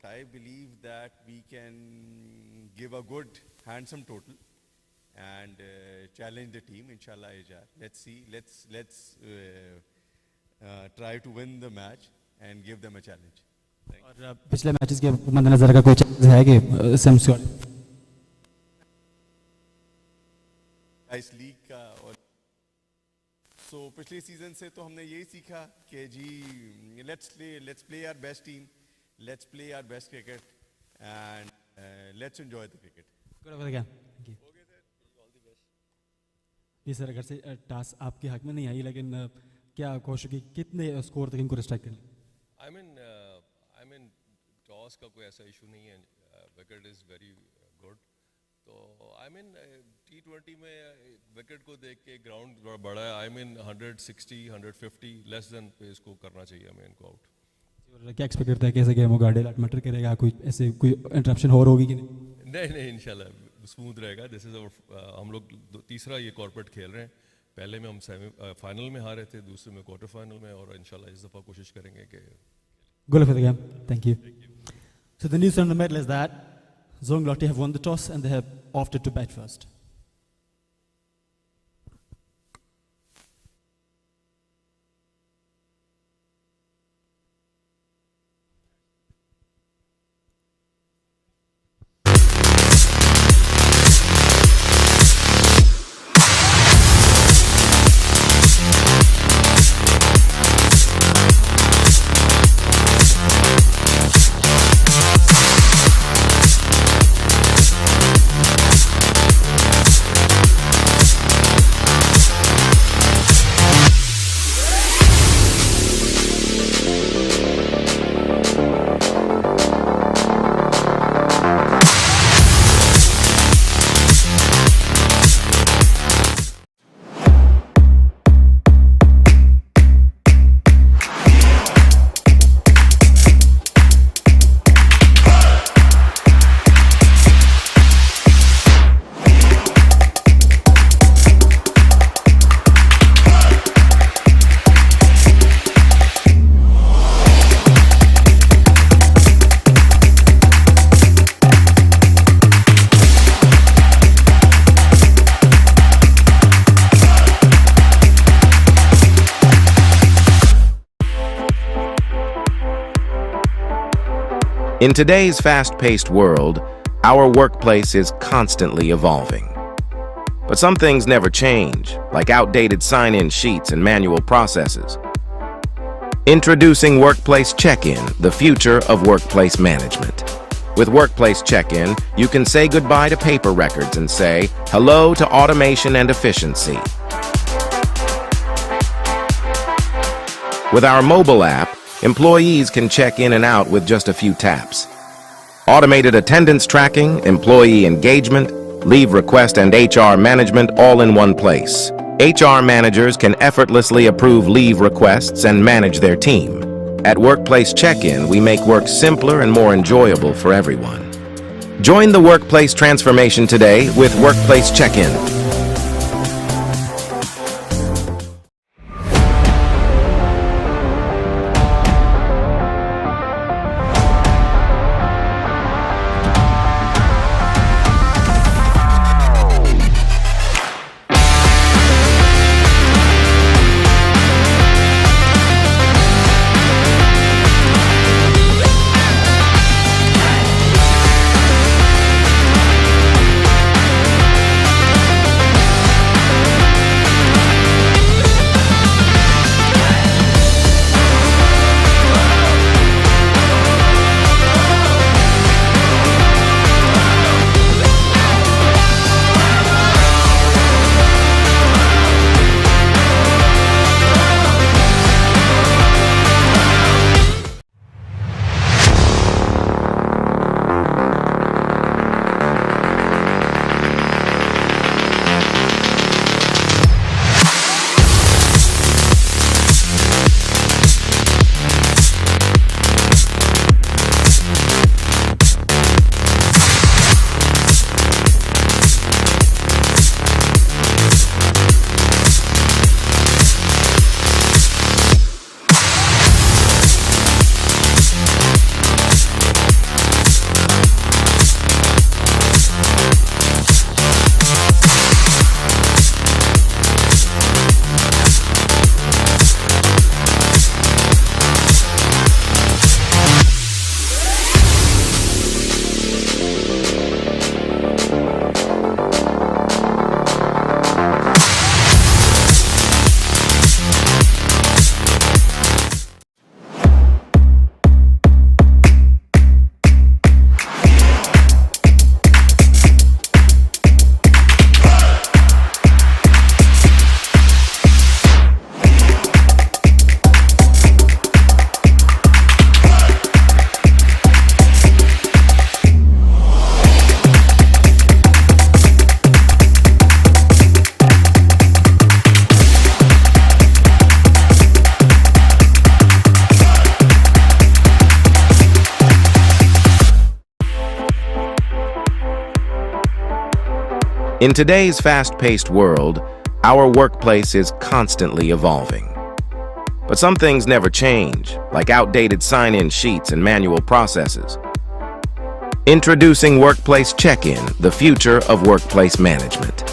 but I believe that we can give a good, handsome total and challenge the team, inshallah AJR. Let's see. Let's try to win the match and give them a challenge. और पिछले matches के मद्देनजर का कोई change है कि sems का इस लीग का और सो पिछले सीजन से तो हमने यही सीखा कि जी let's play our best team, let's play our best cricket and let's enjoy the cricket. Good again thank you ji sir, अगर से टास्क आपके हक में नहीं आई लेकिन क्या कोशिश की कितने स्कोर तक इनको रिस्ट्रिक्ट करें? आई मीन टॉस का कोई ऐसा इशू नहीं है, विकेट इज़ वेरी गुड। तो आई मीन T20 में विकेट को देख के ग्राउंड थोड़ा बड़ा है, आई मीन 160 150 लेस देन पे इसको करना चाहिए हमें इनको आउट। क्या एक्सपेक्ट करता है कैसे गेम होगा? डे लाइट मैटर करेगा? कोई ऐसे कोई इंटरप्शन और होगी कि नहीं? नहीं इंशाल्लाह स्मूथ रहेगा। दिस इज़ हम लोग तीसरा ये कॉर्पोरेट खेल रहे हैं। पहले में हम फाइनल में हारे थे, दूसरे में क्वार्टर फाइनल में, और इंशाल्लाह इस दफ़ा कोशिश करेंगे कि Good luck for the game. Thank you. So the news on the medal is that Zong Lotte have won the toss and they have opted to bat first. In today's fast-paced world, our workplace is constantly evolving. But some things never change, like outdated sign-in sheets and manual processes. Introducing Workplace Check-in, the future of workplace management. With Workplace Check-in, you can say goodbye to paper records and say hello to automation and efficiency. With our mobile app, employees can check in and out with just a few taps. Automated attendance tracking, employee engagement, leave request, and HR management all in one place. HR managers can effortlessly approve leave requests and manage their team. At Workplace Check-in, we make work simpler and more enjoyable for everyone. Join the workplace transformation today with Workplace Check-in. In today's fast-paced world, our workplace is constantly evolving. But some things never change, like outdated sign-in sheets and manual processes. Introducing Workplace Check-in, the future of workplace management.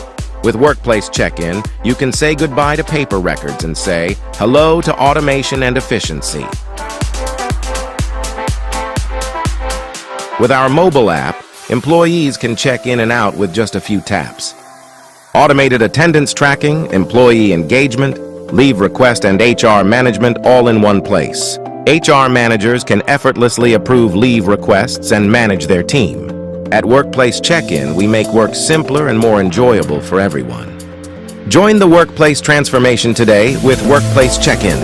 With Workplace Check-in, you can say goodbye to paper records and say hello to automation and efficiency. With our mobile app, employees can check in and out with just a few taps. Automated attendance tracking, employee engagement, leave request, and HR management all in one place. HR managers can effortlessly approve leave requests and manage their team. At Workplace Check-in, we make work simpler and more enjoyable for everyone. Join the workplace transformation today with Workplace Check-in.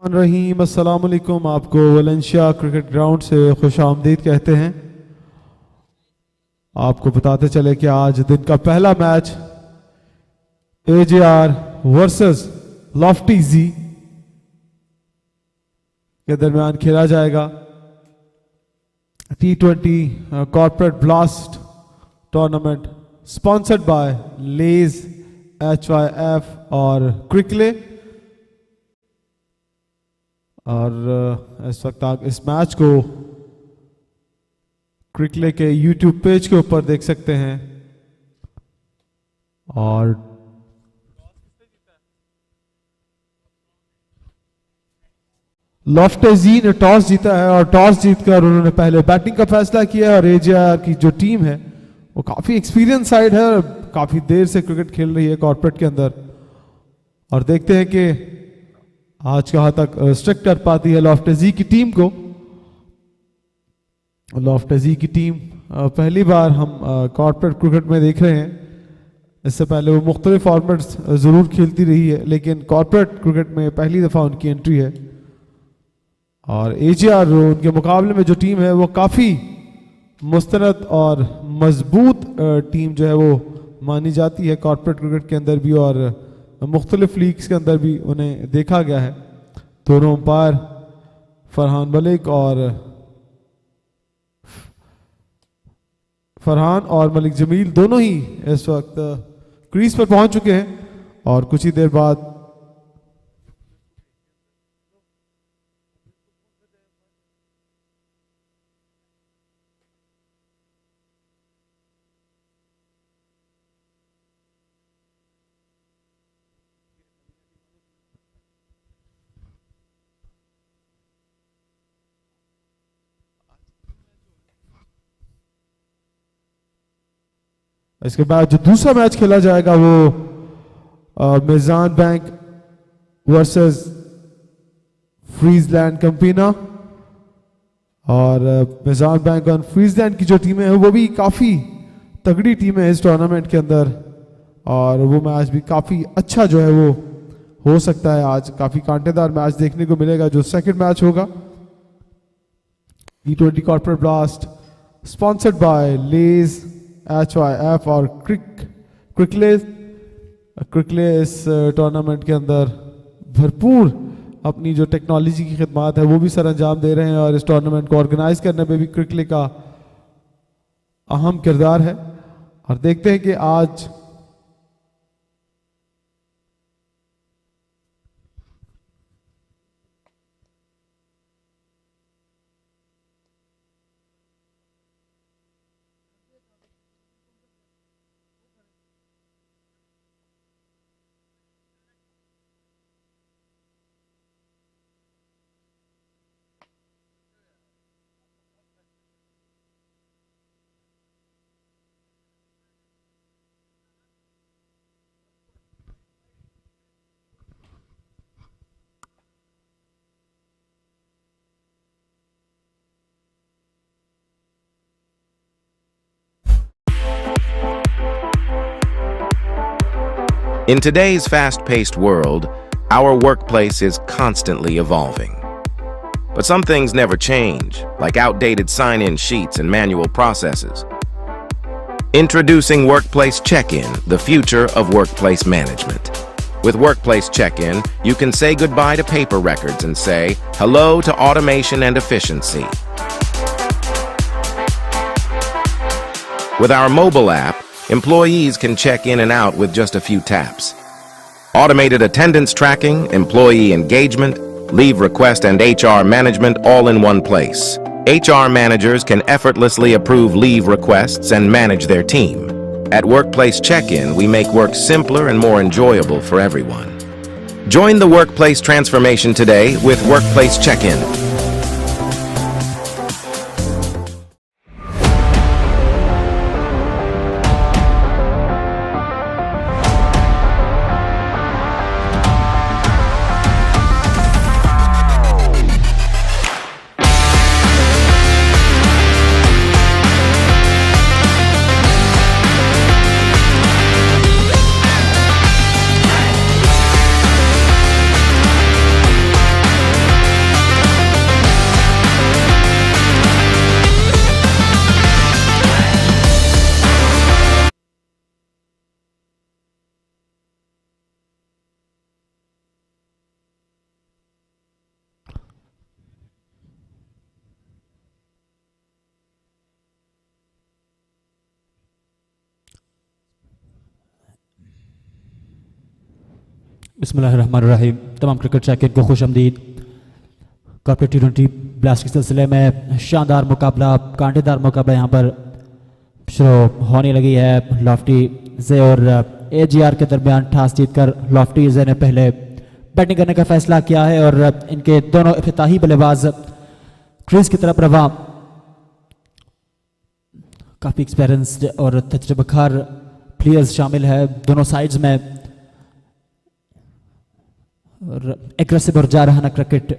रहीम अस्सलाम वालेकुम। आपको Valencia cricket ground से खुश आमदीद कहते हैं। आपको बताते चले कि आज दिन का पहला match AJR versus Lofty G के दरमियान खेला जाएगा। T20 corporate blast tournament sponsored by Lay's, HYF और क्रिकले। और इस वक्त आप इस मैच को क्रिकले के YouTube पेज के ऊपर देख सकते हैं। और लॉफ्टेजी ने टॉस जीता है और टॉस जीतकर उन्होंने पहले बैटिंग का फैसला किया है। और AJR की जो टीम है वो काफी एक्सपीरियंस साइड है और काफी देर से क्रिकेट खेल रही है कॉर्पोरेट के अंदर। और देखते हैं कि आज कहां तक रिस्ट्रिक्ट कर पाती है लॉफ्टेजी की टीम को। लॉफ्टेजी की टीम पहली बार हम कॉर्पोरेट क्रिकेट में देख रहे हैं। इससे पहले वो मुख्तलिफ फॉर्मेट्स जरूर खेलती रही है, लेकिन कॉर्पोरेट क्रिकेट में पहली दफा उनकी एंट्री है। और AJR उनके मुकाबले में जो टीम है वो काफी मुस्तनद और मजबूत टीम जो है वो मानी जाती है कॉर्पोरेट क्रिकेट के अंदर भी। और मुख्तलिफ लीग्स के अंदर भी उन्हें देखा गया है। दोनों अंपायर फरहान मलिक और मलिक जमील दोनों ही इस वक्त क्रीज पर पहुंच चुके हैं और कुछ ही देर बाद इसके बाद जो दूसरा मैच खेला जाएगा वो मिजान बैंक वर्सेस फ्रीजलैंड कंपीना। और मिजान बैंक और फ्रीजलैंड की जो टीमें हैं वो भी काफ़ी तगड़ी टीमें हैं इस टूर्नामेंट के अंदर, और वो मैच भी काफ़ी अच्छा जो है वो हो सकता है। आज काफ़ी कांटेदार मैच देखने को मिलेगा जो सेकंड मैच होगा। T20 corporate blast sponsored by Lay's HYF और क्रिकले। क्रिकले इस टूर्नामेंट के अंदर भरपूर अपनी जो टेक्नोलॉजी की खिदमत है वो भी सर अंजाम दे रहे हैं, और इस टूर्नामेंट को ऑर्गेनाइज करने में भी क्रिकले का अहम किरदार है। और देखते हैं कि आज In today's fast-paced world, our workplace is constantly evolving. But some things never change, like outdated sign-in sheets and manual processes. Introducing Workplace Check-In, the future of workplace management. With Workplace Check-In, you can say goodbye to paper records and say hello to automation and efficiency. With our mobile app, employees can check in and out with just a few taps. Automated attendance tracking, employee engagement, leave request, and HR management all in one place. HR managers can effortlessly approve leave requests and manage their team. At Workplace Check-In, we make work simpler and more enjoyable for everyone. Join the workplace transformation today with Workplace Check-In. बिस्मिल्लाहिर्रहमानिर्रहीम। तमाम cricket शौकीन को खुश आमदीद। Corporate T20 blast के सिलसिले में शानदार मुकाबला, कांटेदार मुकाबला यहाँ पर शुरू होने लगी है। लॉफ्टी जे और AJR के दरमियान टॉस जीतकर लॉफ्टी जे ने पहले बैटिंग करने का फैसला किया है और इनके दोनों इफ्तिताही बल्लेबाज क्रीज की तरफ रवा। काफ़ी एक्सपीरियंस्ड और तजुर्बेकार प्लेयर्स शामिल है दोनों साइड्स में, और एग्रेसिव और जारहाना क्रिकेट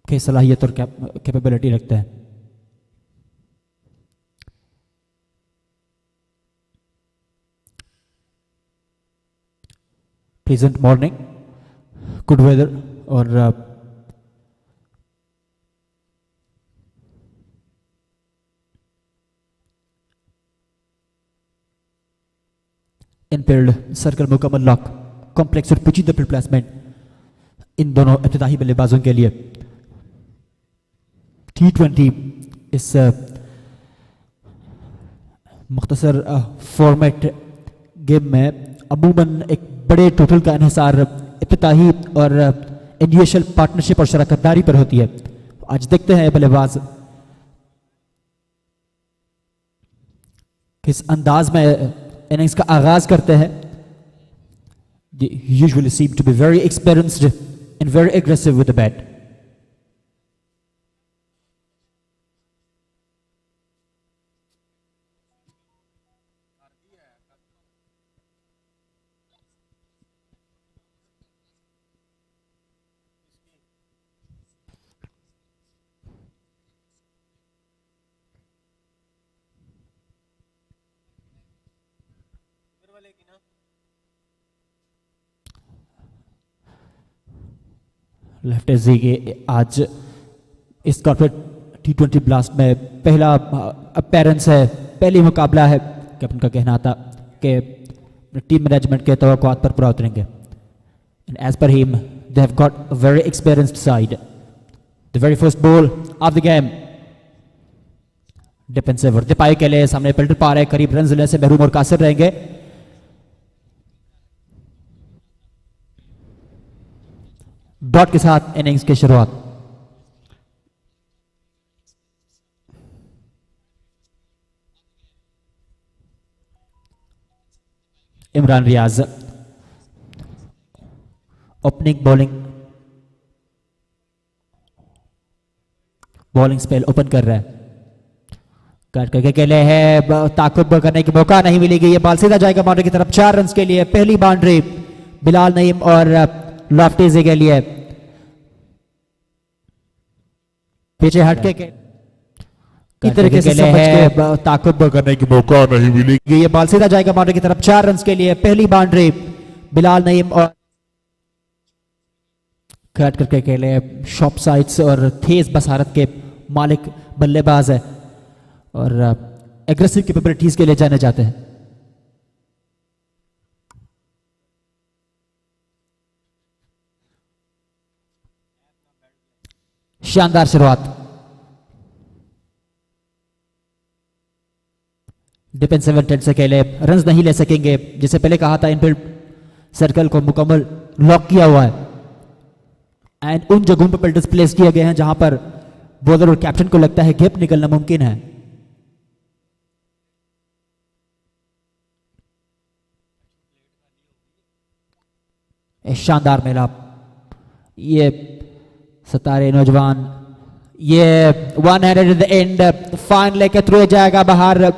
की सलाहियत और कैपेबिलिटी रखते हैं। प्लीजेंट मॉर्निंग, गुड वेदर, और इनफील्ड सर्कल मुकम्मल लॉक। कॉम्प्लेक्स और पेचीदा फील्ड प्लेसमेंट इन दोनों इब्तिदाई बल्लेबाजों के लिए। T20 इस मुख्तसर फॉर्मेट गेम में अमूमन एक बड़े टोटल का इन्हिसार इब्तिदाई और इनिशियल पार्टनरशिप और शराकतदारी पर होती है। आज देखते हैं बल्लेबाज किस अंदाज में इनिंग्स का आगाज करते हैं। They usually seem to be very experienced and very aggressive with the bat. Left एजी के आज इस कॉर्पोरेट T20 ब्लास्ट में पहला अपीयरेंस है, पहली मुकाबला है। कैप्टन का कहना था कि टीम मैनेजमेंट के तवक्कुआत पर पूरा उतरेंगे। And as per him they have got a very experienced side. The very first ball of the game defensive और दिपाई के लिए सामने पेल्टर पा रहे, करीब रन लेने से महरूम और कासिर रहेंगे। डॉट के साथ इनिंग्स की शुरुआत। Imran Riaz opening bowling spell open कर रहा है। कट करके के लिए है, ताकुब करने की मौका नहीं मिलेगी। ये बॉल सीधा जाएगा बाउंड्री की तरफ। 4 रन के लिए पहली बाउंड्री बिलाल नईम और लॉफ्टीजी के लिए। पीछे हटके के तरीके से है, ताकुब करने की मौका नहीं मिलेगी। ये बॉल सीधा जाएगा बाउंड्री की तरफ। 4 रन के लिए पहली बाउंड्री बिलाल नईम और कट करके के लिए शॉप साइड्स और तेज बसारत के मालिक बल्लेबाज है और एग्रेसिव कैपेबिलिटीज के लिए जाने जाते हैं। शानदार शुरुआत। डिफेंसिव इंटेंट से खेले, रन्स नहीं ले सकेंगे। जिसे पहले कहा था, इनफील्ड सर्कल को मुकम्मल लॉक किया हुआ है एंड उन जगहों पर पेल्टर्स प्लेस किए गए हैं जहां पर बॉलर और कैप्टन को लगता है गैप निकलना मुमकिन है। एक शानदार मेलाप। ये सतारे नौजवान, ये 1 handed at the end, fine लेके थ्रो जाएगा बाहर।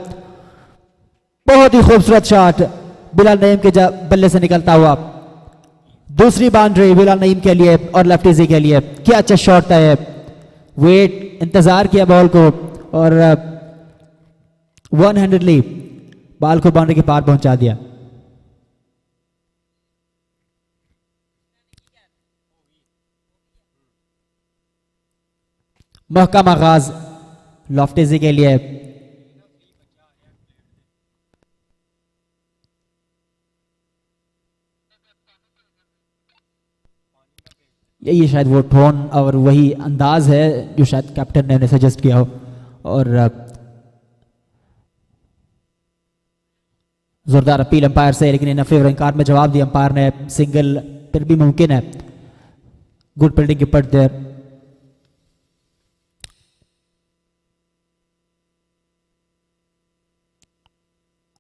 बहुत ही खूबसूरत शॉट बिलाल नईम के बल्ले से निकलता हुआ। दूसरी बाउंड्री बिलाल नईम के लिए और लेफ्टीजी के लिए। क्या अच्छा शॉट था ये। वेट, इंतजार किया बॉल को और 1 हैंडेडली बॉल को बाउंड्री के पार पहुंचा दिया। महकम आगाज लॉफ्टीजी के लिए। यही शायद वो टोन और वही अंदाज है जो शायद कैप्टन ने सजेस्ट किया हो। और जोरदार अपील अंपायर से, लेकिन इन फेवर इंकार में जवाब दिया अंपायर ने। सिंगल फिर भी मुमकिन है। Good fielding keeper there.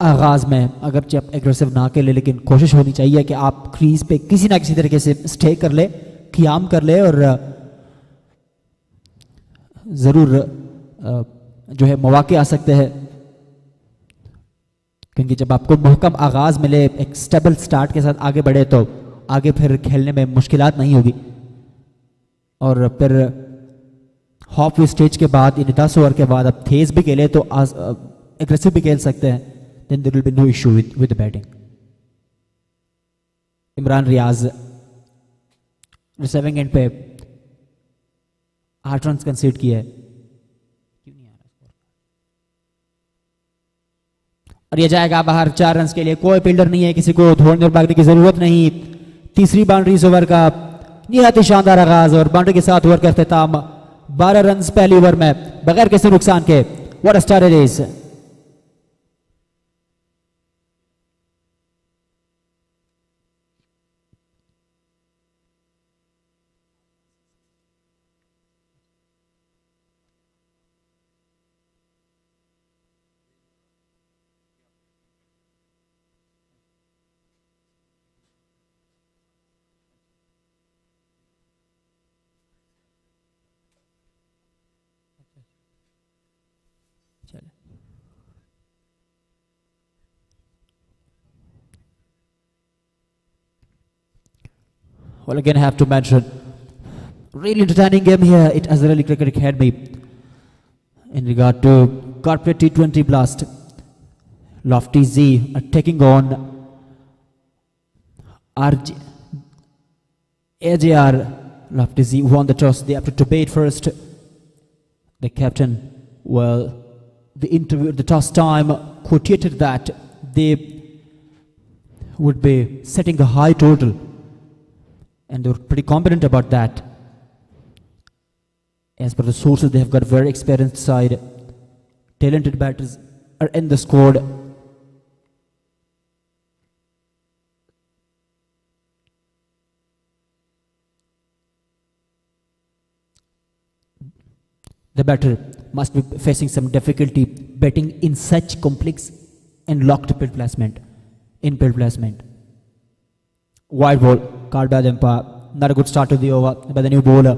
आगाज में अगरचे आप एग्रेसिव ना खेले, लेकिन कोशिश होनी चाहिए कि आप क्रीज पे किसी ना किसी तरीके से स्टे कर ले, क़याम कर ले और जरूर जो है मौके आ सकते हैं। क्योंकि जब आपको मुहकम आगाज मिले, एक स्टेबल स्टार्ट के साथ आगे बढ़े, तो आगे फिर खेलने में मुश्किलात नहीं होगी। और फिर हाफ वे स्टेज के बाद इन 10 ओवर के बाद आप तेज भी खेले तो एग्रेसिव भी खेल सकते हैं। then there will be no issue with the batting. Imran Riaz receiving end पे 8 रन कंसीड किए और ये जाएगा बाहर। 4 रन के लिए। कोई फील्डर नहीं है, किसी को धोने और भागने की जरूरत नहीं। तीसरी बाउंड्री इस ओवर का निहायत ही शानदार आगाज और बाउंड्री के साथ ओवर का अख्तिताम 12 रन पहली ओवर में बगैर किसी नुकसान के. What a start it is. Well, again, I have to mention, really entertaining game here. It has really Cricket Academy in regard to corporate T20 blast. Lofty Z are taking on AJR. Lofty Z won the toss. They have to bait first. The captain, well, the interview at the toss time quoted that they would be setting a high total. And they were pretty confident about that. As per the sources, they have got a very experienced side. Talented batters are in the squad. The batter must be facing some difficulty batting in such complex and locked field placement. In field placement. Wide ball, called by the umpire. Not a good start to the over by the new bowler.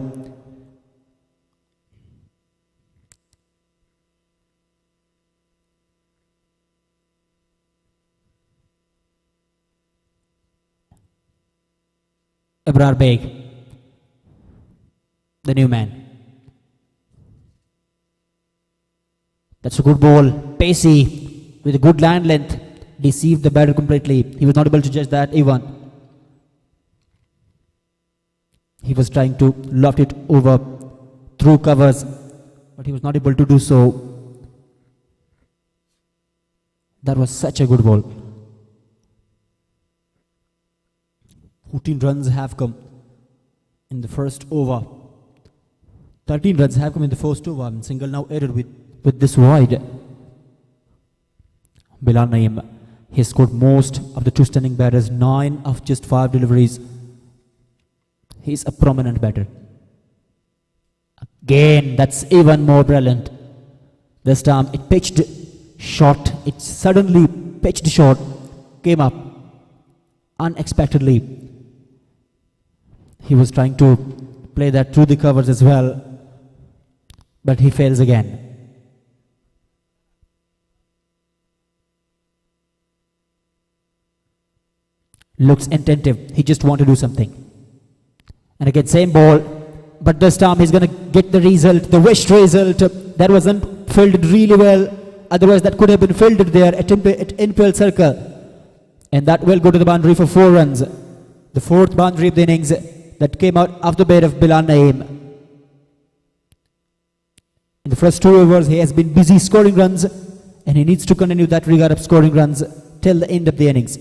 Abrar Beg, the new man. That's a good ball, pacey, with a good line length. Deceived the batter completely. He was not able to judge that even. He was trying to loft it over through covers, but he was not able to do so. That was such a good ball. 14 runs have come in the first over. 13 runs have come in the first over. And single now added with this wide. Bilal Naeem, he scored most of the two standing batters, 9 of just 5 deliveries. He's a prominent batter. Again, that's even more brilliant. This time it pitched short. It suddenly pitched short, came up unexpectedly. He was trying to play that through the covers as well, but he fails again. Looks attentive. He just wants to do something. And again, same ball, but this time he's going to get the result, the wished result. That wasn't fielded really well. Otherwise, that could have been fielded there at infield circle. And that will go to the boundary for 4 runs. The 4th boundary of the innings that came out of the bat of Bilal Naeem. In the first 2 overs, he has been busy scoring runs, and he needs to continue that regard of scoring runs till the end of the innings.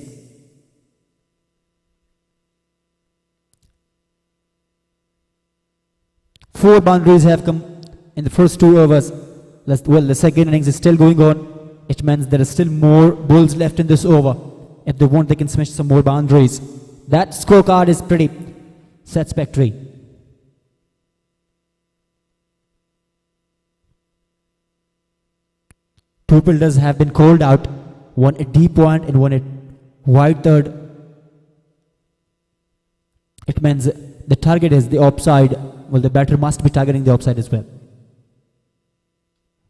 Four boundaries have come in the first 2 overs. Well, the second innings is still going on. It means there are still more balls left in this over. If they want, they can smash some more boundaries. That scorecard is pretty satisfactory. Two fielders have been called out, one at deep point and one at wide third. It means the target is the offside. Well, the batter must be targeting the offside as well.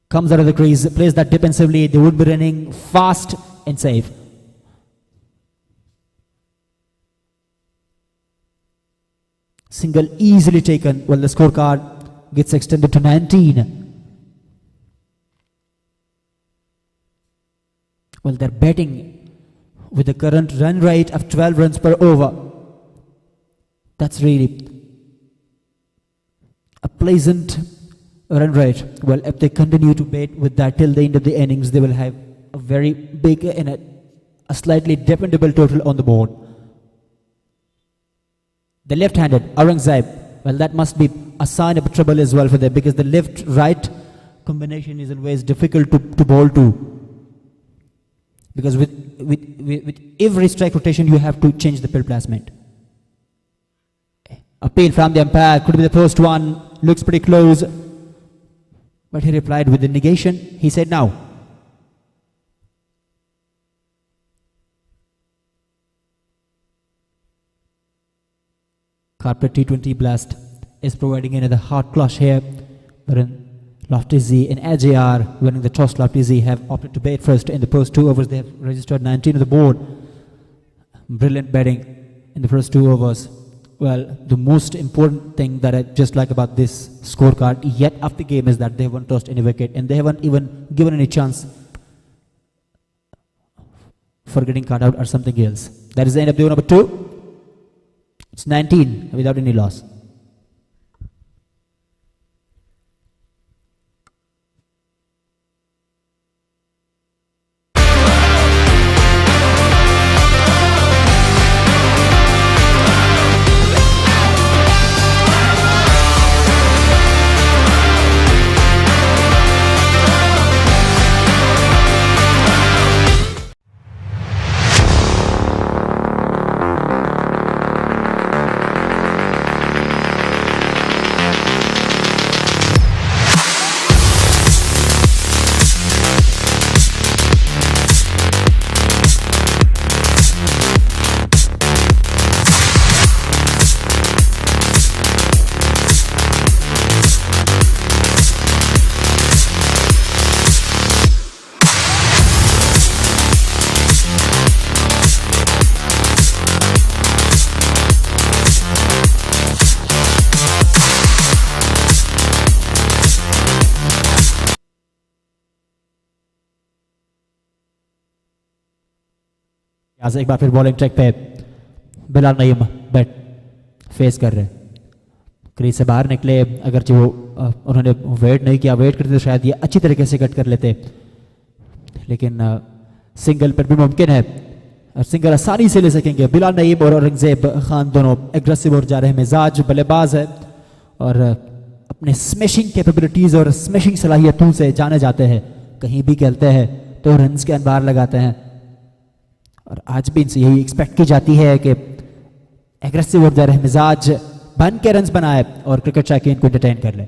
Comes out of the crease, plays that defensively. They would be running fast and safe. Single easily taken. Well, the scorecard gets extended to 19. Well, they're batting with the current run rate of 12 runs per over. That's really a pleasant run rate. Well, if they continue to bat with that till the end of the innings, they will have a very big and a slightly dependable total on the board. The left-handed Aurangzeb, well, that must be a sign of trouble as well for them, because the left-right combination is always difficult to bowl to. Because with every strike rotation, you have to change the field placement. Appeal from the umpire, could be the first one, looks pretty close. But he replied with the negation. He said now. Carpet T20 Blast is providing another hard clash here, wherein Lofty Z and AJR, winning the toss. Lofty Z have opted to bat first in the first 2 overs. They have registered 19 on the board. Brilliant batting in the first 2 overs. Well, the most important thing that I just like about this scorecard yet after the game is that they haven't tossed any wicket, and they haven't even given any chance for getting caught out or something else. That is the end of the over number 2. It's 19 without any loss. यहाँ से एक बार फिर bowling track पे Bilal Naeem bat face कर रहे, crease से बाहर निकले। अगर जो उन्होंने वेट नहीं किया, वेट करते तो शायद ये अच्छी तरीके से कट कर लेते, लेकिन सिंगल पर भी मुमकिन है और सिंगल आसानी से ले सकेंगे। बिलाल नईम और औरंगजेब खान दोनों एग्रेसिव और जा रहे हैं, मिजाज बल्लेबाज है और अपने स्मैशिंग कैपेबिलिटीज और स्मैशिंग सलाहियतों से जाने जाते हैं। कहीं भी खेलते हैं तो रन्स के अंबार लगाते हैं और आज भी इनसे यही एक्सपेक्ट की जाती है कि एग्रेसिव और जा रहे मिजाज बन के रन्स बनाए और क्रिकेट शौकीन को एंटरटेन कर ले।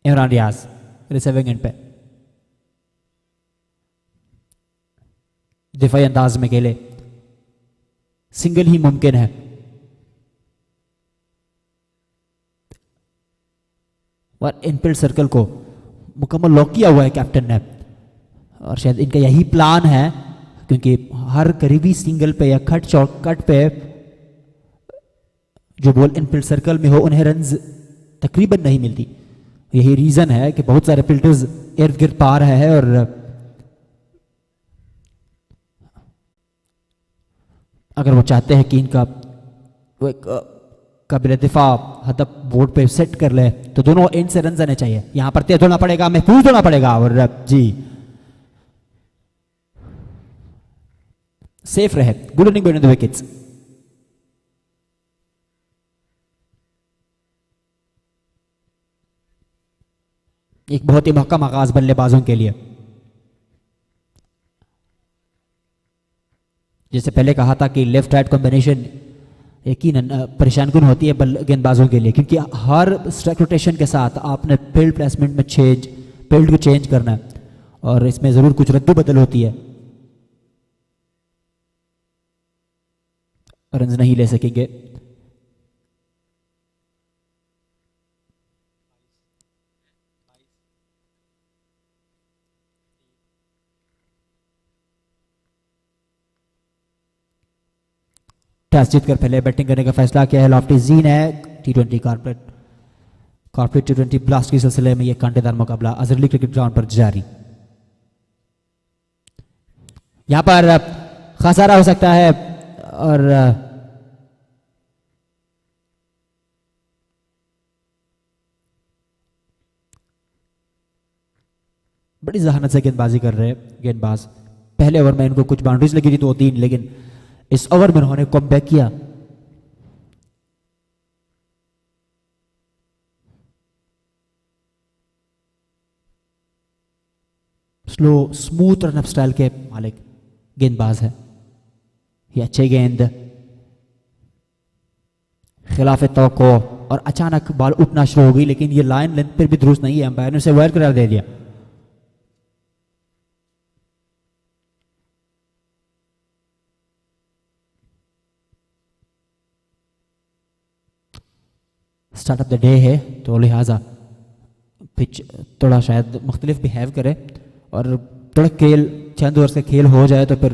इमरान रियाज रिसीविंग एंड पे दिफाई अंदाज में खेले, सिंगल ही मुमकिन है। और इनफील्ड सर्कल को मुकम्मल लॉक किया हुआ है कैप्टन ने और शायद इनका यही प्लान है, क्योंकि हर करीबी सिंगल पे या कट चौकट पे जो बॉल इनफील्ड सर्कल में हो उन्हें रन्स तकरीबन नहीं मिलती। यही रीजन है कि बहुत सारे फील्डर्स इर्द गिर्द पा रहे हैं और अगर वो चाहते हैं कि इनका वो एक काबिल दिफा हदफ बोर्ड पे सेट कर ले तो दोनों एंड से रन आने चाहिए। यहां पर तेज होना पड़ेगा, महफूज होना पड़ेगा और जी सेफ रहे। Good inning between the wickets. एक बहुत ही महकम आगाज बल्लेबाजों के लिए। जैसे पहले कहा था कि लेफ्ट राइट कॉम्बिनेशन यकीनन परेशान होती है गेंदबाजों के लिए, क्योंकि हर स्ट्राइक रोटेशन के साथ आपने फील्ड प्लेसमेंट में फील्ड को चेंज करना है और इसमें जरूर कुछ रद्द बदल होती है। रन नहीं ले सकेंगे। टॉस जीतकर पहले बैटिंग करने का फैसला किया है लॉफ्टी जी ने। टी20 कॉर्पोरेट टी20 ब्लास्ट के सिलसिले में यह कांटेदार मुकाबला अजरली क्रिकेट ग्राउंड पर जारी। यहां पर खसारा हो सकता है और बड़ी जहानत से गेंदबाजी कर रहे हैं गेंदबाज। पहले ओवर में इनको कुछ बाउंड्रीज लगी थी 2-3, लेकिन इस ओवर में उन्होंने कम बैक किया। Slow smooth run up style के मालिक गेंदबाज है ये। अच्छी गेंद खिलाफ तवक्को और अचानक बॉल उठना शुरू हो गई, लेकिन ये लाइन लेंथ पर भी दुरुस्त नहीं है, अंपायर ने उसे वाइड करार दे दिया। स्टार्ट ऑफ द डे है तो लिहाजा पिच थोड़ा शायद मुख्तलिफ बिहेव करे और थोड़ा खेल चंद ओवर्स का खेल हो जाए तो फिर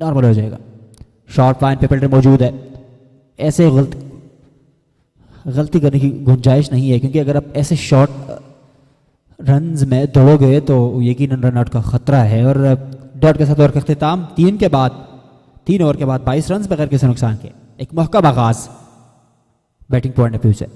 नॉर्मल हो जाएगा। शॉर्ट फाइन पे फिल्टर मौजूद है, ऐसे गलती करने की गुंजाइश नहीं है, क्योंकि अगर आप ऐसे शॉर्ट रन्स में दौड़ोगे तो यकीनन रन आउट का खतरा है। और डॉट के साथ ओवर का अख्तिताम 3 ओवर के बाद 22 रन बगैर किसी नुकसान के, एक महकम आगाज बैटिंग पॉइंट ऑफ व्यू से।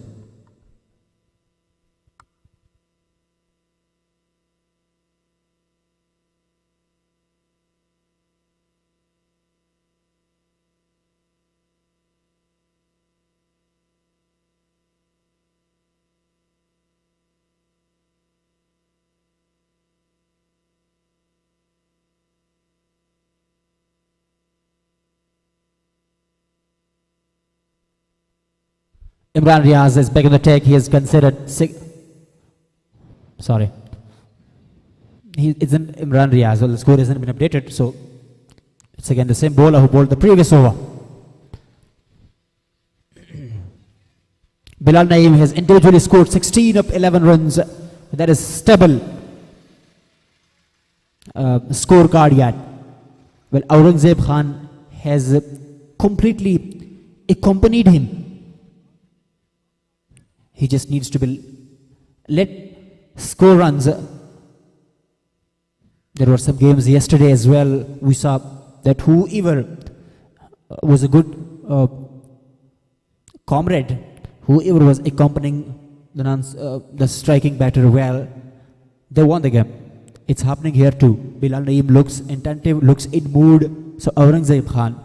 Imran Riaz is back in the take. He is considered he isn't Imran Riaz. Well, the score hasn't been updated, so it's again the same bowler who bowled the previous over. Bilal Naeem has individually scored 16 of 11 runs. That is stable scorecard yet. Well, Aurangzeb Khan has completely accompanied him. He just needs to be let score runs. There were some games yesterday as well. We saw that whoever was a good comrade, whoever was accompanying the striking batter well, they won the game. It's happening here too. Bilal Naeem looks attentive, looks in mood. So Aurangzeb Khan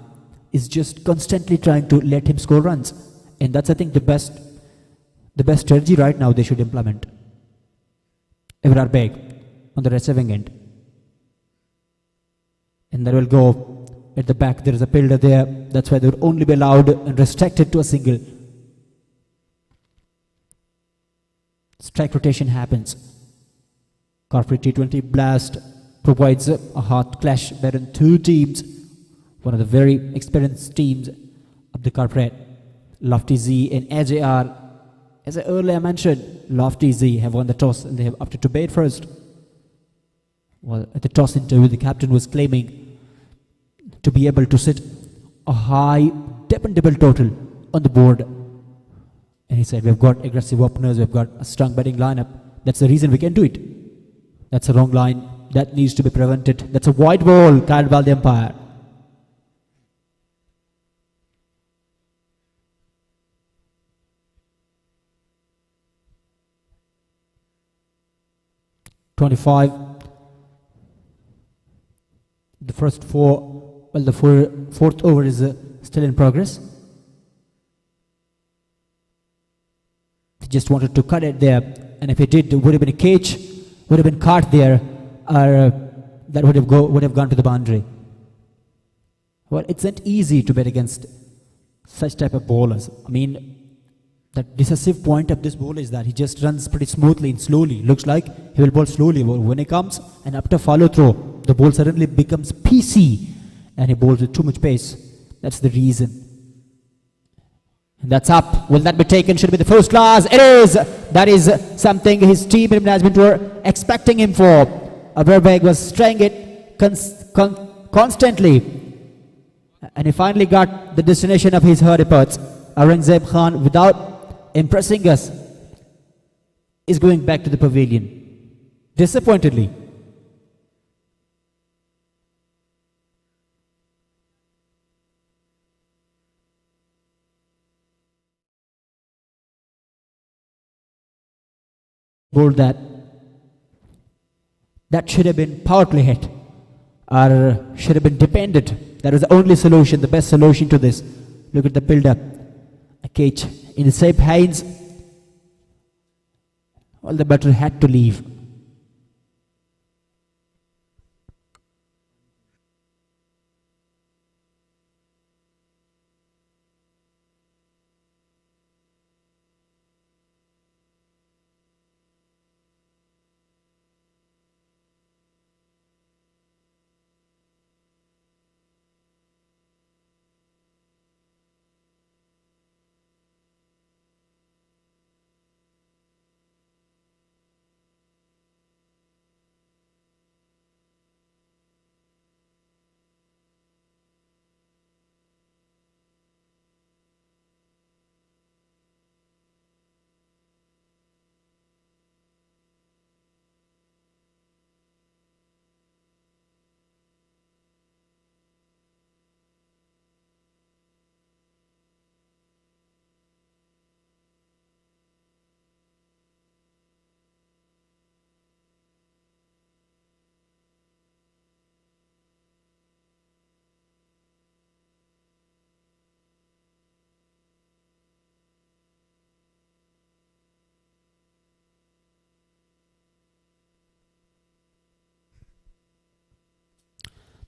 is just constantly trying to let him score runs. And that's, I think, the best strategy right now they should implement. Evrar Beg on the receiving end. And there will go at the back. There is a fielder there. That's why they would only be allowed and restricted to a single. Strike rotation happens. Corporate T20 Blast provides a hot clash between two teams. One of the very experienced teams of the corporate. Lofty Z and AJR. As I earlier mentioned, Lofty Z have won the toss and they have opted to bat first. Well, at the toss interview, the captain was claiming to be able to set a high, dependable total on the board. And he said, we've got aggressive openers, we've got a strong batting lineup. That's the reason we can do it. That's a wrong line. That needs to be prevented. That's a wide ball carried by the umpire. The first fourth over is still in progress. He just wanted to cut it there, and if he did, it would have been a catch, would have been caught there, or that would have gone to the boundary. Well, it's not easy to bet against such type of bowlers. I mean, the decisive point of this bowler is that he just runs pretty smoothly and slowly. Looks like he will bowl slowly. When he comes and after follow through, the ball suddenly becomes PC and he bowls with too much pace. That's the reason. And that's up. Will that be taken? Should be the first class. It is. That is something his team and management were expecting him for. Aberbeg was trying it constantly. And he finally got the destination of his hard efforts. Aurangzeb Khan, without impressing us, is going back to the pavilion. Disappointedly. Ball that should have been powerfully hit. or should have been dependent. That was the only solution, the best solution to this. Look at the build-up. A catch in the safe hands. All the batter had to leave.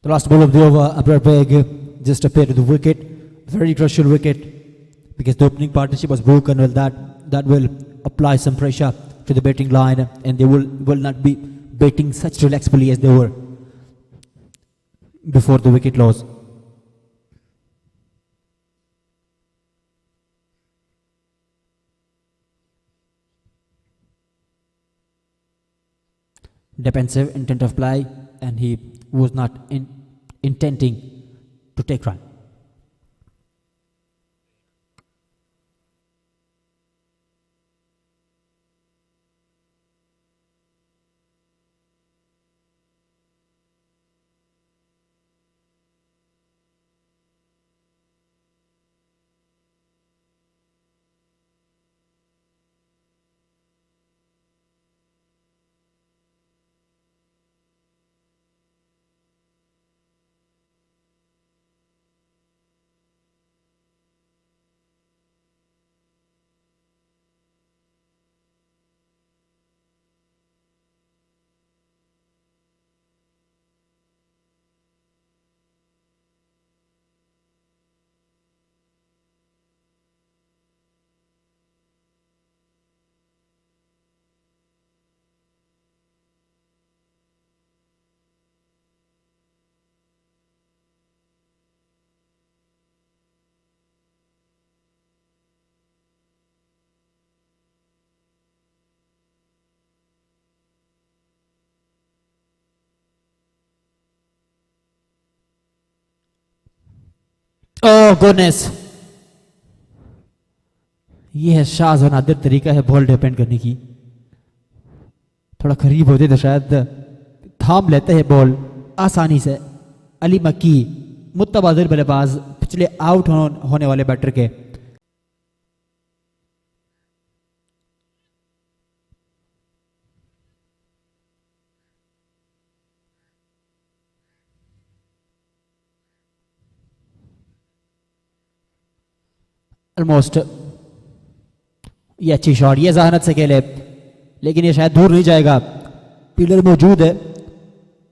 The last ball of the over, Abrar Beg just appeared to the wicket. Very crucial wicket because the opening partnership was broken. Well, that will apply some pressure to the batting line, and they will not be batting such relaxedly as they were before the wicket loss. Defensive intent of play, and he was not intending to take run. Oh goodness! ये है शाज और नादिर तरीका है ball depend करने की. थोड़ा करीब होते तो शायद थाम लेते हैं बॉल आसानी से. अली मक्की मुतबादिल बल्लेबाज पिछले आउट होने वाले बैटर के. ऑलमोस्ट ये अच्छी शॉट, ये जहानत से खेले लेकिन ये शायद दूर नहीं जाएगा. पिलर मौजूद है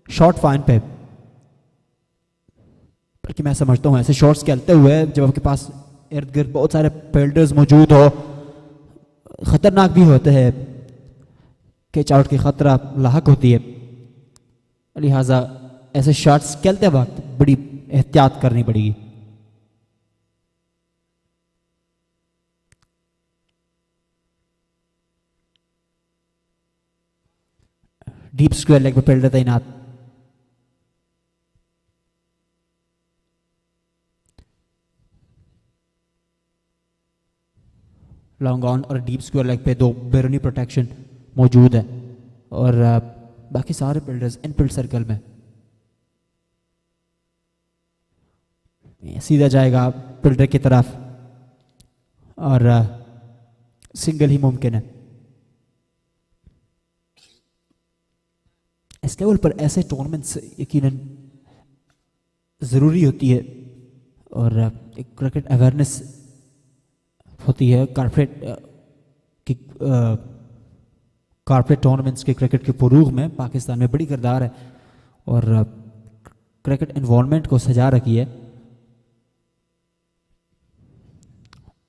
शॉट फाइन पे, बल्कि मैं समझता हूँ ऐसे शॉट्स खेलते हुए जब आपके पास इर्द गिर्द बहुत सारे फील्डर्स मौजूद हो, खतरनाक भी होते हैं, कैच आउट की खतरा लाहक होती है. लिहाजा ऐसे शॉट्स खेलते वक्त बड़ी एहतियात करनी पड़ेगी. डीप स्क्वायर लेग पे फील्डर तैनात. लॉन्ग ऑन और डीप स्क्वायर लेग पे दो बैरूनी प्रोटेक्शन मौजूद है और बाकी सारे फील्डर्स इनफील्ड सर्कल में. सीधा जाएगा फील्डर की तरफ और सिंगल ही मुमकिन है. इस लेवल पर ऐसे टूर्नामेंट्स यकीनन ज़रूरी होती है और एक क्रिकेट अवेयरनेस होती है कॉर्पोरेट टूर्नामेंट्स के क्रिकेट के फ़रोग़ में पाकिस्तान में बड़ी किरदार है और क्रिकेट इन्वॉल्वमेंट को सजा रखी है.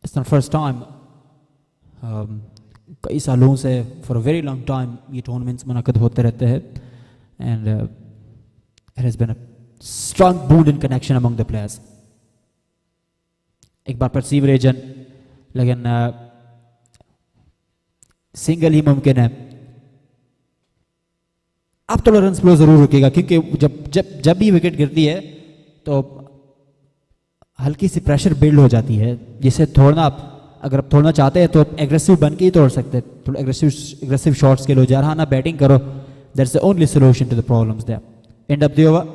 इट्स नॉट फर्स्ट टाइम, कई सालों से for a very long time ये टूर्नामेंट्स मुनक़द होते रहते हैं and it has been a strong bond in connection among the players. एक बार परसीव रीजन लेकिन सिंगल ही मुमकिन है. अब तो रन फ्लो जरूर रुकेगा क्योंकि जब भी विकेट गिरती है तो हल्की सी प्रेशर बिल्ड हो जाती है जिसे तोड़ना, अगर आप तोड़ना चाहते हैं तो एग्रेसिव बन के ही तोड़ सकते हैं. थोड़ा एग्रेसिव शॉट्स के लो, जरहाना बैटिंग करो, that's the only solution to the problems there. End of the over.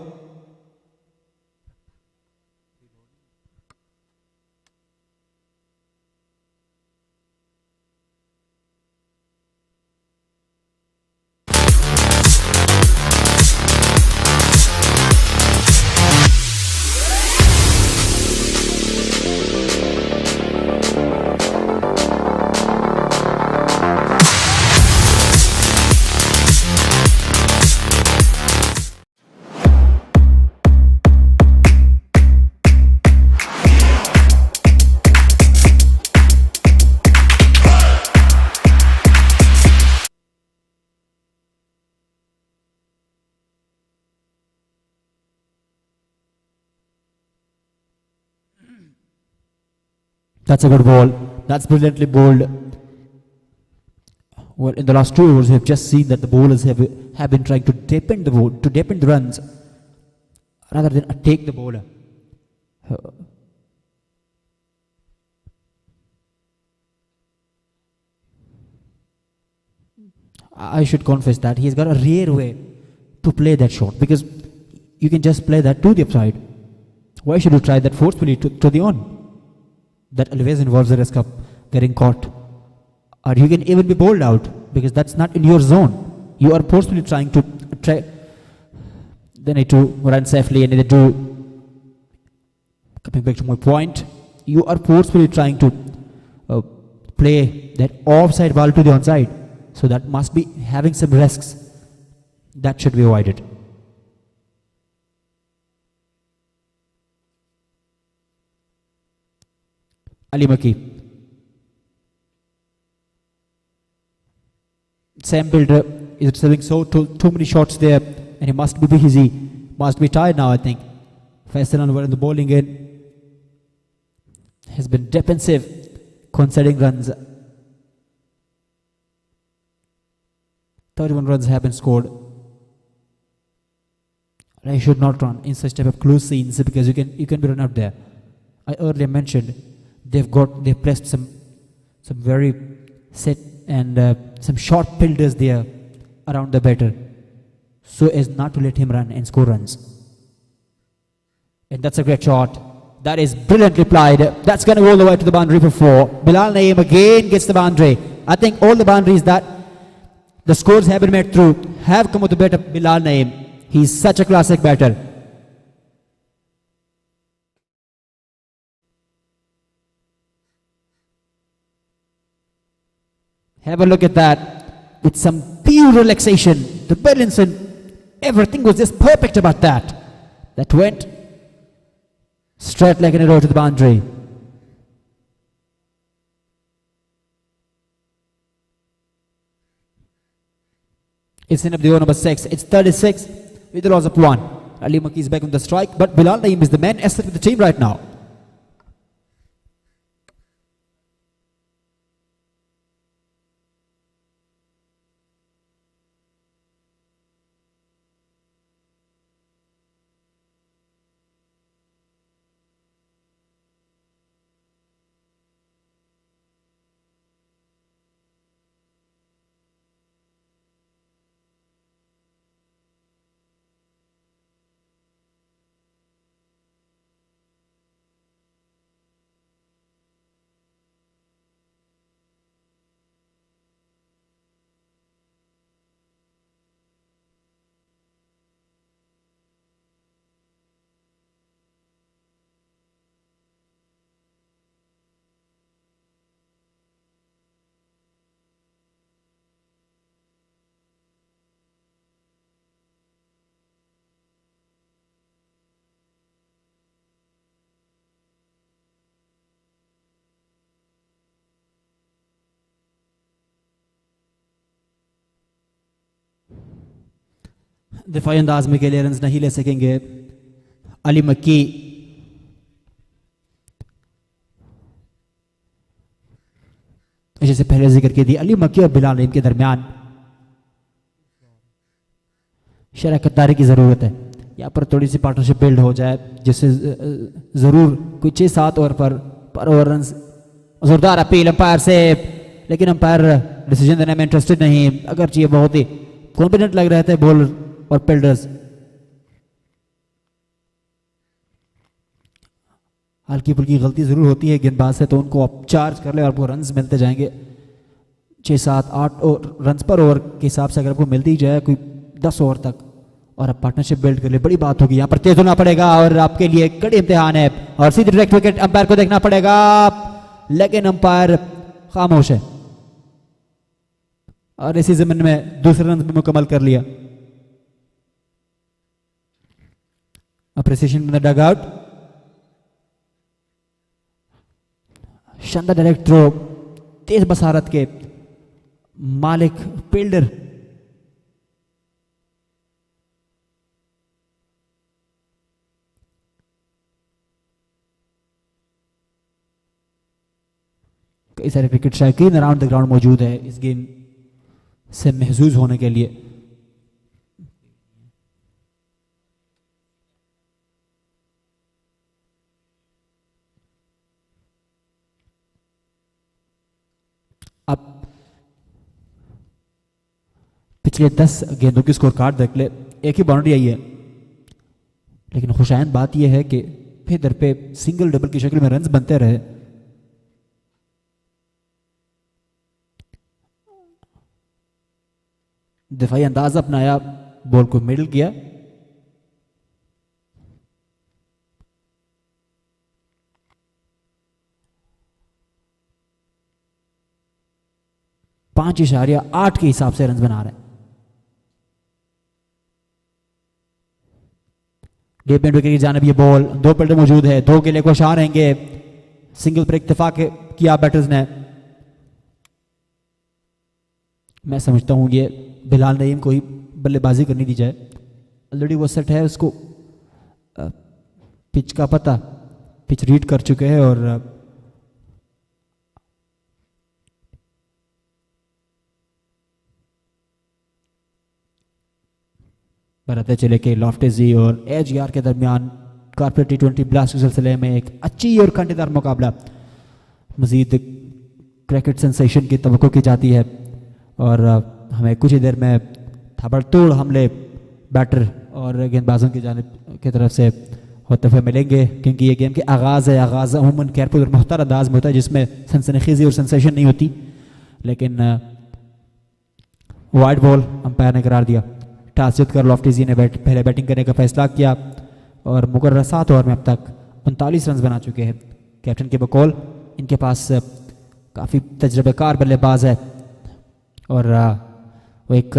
That's a good ball. That's brilliantly bowled. Well, in the last 2 overs, we have just seen that the bowlers have been trying to deepen the runs rather than take the bowler. I should confess that he's got a rare way to play that shot because you can just play that to the upside. Why should you try that forcefully to the on? That always involves the risk of getting caught. Or you can even be bowled out because that's not in your zone. You are forcefully trying to they need to run safely and they do. Coming back to my point, you are forcefully trying to play that offside ball to the onside. So that must be having some risks. That should be avoided. Ali Maki. Sam Builder is receiving too many shots there and he must be busy, must be tired now I think. Faisal Anwar in the bowling in has been defensive, conceding runs. 31 runs have been scored. I should not run in such type of close scenes because you can be run out there. I earlier mentioned they've placed some very set and some short fielders there around the batter so as not to let him run and score runs. And that's a great shot. That is brilliantly applied. That's going to go all the way to the boundary for 4. Bilal Naeem again gets the boundary. I think all the boundaries that the scores have been made through have come with the bat of Bilal Naeem. He's such a classic batter. Have a look at that with some pure relaxation. The balance and everything was just perfect about that. That went straight like an arrow to the boundary. It's in up the over number 6. It's 36 with the loss of 1. Ali Maki is back on the strike, but Bilal Naeem is the main asset with the team right now. दिफाई अंदाज में clearance नहीं ले सकेंगे अली मक्की। जैसे पहले जिक्र की थी अली मक्की और बिलाल नईम के दरमियान शराकतदारी की ज़रूरत है। यहाँ पर थोड़ी सी पार्टनरशिप बिल्ड हो जाए जिससे ज़रूर कोई 6-7 ओवर पर ओवर रन। जोरदार अपील अंपायर से, लेकिन अंपायर डिसीजन देने में इंटरेस्टेड नहीं। अगर ये बहुत ही कॉन्फिडेंट लग रहे थे बॉलर और फील्डर्स। हल्की फुल्की गलती ज़रूर होती है गेंदबाज से, तो उनको आप चार्ज कर ले और आपको रन्स मिलते जाएंगे 6-7-8 रन पर ओवर के हिसाब से। अगर आपको मिलती जाए कोई 10 ओवर तक और आप पार्टनरशिप बिल्ड कर ले, बड़ी बात होगी। यहाँ पर तेज होना पड़ेगा और आपके लिए कड़ी इम्तिहान है और सीधे डायरेक्ट विकेट अंपायर को देखना पड़ेगा, लेकिन अंपायर खामोश है और इसी जमीन में दूसरे रन भी मुकम्मल कर लिया। Appreciation in the dugout. शानदार डायरेक्ट थ्रो, तेज बसारत के मालिक फील्डर कई सारे क्रिकेट शौकीन अराउंड द ग्राउंड मौजूद है इस गेम से महसूस होने के लिए। अब पिछले 10 गेंदों की स्कोर कार्ड देख ले, एक ही बाउंड्री आई है, लेकिन खुशायन बात यह है कि फिर दर पे सिंगल डबल की शक्ल में रन्स बनते रहे। दिफाई अंदाज अपनाया, बॉल को मिडल किया, पांच इशारिया 8 के हिसाब से रन बना रहे हैं। डीप मिड विकेट की जानिब ये बॉल, 2 फील्डर मौजूद है, 2 के लिए कोशां रहेंगे। सिंगल पर इत्तेफाक किया बैटर्स ने। मैं समझता हूं ये बिलाल नईम को ही बल्लेबाजी करनी दी जाए। ऑलरेडी वो सेट है, उसको पिच का पता, पिच रीड कर चुके हैं और बताते चले कि लॉफ्टेजी और एजीआर के दरमियान कॉर्पोरेट T20 ब्लास्ट के सिलसिले में एक अच्छी और कांटेदार मुकाबला, मजीद क्रिकेट सेंसेशन की तवक्को की जाती है और हमें कुछ ही देर में ताबड़तोड़ हमले बैटर और गेंदबाजों की जानिब की तरफ से होते हुए मिलेंगे, क्योंकि ये गेम के आगाज़ है। आगाज़ अमूमन केयरफुल और मुख्तार अंदाज में होता है जिसमें सनसनीखेज़ी और सेंसेशन नहीं होती, लेकिन वाइड बॉल अंपायर ने करार दिया। टॉस जीतकर लॉफ्टेजी ने पहले बैटिंग करने का फैसला किया और मुकर्रर 7 ओवर में अब तक 39 रन बना चुके हैं। कैप्टन के बकौल इनके पास काफ़ी तजर्बेकार बल्लेबाज है और वो एक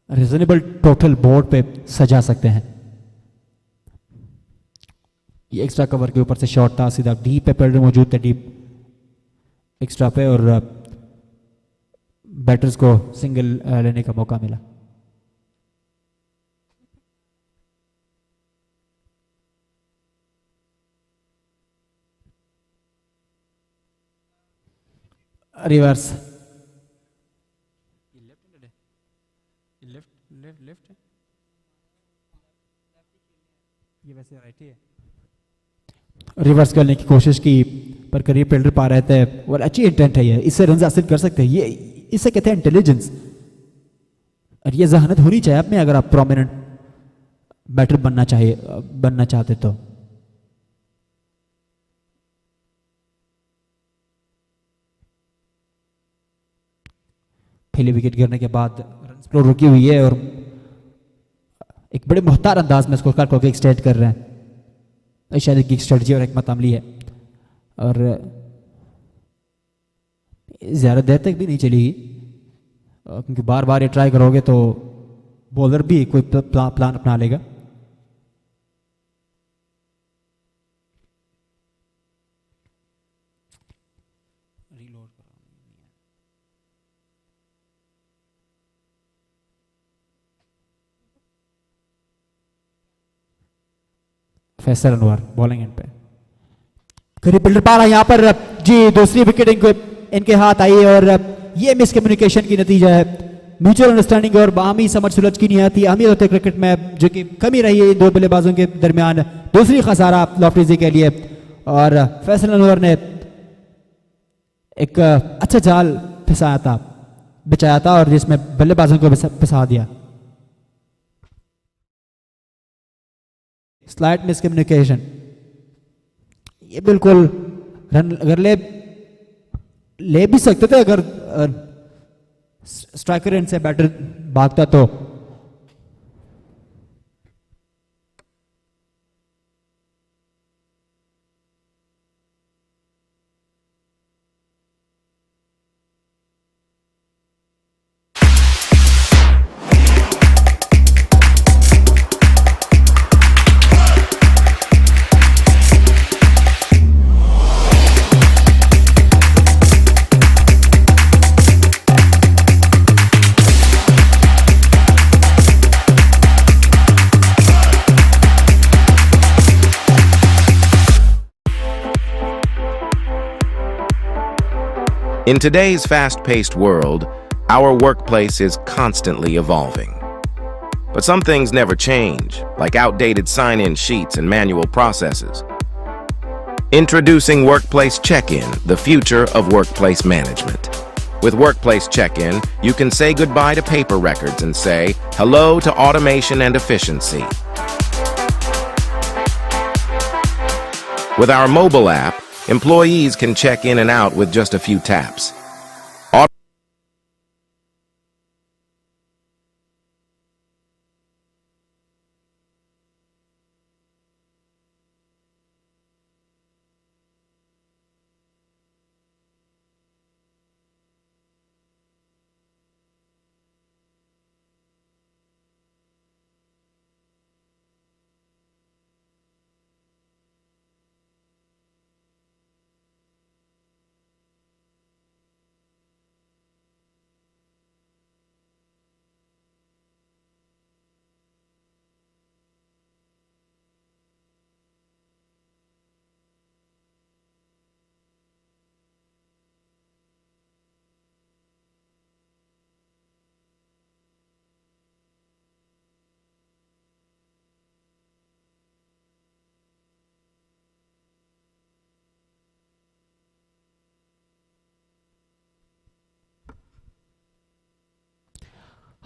रीजनेबल टोटल बोर्ड पे सजा सकते हैं। ये एक्स्ट्रा कवर के ऊपर से शॉट था, सीधा डीप पे फील्डर मौजूद थे डीप एक्स्ट्रा पे और बैटर्स को सिंगल लेने का मौका मिला। रिवर्स लेफ्ट है, ये वैसे राइट ही है। रिवर्स करने की कोशिश की पर करीब फील्डर पा रहे थे और अच्छी इंटेंट है ये, इससे रन हासिल कर सकते हैं। ये इसे कहते हैं इंटेलिजेंस और ये जहानत होनी चाहिए आप में अगर आप प्रोमिनेंट बैटर बनना चाहते तो। पहले विकेट गिरने के बाद रन फ्लो रुकी हुई है और एक बड़े मुख्तार अंदाज में स्कोर कार्ड को एक्सटेंड कर रहे हैं। शायद की स्ट्रेटजी और हिकमत अमली है और ज़्यादा देर तक भी नहीं चलेगी, क्योंकि बार बार ये ट्राई करोगे तो बॉलर भी कोई प्लान अपना लेगा। फैसल अनवर बॉलिंग एंड पे करीब बिल्डर पा रहा यहाँ पर जी दूसरी विकेट इनके हाथ आई और ये मिसकम्युनिकेशन की नतीजा है म्यूचुअल अंडरस्टैंडिंग और बाहमी समझ सुलझ की नहीं आती अहमियत होती है क्रिकेट में जो कि कमी रही है इन दो बल्लेबाजों के दरमियान दूसरी खसारा लॉफ्टीजी के लिए और फैसल अनवर ने एक अच्छा जाल बिछाया था और जिसमें बल्लेबाजों को फंसा दिया स्लाइट मिसकम्युनिकेशन ये बिल्कुल रन अगर ले भी सकते थे अगर स्ट्राइकर इनसे बैटर भागता तो In today's fast-paced world, our workplace is constantly evolving. But some things never change, like outdated sign-in sheets and manual processes. Introducing Workplace Check-In, the future of workplace management. With Workplace Check-In, you can say goodbye to paper records and say hello to automation and efficiency. With our mobile app, employees can check in and out with just a few taps.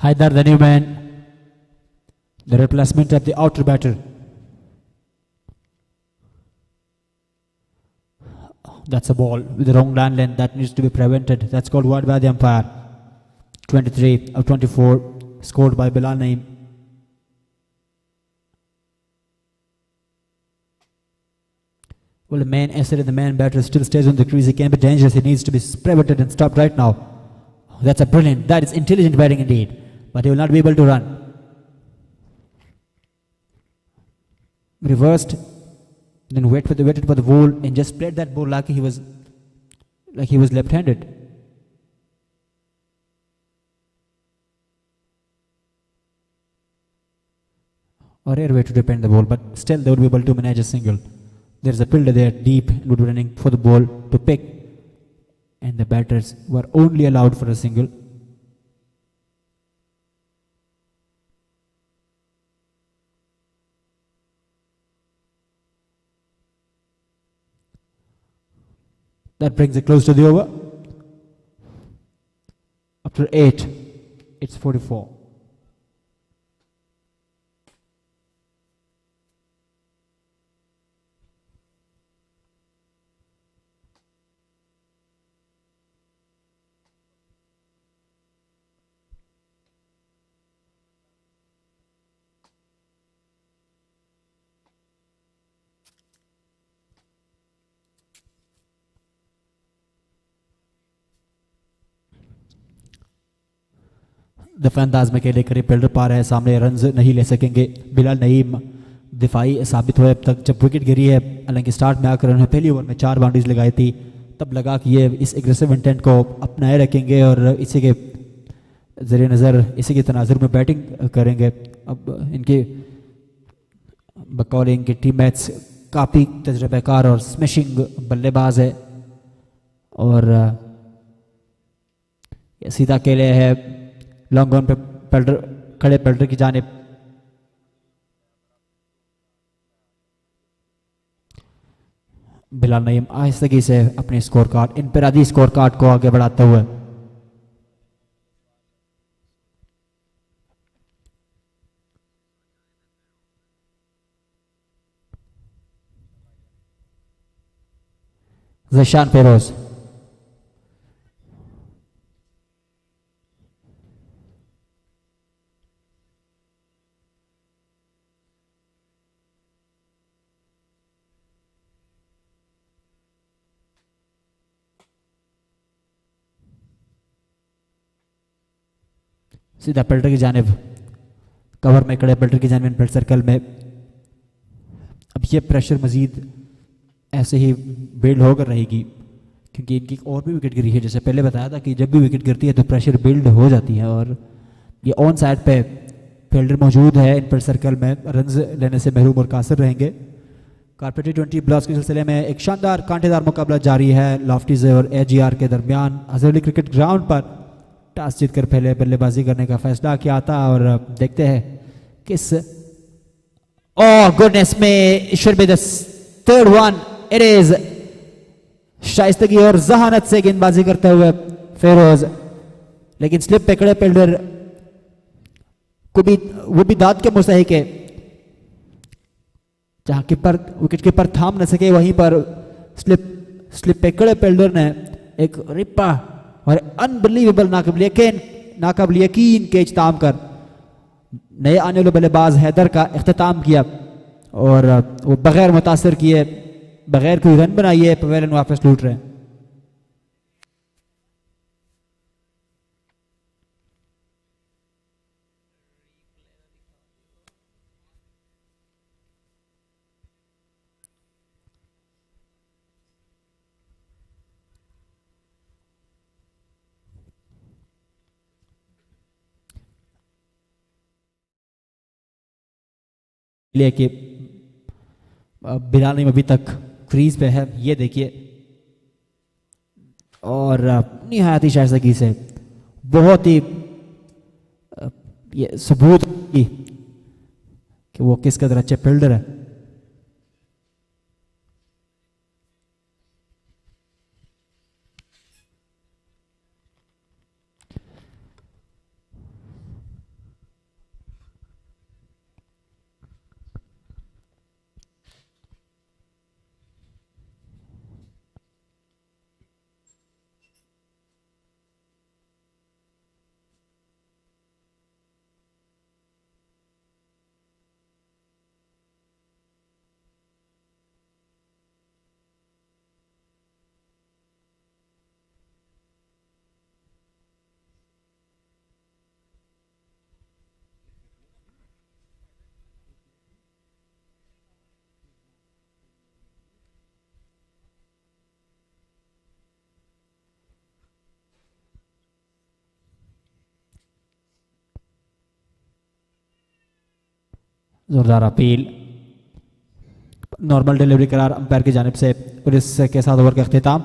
Haidar, the new man, the replacement of the outer batter. That's a ball with the wrong land length that needs to be prevented. That's called wide by the umpire. 23 of 24 scored by Bilal Naeem. Well, the main asset and the man batter still stays on the crease. He can be dangerous. He needs to be prevented and stopped right now. That's a brilliant, that is intelligent batting indeed. But he will not be able to run. Reversed, then waited for the ball and just played that ball like he was left-handed. Or rare way to defend the ball, but still they would be able to manage a single. There's a fielder there deep and would be running for the ball to pick, and the batters were only allowed for a single. That brings it close to the over. After 8, it's 44. दफा अंदाज में खेले करीब fielder पार है सामने runs नहीं ले सकेंगे बिलाल नईम दिफाई साबित हुए अब तक जब विकेट गिरी है हालांकि स्टार्ट में आकर उन्होंने पहली ओवर में 4 बाउंड्रीज लगाई थी तब लगा कि ये इस एग्रेसिव इंटेंट को अपनाए रखेंगे और इसी के ज़रिए नज़र इसी के तनाजुर में बैटिंग करेंगे। अब इनके बकौल इनके टीममेट्स काफ़ी तजर्बेकार और स्मैशिंग बल्लेबाज है और ये सीधा अकेले है लॉन्ग ऑन पे पेल्डर खड़े पेल्डर की जानिब बिलाल नईम आहिस्तगी से अपने स्कोर कार्ड इनफरादी स्कोर कार्ड को आगे बढ़ाते हुए ज़शान फेरोज सीधा पेल्डर की जानिब कवर में खड़े पेल्डर की जानिब इनफील्ड सर्कल में अब ये प्रेशर मजीद ऐसे ही बिल्ड होकर रहेगी क्योंकि इनकी और भी विकेट गिरी है जैसे पहले बताया था कि जब भी विकेट गिरती है तो प्रेशर बिल्ड हो जाती है और ये ऑन साइड पे फील्डर मौजूद है इनफील्ड सर्कल में रन्स लेने से महरूम और कासिर रहेंगे कारपेट T20 ब्लास्ट के सिलसिले में एक शानदार कांटेदार मुकाबला जारी है लॉफ्टीज और AJR के दरमियान हज़रली क्रिकेट ग्राउंड पर टॉस जीतकर पहले बल्लेबाजी करने का फैसला किया था और देखते हैं किस ओह गुडनेस में should be the third one it is शाइस्तगी और जहानत से गेंदबाजी करते हुए फेरोज लेकिन स्लिप पे खड़े फील्डर को भी वो भी दाद के मुस्तहिक है जहां कीपर विकेट कीपर थाम न सके वहीं पर स्लिप पे खड़े फील्डर ने एक रिप्पा और अनबिलीवेबल नाकाबिल यकीन कैच थाम कर नए आने वाले बल्लेबाज हैदर का इख्तिताम किया और वो बगैर मुतासर किए बगैर कोई रन बनाइए पवेलियन वापस लूट रहे हैं कि बिलाल नईम अभी तक क्रीज पे है ये देखिए और निहायत ही शाइस्तगी से बहुत ही ये सबूत कि वो किस कदर अच्छे फील्डर है जोरदार अपील नॉर्मल डिलीवरी करार अंपायर की जानिब से और इसके साथ ओवर का अख्तिताम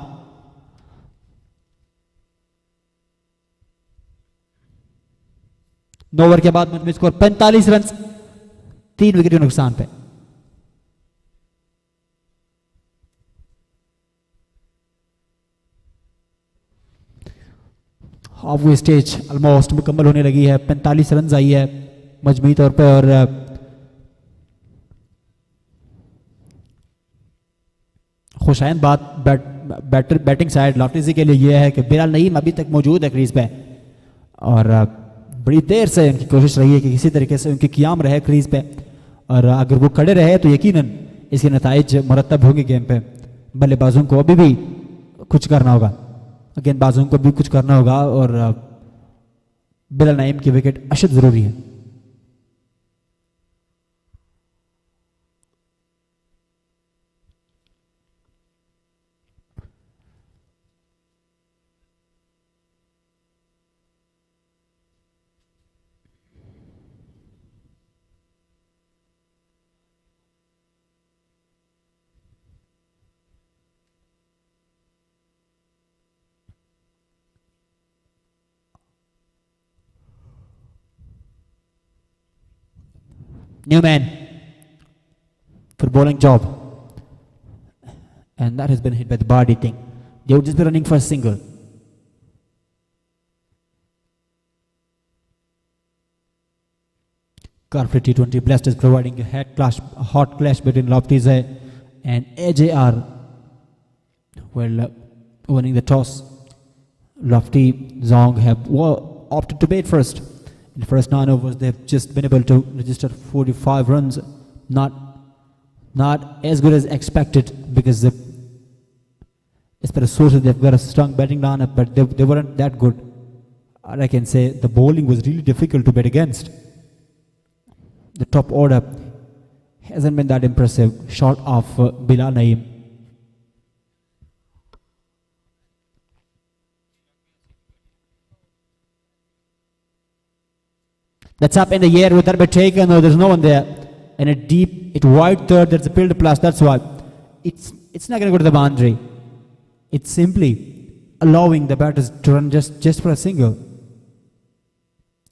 नौ ओवर के बाद मजमू स्कोर 45 रन 3 विकेट के नुकसान पे हाफ वे स्टेज ऑलमोस्ट मुकम्मल होने लगी है 45 रन आई है मजमूई तौर पे और खुशाइंद बात बैटिंग साइड लॉफ्टीजी के लिए यह है कि बिलाल नईम अभी तक मौजूद है क्रीज पे और बड़ी देर से उनकी कोशिश रही है कि किसी तरीके से उनकी क़याम रहे क्रीज पे और अगर वो खड़े रहे तो यकीनन इसके नताइज मुरतब होंगे गेम पे बल्लेबाजों को अभी भी कुछ करना होगा गेंदबाजों को भी कुछ करना होगा और बिलाल नईम की विकेट अशद ज़रूरी है New man for bowling job. And that has been hit by the bar hitting. They would just be running for a single. Corporate T20 Blast is providing a hot clash between Lofty and AJR. Well, winning the toss. Lofty Zong have opted to bat first. In the first 9 overs, they've just been able to register 45 runs. Not as good as expected, because as per the sources, they've got a strong batting lineup, but they weren't that good. I can say the bowling was really difficult to bat against. The top order hasn't been that impressive, short of Bilal Naeem. That's up in the air, with that be taken, though there's no one there. And a deep, wide third, that's a field plus, that's why. It's not going to go to the boundary. It's simply allowing the batters to run just for a single.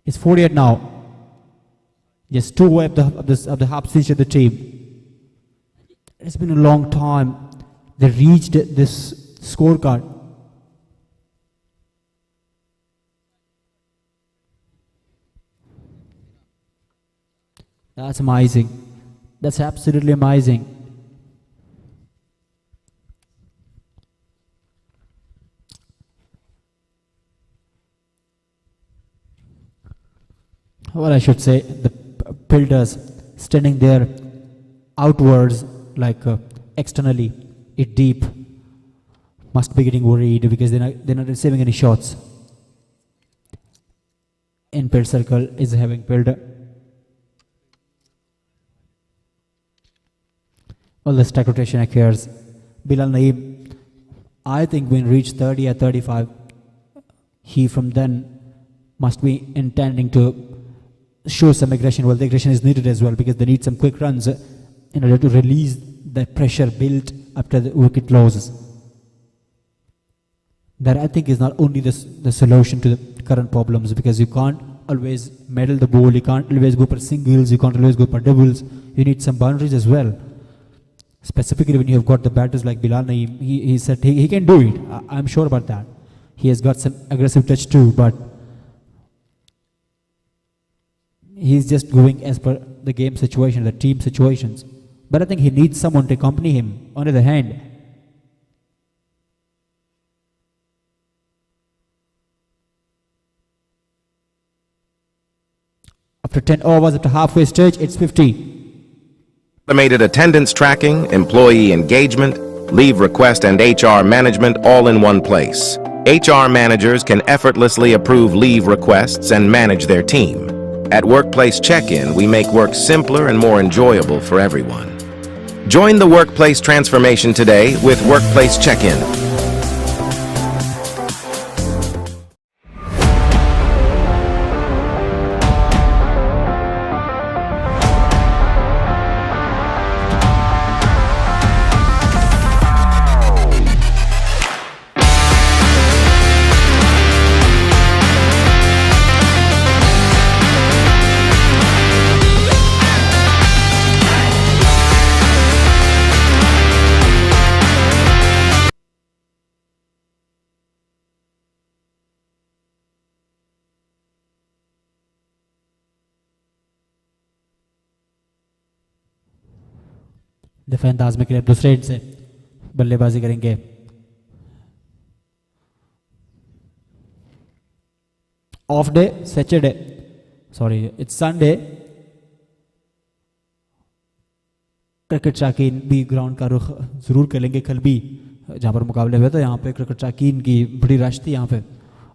It's 48 now. Just 2 away of the half century of the team. It's been a long time they reached this scorecard. That's amazing. That's absolutely amazing. Well, I should say the fielders standing there outwards, like externally, it deep, must be getting worried because they're not receiving any shots. Infield circle is having fielder. Well, the stack rotation occurs. Bilal Naeem, I think when reach 30 or 35, he from then must be intending to show some aggression. Well, the aggression is needed as well because they need some quick runs in order to release the pressure built after the wicket closes. That I think is not only the solution to the current problems, because you can't always medal the ball, you can't always go for singles, you can't always go for doubles. You need some boundaries as well. Specifically when you have got the batters like Bilal Naeem, he said he can do it. I'm sure about that. He has got some aggressive touch too, but he's just going as per the game situation, the team situations. But I think he needs someone to accompany him. On the other hand, after 10 overs, after halfway stage, it's 50. Automated attendance tracking, employee engagement, leave request, and HR management all in one place. HR managers can effortlessly approve leave requests and manage their team. At Workplace Check-In, we make work simpler and more enjoyable for everyone. Join the workplace transformation today with Workplace Check-In. दफा अंदाज में करें, दूसरे and से बल्लेबाजी करेंगे। Of day Saturday, sorry it's Sunday. Cricket शौकीन भी ग्राउंड का रुख ज़रूर करेंगे कल भी, जहाँ पर मुकाबले हुए थे। यहाँ पे क्रिकेट शौकीन की बड़ी रश थी यहाँ पे,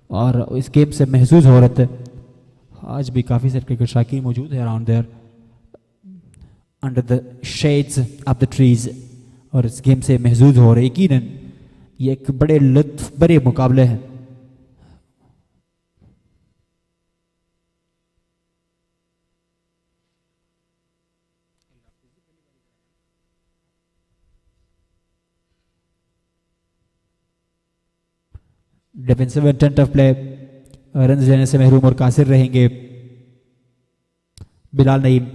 और इस गेम से महसूस हो रहे थे। आज भी काफ़ी सारे क्रिकेट शौकीन मौजूद है around there under the shades of the trees, और इस गेम से महसूस हो रहे यकीनन ये एक बड़े लुत्फ भरे मुकाबले हैं। Defensive intent of play, run लेने से महरूम और कासिर रहेंगे बिलाल नईम।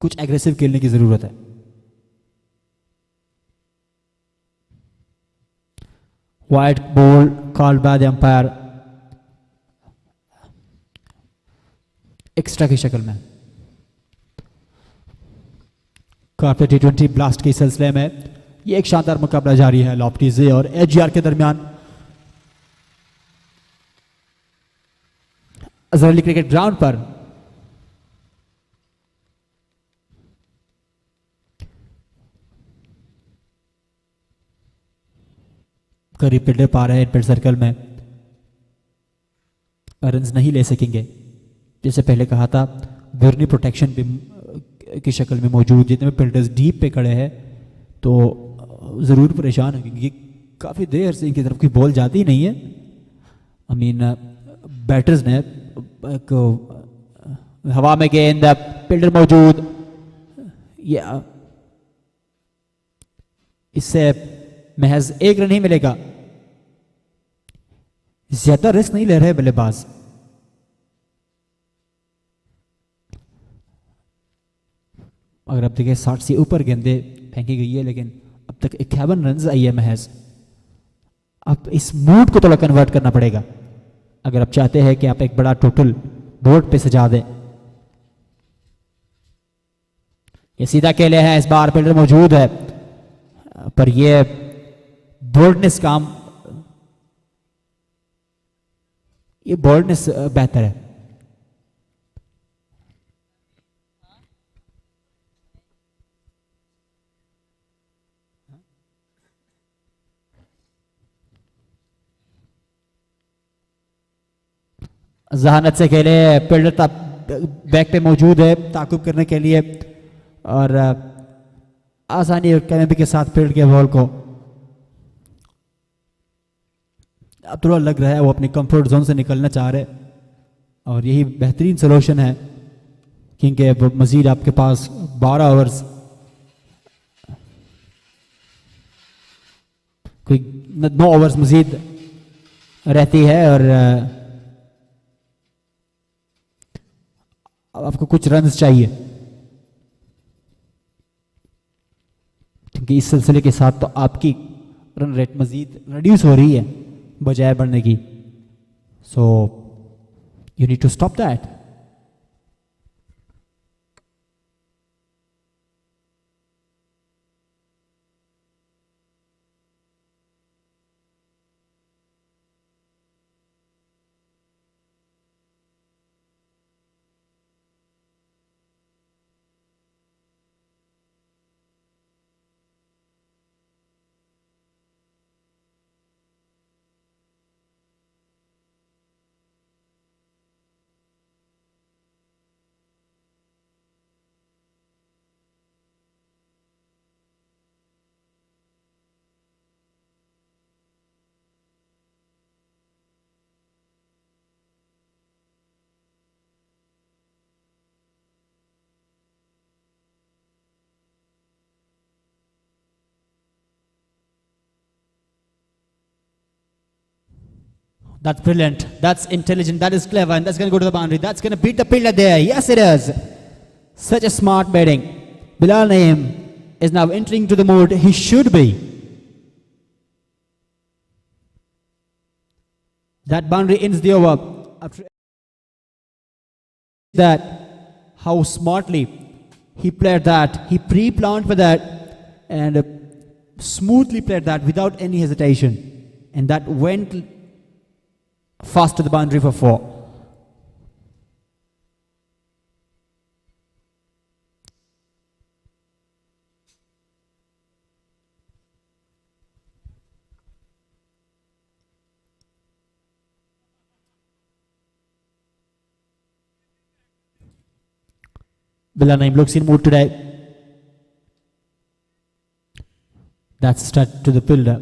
कुछ एग्रेसिव खेलने की जरूरत है। Wide ball called by the umpire extra की शक्ल में। कॉर्पोरेट T20 ब्लास्ट के सिलसिले में ये एक शानदार मुकाबला जारी है लॉफ्टीजे और AJR के दरमियान। अजहरी क्रिकेट ग्राउंड पर करीब पिल्डर पा रहे हैं इनफील्ड सर्कल में, रन्स नहीं ले सकेंगे। जैसे पहले कहा था बिरनी प्रोटेक्शन भी की शक्ल में मौजूद, जितने में पिल्डर्स डीप पे खड़े हैं तो ज़रूर परेशान होंगे। काफ़ी देर से इनकी तरफ की बॉल जाती ही नहीं है। आई मीन बैटर्स ने हवा में गेंद, पिल्डर मौजूद, ये इससे महज एक रन ही मिलेगा। ज्यादा रिस्क नहीं ले रहे बल्लेबाज। अगर अब देखिए 60 से ऊपर गेंदें फेंकी गई है, लेकिन अब तक 51 रन आई है महज। अब इस मूड को थोड़ा कन्वर्ट करना पड़ेगा अगर आप चाहते हैं कि आप एक बड़ा टोटल बोर्ड पे सजा दें। ये सीधा खेले हैं, इस बार फील्डर मौजूद है, पर ये बोल्डनेस काम, ये बोल्डनेस बेहतर है। जहानत से खेले, फील्डर बैक पे मौजूद है ताकुब करने के लिए और आसानी और कामयाबी के साथ फील्ड के बॉल को। अब थोड़ा लग रहा है वो अपने कंफर्ट जोन से निकलना चाह रहे और यही बेहतरीन सोल्यूशन है, क्योंकि अब मजीद आपके पास 12 ओवर्स, कोई 9 ओवर्स मजीद रहती है और अब आपको कुछ रन्स चाहिए, क्योंकि इस सिलसिले के साथ तो आपकी रन रेट मजीद रिड्यूस हो रही है बजाय बढ़ने की। So you need to stop that. That's brilliant. That's intelligent. That is clever. And that's going to go to the boundary. That's going to beat the pillar there. Yes, it is. Such a smart batting. Bilal Naeem is now entering to the mood he should be. That boundary ends the over. After that, how smartly he played that. He pre-planned for that and smoothly played that without any hesitation. And that went fast to the boundary for 4. Bilal Naeem looks in mood today. That's a start to the fielder,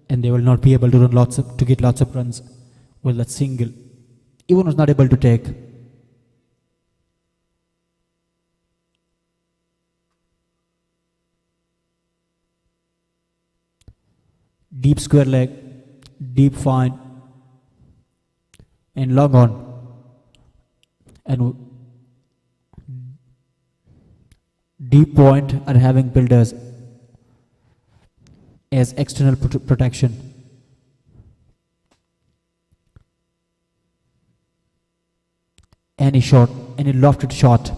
and they will not be able to run to get lots of runs. Well, that single, even was not able to take. Deep square leg, deep fine, and long on. And deep point are having builders as external protection. Any shot, any lofted shot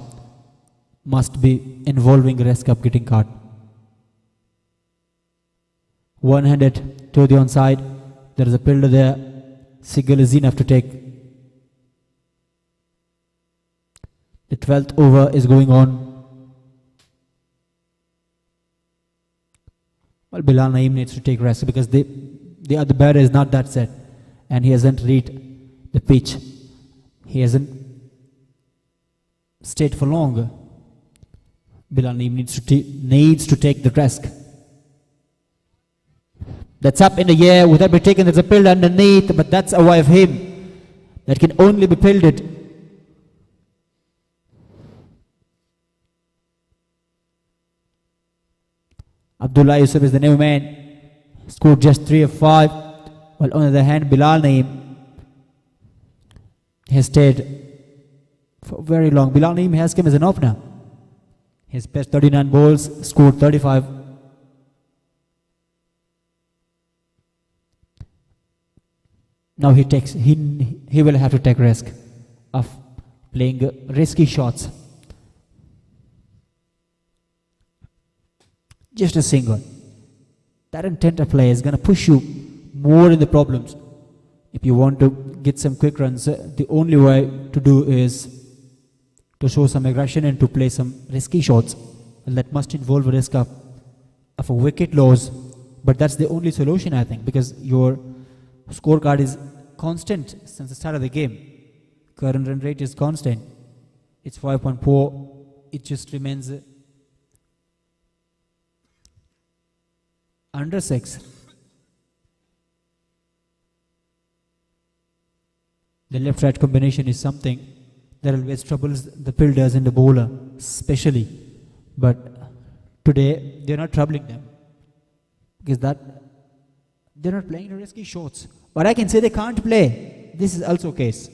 must be involving risk of getting caught. One-handed to the onside. There is a builder there. Signal is enough to take. The 12th over is going on. Well, Bilal Naeem needs to take rest because the other batter is not that set and he hasn't read the pitch. He hasn't stayed for long. Bilal Naeem needs to take the risk. That's up in the air without be taken. There's a field underneath, but that's away of him. That can only be fielded. Abdullah Yusuf is the new man. Scored just 3 of 5. While on the other hand, Bilal Naeem has stayed for very long. Bilal Naeem has come as an opener. His best 39 balls, scored 35. Now he will have to take risk of playing risky shots. Just a single. That intent of play is going to push you more in the problems. If you want to get some quick runs, the only way to do is to show some aggression and to play some risky shots. And that must involve a risk of a wicket loss. But that's the only solution, I think, because your scorecard is constant since the start of the game. Current run rate is constant. It's 5.4. It just remains under 6. The left-right combination is something that always troubles the fielders and the bowler, especially. But today, they're not troubling them. Because they're not playing the risky shots. But I can say they can't play. This is also case.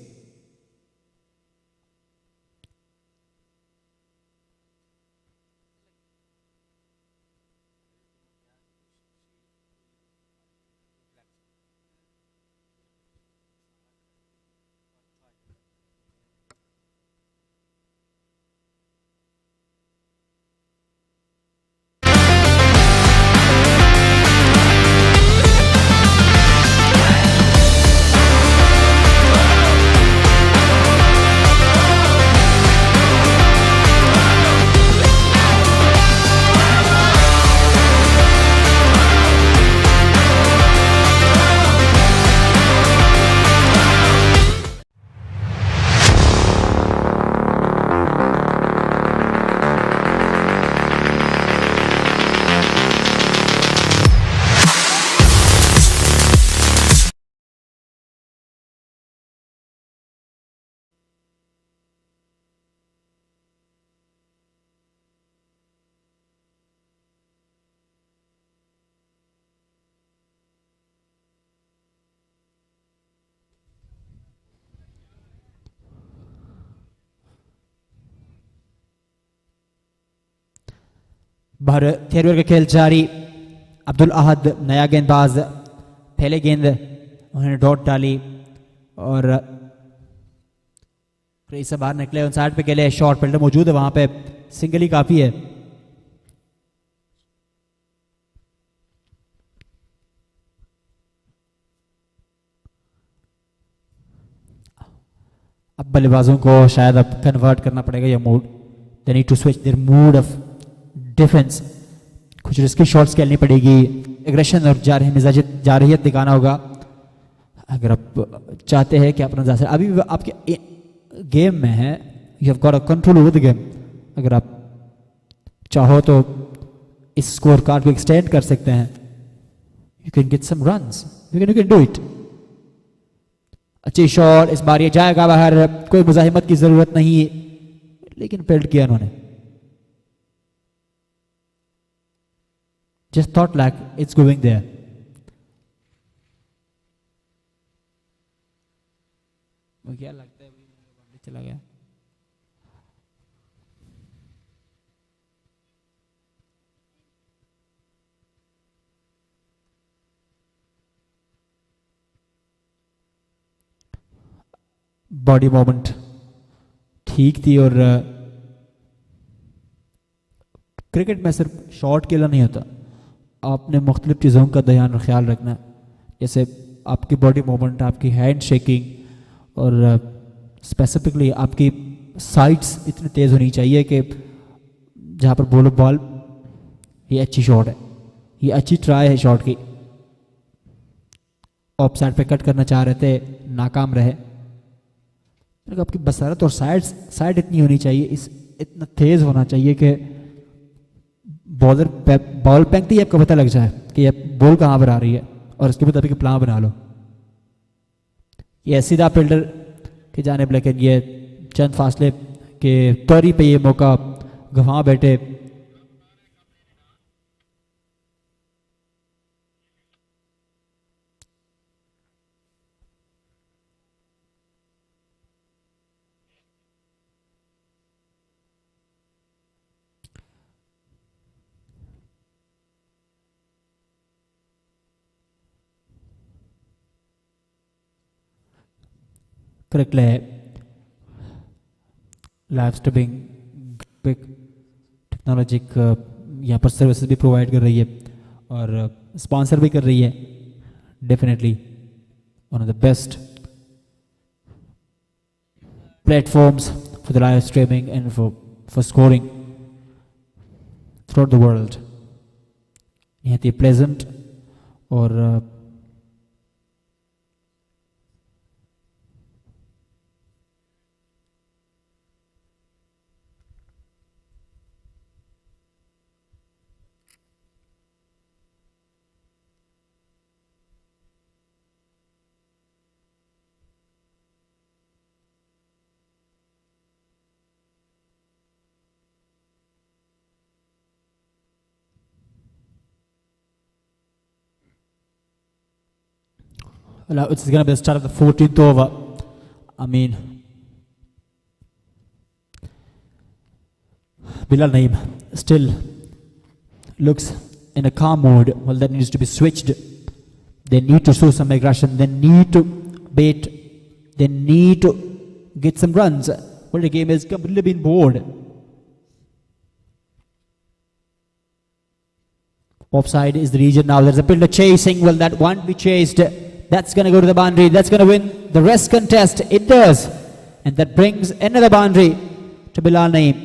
Bharat थेरवेल का खेल जारी. अब्दुल अहद नया गेंदबाज. पहले गेंद उन्होंने dot डाली और क्रीज से बाहर निकले. उन साइड पे के लिए शॉर्ट फील्डर मौजूद है वहां पे. सिंगल ही काफी है. अब बल्लेबाजों को शायद अब कन्वर्ट करना पड़ेगा ये mood. They need to switch their mood of defence. कुछ रिस्की शॉट्स खेलनी पड़ेगी. एग्रेशन और जारहियत दिखाना होगा अगर आप चाहते हैं कि अपना जाकर अभी आपके गेम में है. You have got a control over the game. अगर आप चाहो तो इस स्कोर कार्ड को एक्सटेंड कर सकते हैं. You can get some runs. You can do it. अच्छी शॉट. इस बार ये जाएगा बाहर. कोई मुजाहिमत की जरूरत नहीं है लेकिन फील्ड किया उन्होंने. Just thought like it's going there. वो क्या लगता है चला गया. बॉडी मूवमेंट ठीक थी। और क्रिकेट में सिर्फ शॉट खेलना नहीं होता, आपने मुख्तलिफ चीज़ों का ध्यान और ख्याल रखना है, जैसे आपकी बॉडी मूवमेंट, आपकी हैंड शेकिंग, और स्पेसिफिकली आपकी साइड्स इतनी तेज़ होनी चाहिए कि जहाँ पर बोलो बॉल ये अच्छी शॉट है, ये अच्छी ट्राई है शॉट की, ऑफ साइड पे कट करना चाह रहे थे, नाकाम रहे। आपकी बसारत और साइड इतनी होनी चाहिए, इतना तेज़ होना चाहिए कि बॉलर बॉल फेंकते ही आपको पता लग जाए कि अब बॉल कहाँ पर आ रही है और उसके मुताबिक प्लान बना लो। ये सीधा फील्डर की जानिब, लेकिन ये चंद फासले के तौरी पे ये मौका गंवा बैठे। Criclay लाइव स्ट्रीमिंग टेक्नोलॉजी यहाँ पर सर्विसेज भी प्रोवाइड कर रही है और स्पॉन्सर भी कर रही है। Definitely one of the best platforms for the live streaming and for scoring through the world. यहाँ थी प्लेजेंट और it's going to be the start of the 14th over. I mean, Bilal Naeem still looks in a calm mode. Well, that needs to be switched. They need to show some aggression. They need to bait. They need to get some runs. Well, the game has completely been bored. Offside is the region now. There's a fielder chasing. Well, that won't be chased. That's going to go to the boundary. That's going to win the rest contest. It does. And that brings another boundary to Bilal Naeem.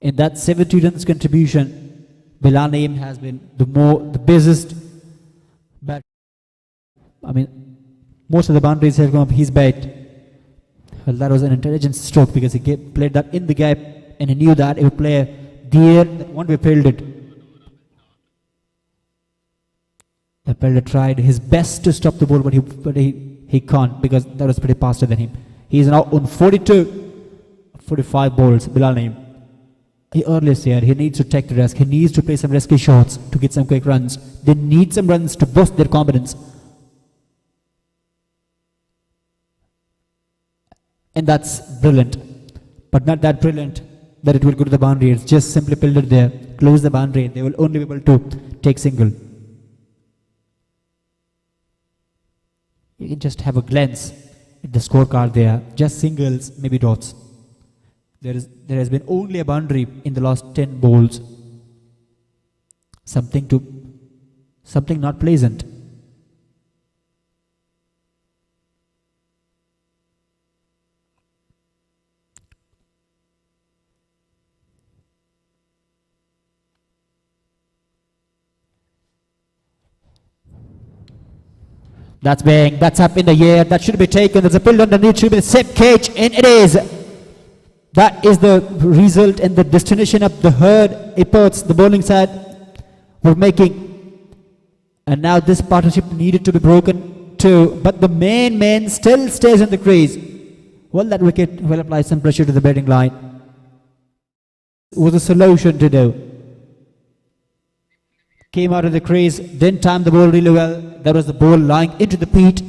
In that 70 runs contribution, Bilal Naeem has been the busiest bat. I mean, most of the boundaries have gone up his bat. Well, that was an intelligent stroke because he played that in the gap and he knew that he would play there that won't be fielded. The fielder tried his best to stop the ball, but he can't because that was pretty faster than him. He is now on 45 balls, Bilal Naeem. He earlier said he needs to take the risk. He needs to play some risky shots to get some quick runs. They need some runs to boost their confidence. And that's brilliant. But not that brilliant that it will go to the boundary. It's just simply fielded there. Close the boundary. They will only be able to take single. You can just have a glance at the scorecard there. Just singles, maybe dots. There has been only a boundary in the last 10 balls. Something not pleasant. That's bang, that's up in the air, that should be taken. There's a field underneath, should be the same cage, and it is. That is the result and the destination of the herd efforts the bowling side were making. And now this partnership needed to be broken too. But the main man still stays in the crease. Well, that wicket will apply some pressure to the batting line. It was a solution to do. Came out of the crease, didn't time the ball really well. There was the ball lying into the peat.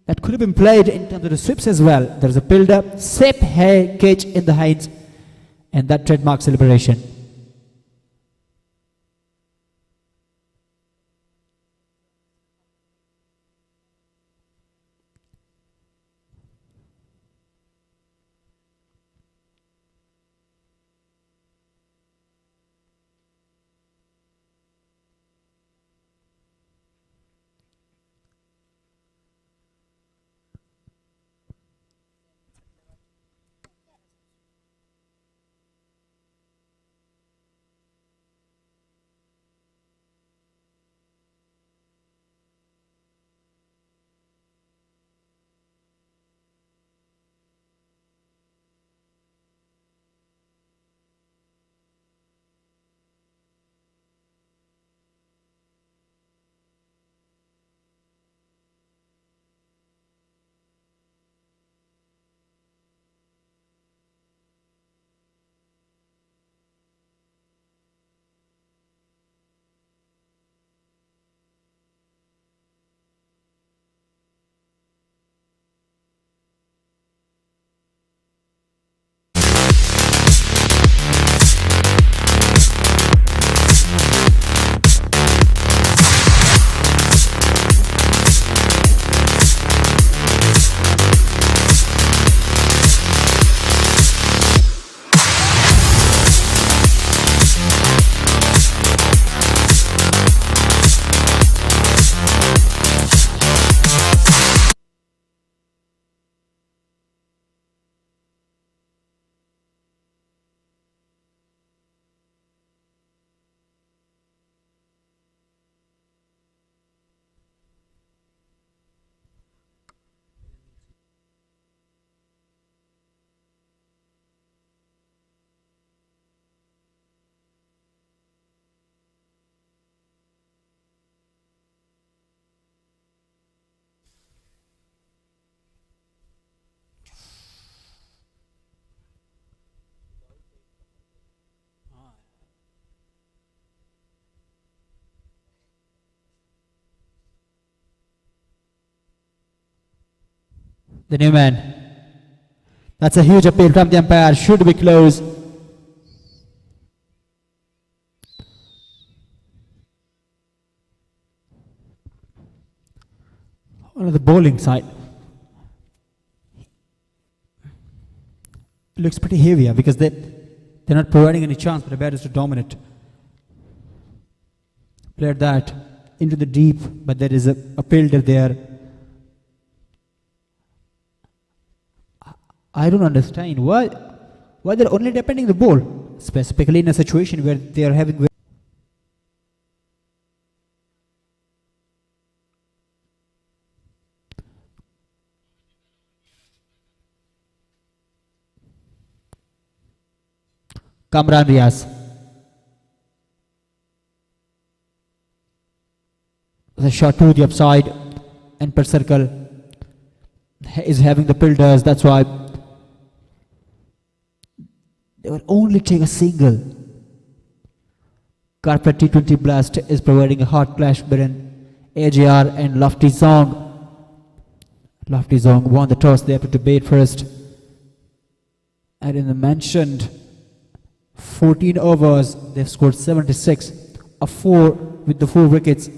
That could have been played in terms of the sweeps as well. There's a build-up, safe hair catch in the heights, and that trademark celebration. The new man. That's a huge appeal from the umpire. Should be close. On the bowling side, it looks pretty heavier because they're not providing any chance for the batters to dominate. Played that into the deep, but there is a fielder there. I don't understand why they're only defending the ball, specifically in a situation where they are having. Kamran Riaz. The shot to the upside and per circle is having the fielders. That's why they will only take a single. Carpet T20 Blast is providing a hard clash between AJR and Lofty Zong. Lofty Zong won the toss. They have to bat first. And in the mentioned 14 overs, they've scored 76, a 4 with the 4 wickets.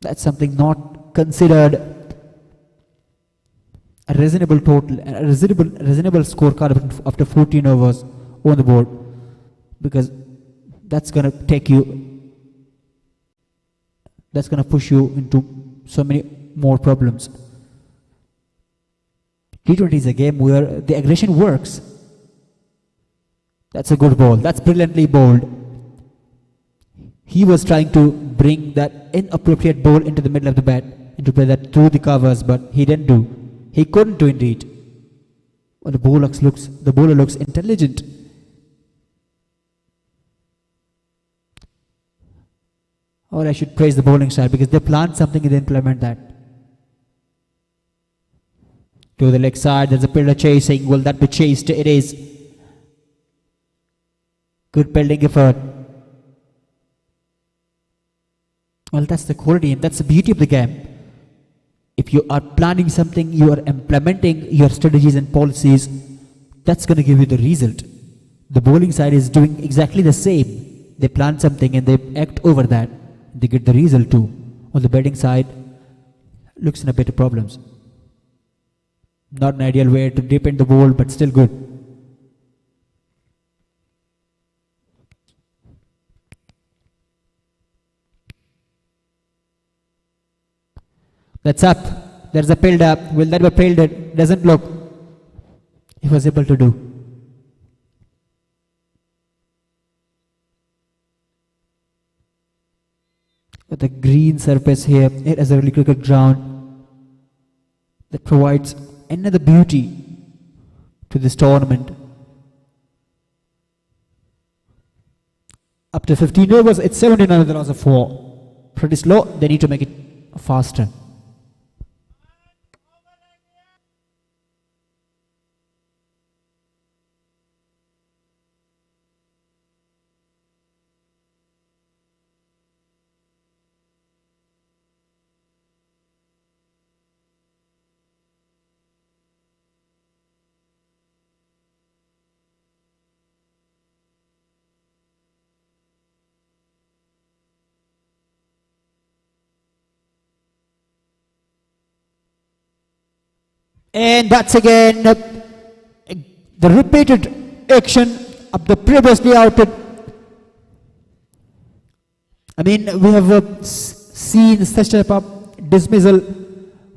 That's something not considered a reasonable total, a reasonable scorecard after 14 overs on the board, because that's going to take you, that's going to push you into so many more problems. T20 is a game where the aggression works. That's a good ball. That's brilliantly bowled. He was trying to bring that inappropriate ball into the middle of the bat and to play that through the covers, but he didn't do. He couldn't do indeed. Well, the bowler looks intelligent. Or I should praise the bowling side because they planned something and they implement that. To the leg side, there's a fielder chasing. Will that be chased? It is. Good fielding effort. Well, that's the quality and that's the beauty of the game. If you are planning something, you are implementing your strategies and policies, that's going to give you the result. The bowling side is doing exactly the same. They plan something and they act over that. They get the result too. On the batting side, looks in a bit of problems. Not an ideal way to depend the ball, but still good. That's up. There's a field up. Will that be fielded? Doesn't look. He was able to do. With the green surface here, it is a really cricket ground that provides another beauty to this tournament. Up to 15 overs, it's 79 with the loss of 4. Pretty slow, they need to make it faster. And that's again the repeated action of the previously outed. I mean, we have seen such type of dismissal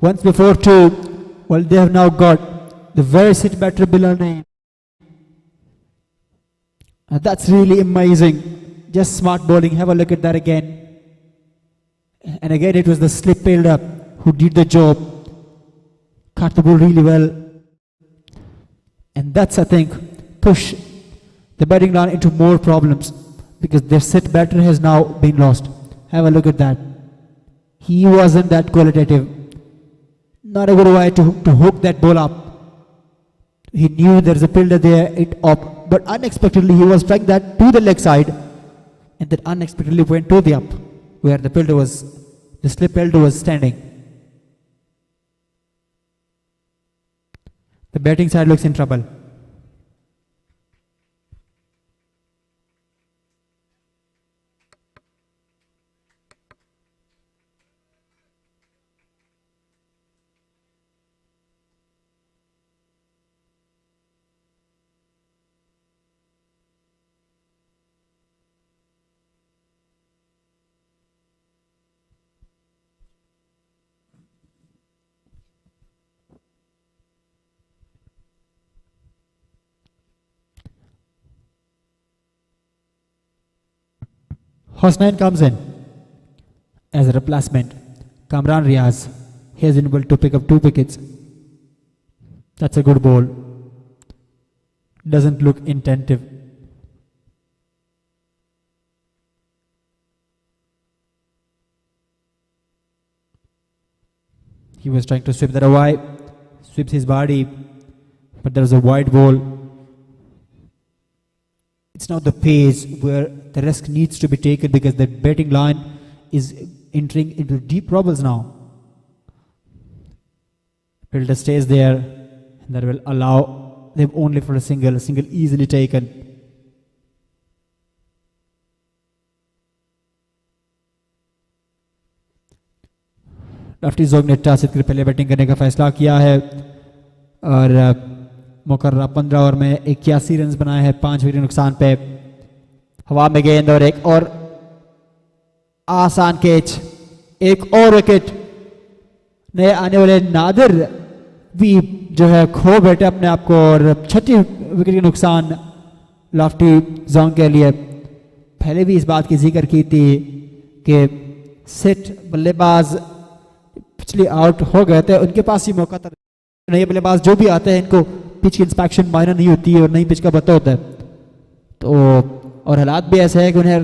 once before too. Well, they have now got the very sit batter below name. That's really amazing. Just smart bowling. Have a look at that again. And again, it was the slip fielder who did the job. Cut the ball really well. And that's, I think, push the batting line into more problems because their set batter has now been lost. Have a look at that. He wasn't that qualitative. Not a good way to hook that ball up. He knew there's a fielder there, it up, but unexpectedly he was trying that to the leg side and then unexpectedly went to the up where the slip fielder was standing. The batting side looks in trouble. Hosnain comes in as a replacement. Kamran Riaz, he has been able to pick up 2 wickets. That's a good ball. Doesn't look intentive. He was trying to sweep that away, sweeps his body, but there was a wide ball. It's now the pace where the risk needs to be taken because the batting line is entering into deep troubles now. Fielder stays there, and that will allow them only for a single easily taken. लफ्टी जोग ने toss जीतकर पहले batting करने का फैसला किया है और मुकर्रर 15 ओवर में 81 रन बनाए हैं 5 विकेट नुकसान पे. हवा में गेंद और एक और आसान कैच, एक और विकेट. नए आने वाले नादिर भी जो है खो बैठे अपने आप को और 6 विकेट के नुकसान लफ्टी जोंग के लिए. पहले भी इस बात की जिक्र की थी कि सेट बल्लेबाज पिछले आउट हो गए थे, उनके पास ही मौका था. नए बल्लेबाज जो भी आते हैं इनको पिच की इंस्पेक्शन मायना नहीं होती है और नई पिच का पता होता है. तो और हालात भी ऐसे है कि उन्हें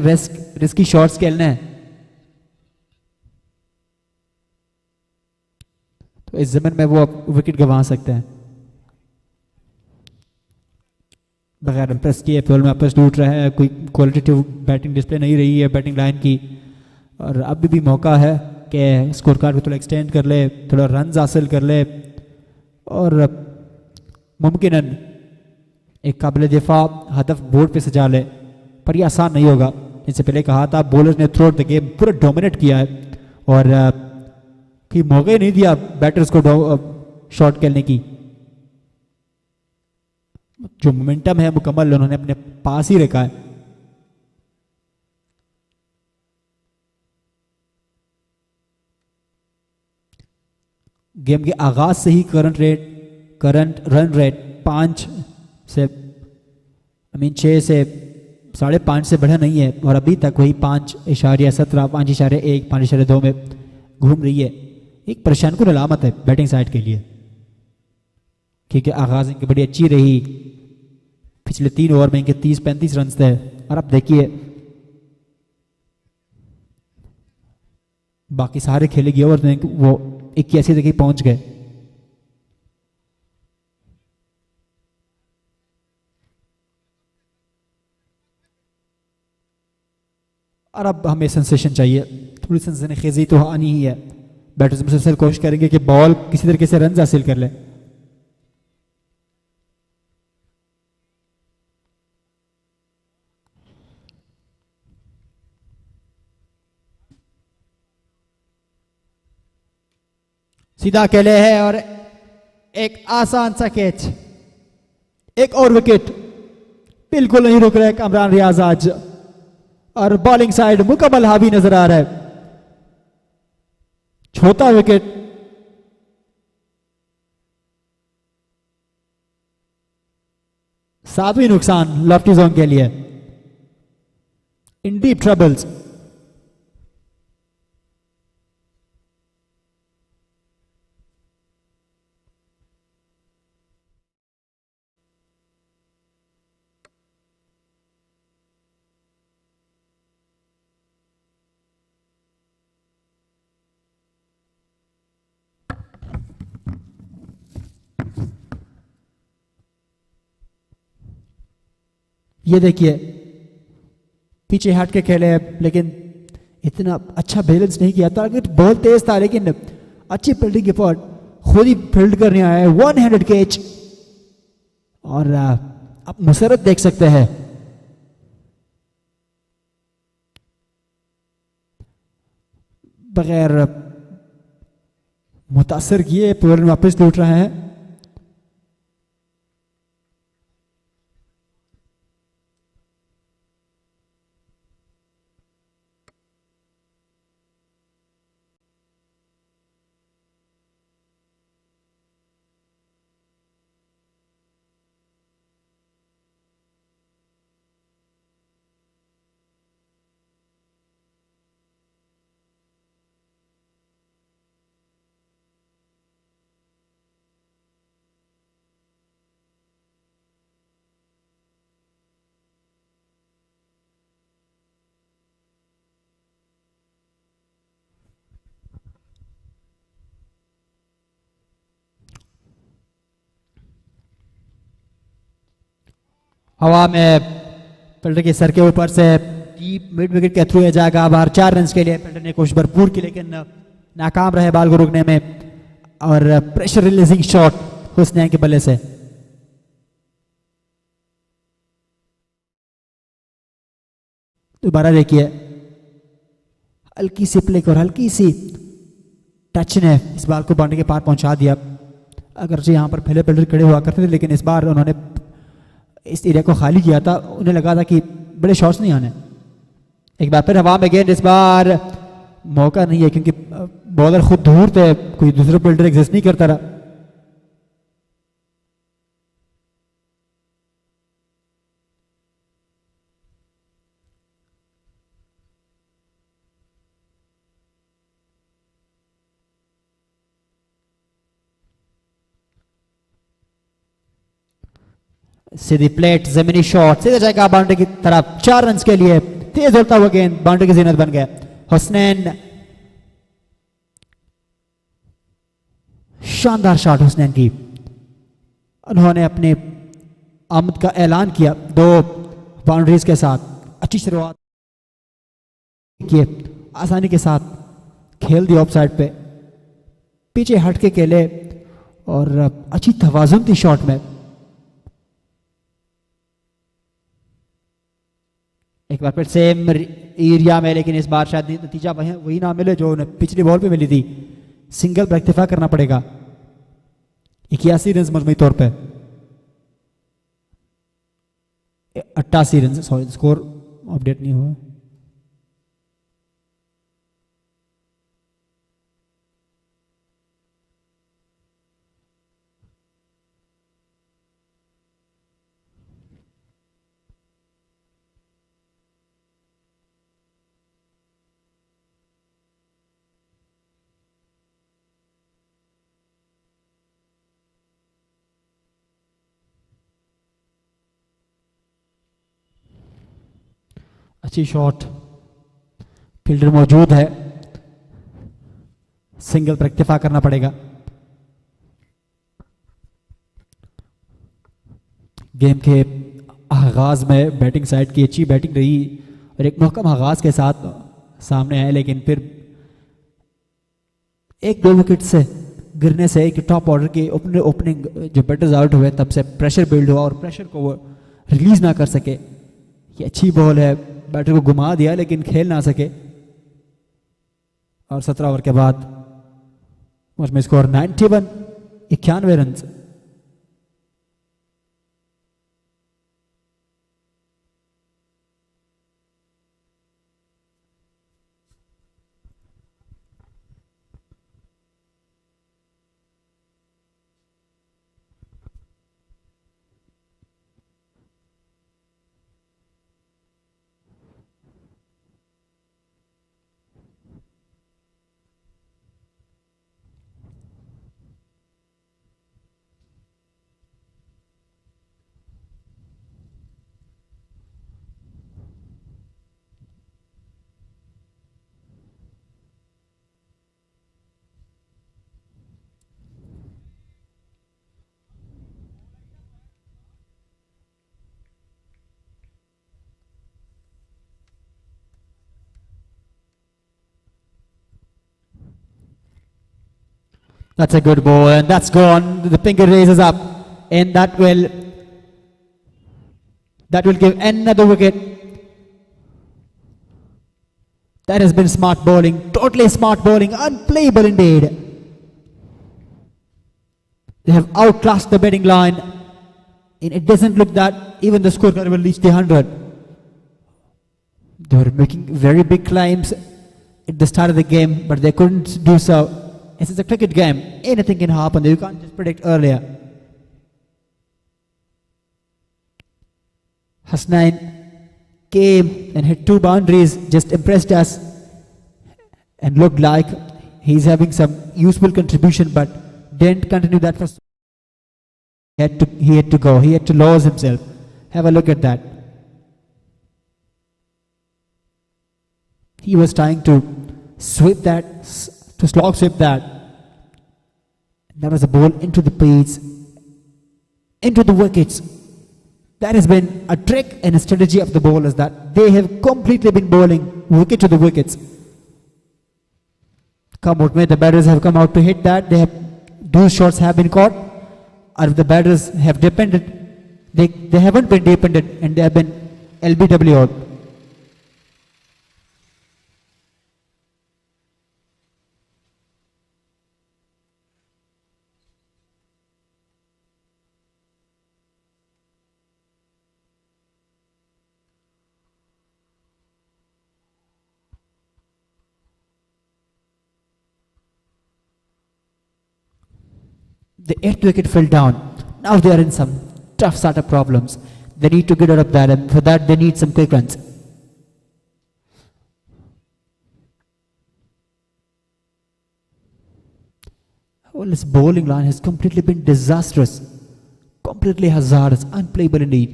रिस्की शॉट्स खेलने हैं. तो इस जमीन में वो विकेट गंवा सकते हैं. बगैर इम्प्रेस किए फील्ड में आपस टूट रहा है, कोई क्वालिटेटिव बैटिंग डिस्प्ले नहीं रही है बैटिंग लाइन की. और अभी भी मौका है कि स्कोर कार्ड को थोड़ा एक्सटेंड कर ले, थोड़ा रन हासिल कर ले और मुमकिनन एक काबिल दिफा हदफ बोर्ड पे सजा ले. पर यह आसान नहीं होगा. इससे पहले कहा था बॉलर्स ने थ्रू आउट द गेम पूरा डोमिनेट किया है और कोई मौका ही नहीं दिया बैटर्स को शॉट खेलने की. जो मोमेंटम है मुकम्मल उन्होंने अपने पास ही रखा है. गेम के आगाज से ही करंट रन रेट 5 से 6 से 5.5 से बढ़ा नहीं है और अभी तक वही 5.17, 5.1, 5.2 में घूम रही है. एक परेशान कुन अलामत है बैटिंग साइड के लिए क्योंकि आगाज इनकी बड़ी अच्छी रही. पिछले 3 ओवर में इनके 30-35 रन थे और अब देखिए बाकी सारे खेले गए ओवर में वो 81 तक ही पहुंच गए. और अब हमें सेंसेशन चाहिए, थोड़ी सेंसेशन खेजी तो आनी ही है. बैटर्स मुसलसल कोशिश करेंगे कि बॉल किसी तरीके से रन हासिल कर ले. सीधा अकेले है और एक आसान सा कैच, एक और विकेट. बिल्कुल नहीं रुक रहे कामरान रियाज आज और बॉलिंग साइड मुकम्मल हावी नजर आ रहा है. 4था विकेट. सातवीं नुकसान लफ्टी जोन के लिए. इन डीप ट्रबल्स. ये देखिए पीछे हट के खेले लेकिन इतना अच्छा बैलेंस नहीं किया. टारगेट बहुत तेज था लेकिन अच्छी फील्डिंग एफर्ट, खुद ही फील्ड करने आया है. 1 हैंडेड कैच और आप मुसरत देख सकते हैं, बगैर मुतासर किए पवेलियन वापस लौट रहे हैं। हवा में फील्डर के सर के ऊपर से डीप मिड विकेट के थ्रू जाएगा बाहर। 4 रन के लिए फील्डर ने कोशिश भरपूर की, लेकिन नाकाम रहे बाल को रोकने में। और प्रेशर रिलीजिंग शॉट हुसनैन के बल्ले से। दोबारा देखिए, हल्की सी प्ले और हल्की सी टच ने इस बाल को बाउंड्री के पार पहुंचा दिया। अगरचे यहां पर पहले फील्डर खड़े हुआ करते थे, लेकिन इस बार उन्होंने इस एरिया को खाली किया था। उन्हें लगा था कि बड़े शॉट्स नहीं आने। एक बार फिर हवा में गेंद, इस बार मौका नहीं है क्योंकि बॉलर खुद दूर थे, कोई दूसरा फील्डर एग्जिस्ट नहीं करता रहा। सीधी प्लेट, जमीनी शॉट, सीधा जाएगा बाउंड्री की तरफ। 4 रन के लिए तेज उड़ता हुआ गेंद बाउंड्री की जीनत बन गया। हुसनैन, शानदार शॉट हुसनैन की। उन्होंने अपने आमद का ऐलान किया 2 बाउंड्रीज के साथ। अच्छी शुरुआत किए, आसानी के साथ खेल दिया ऑफ साइड पे, पीछे हट के खेले और अच्छी तवाजुन थी शॉट में। एक बार फिर सेम एरिया में, लेकिन इस बार शायद नतीजा वही ना मिले जो उन्हें पिछली बॉल पे मिली थी। सिंगल पर इक्तिफा करना पड़ेगा। 81 रन मजमूई तौर पे, 88 रन, सॉरी स्कोर अपडेट नहीं हुआ। अच्छी शॉट, फील्डर मौजूद है, सिंगल पर इक्तिफा करना पड़ेगा। गेम के आगाज में बैटिंग साइड की अच्छी बैटिंग रही और एक महकम आगाज के साथ सामने है, लेकिन फिर 1-2 विकेट से गिरने से एक टॉप ऑर्डर के ओपनिंग जो बैटर्स आउट हुए तब से प्रेशर बिल्ड हुआ और प्रेशर को वो रिलीज ना कर सके। ये अच्छी बॉल है, बैटर को घुमा दिया लेकिन खेल ना सके। और 17 ओवर के बाद उसमें score 91, 91 run. That's a good ball and that's gone. The finger raises up and that will That will give another wicket. That has been smart bowling, totally smart bowling, unplayable indeed. They have outclassed the batting line, and it doesn't look that even the scorecard will reach the 100. They were making very big climbs at the start of the game, but they couldn't do so. This is a cricket game. Anything can happen. You can't just predict earlier. Hasnain came and hit 2 boundaries, just impressed us and looked like he's having some useful contribution, but didn't continue that for. He had to go. He had to lose himself. Have a look at that. He was trying to sweep that, to slog sweep that. That was a ball into the pitch, into the wickets. That has been a trick and a strategy of the bowlers, that they have completely been bowling wicket to the wickets. Come out, the batters have come out to hit that. Those shots have been caught. Or if the batters have depended, they haven't been dependent, and they have been LBW out. The 8th wicket fell down. Now they are in some tough startup problems. They need to get out of that, and for that they need some quick runs. Well, this bowling line has completely been disastrous. Completely hazardous, unplayable indeed.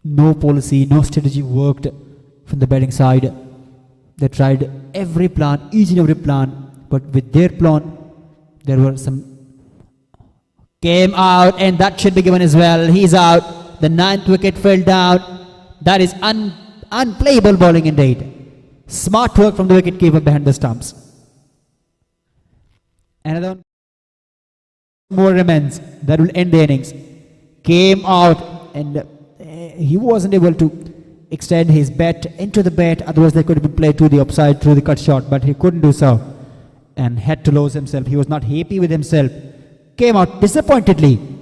No policy, no strategy worked from the batting side. They tried every plan, each and every plan, but with their plan, there were some came out, and that should be given as well. He's out. The 9th wicket fell down. That is unplayable bowling indeed. Smart work from the wicketkeeper behind the stumps. Another one more remains. That will end the innings. Came out, and he wasn't able to extend his bat into the bat. Otherwise, they could have been played to the upside through the cut shot, but he couldn't do so, and had to lose himself. He was not happy with himself. Came out disappointedly.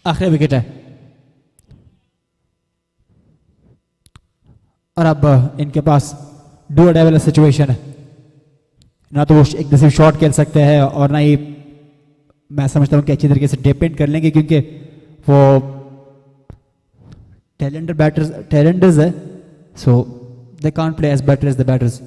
आखिरी wicket है, और अब इनके पास do और die वाला situation है. ना तो वो एक दूसरे शॉट खेल सकते हैं, और ना ही मैं समझता हूँ कि अच्छी तरीके से डिपेंड कर लेंगे, क्योंकि वो टैलेंटर्स है, so they can't play as better as the batters.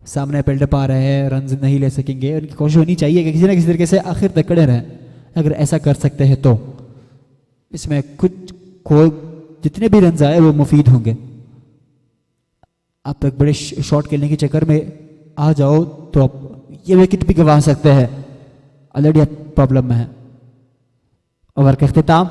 सामने बिल्डअप आ रहे हैं, रन नहीं ले सकेंगे. उनकी कोशिश होनी चाहिए कि किसी ना किसी तरीके से आखिर तक खड़े रहें. अगर ऐसा कर सकते हैं तो इसमें कोई जितने भी रन आए वो मुफीद होंगे. आप तक बड़े शॉट खेलने के चक्कर में आ जाओ तो आप ये विकेट भी गंवा सकते हैं. ऑलरेडी आप प्रॉब्लम में है. ओवर का इख्तिताम.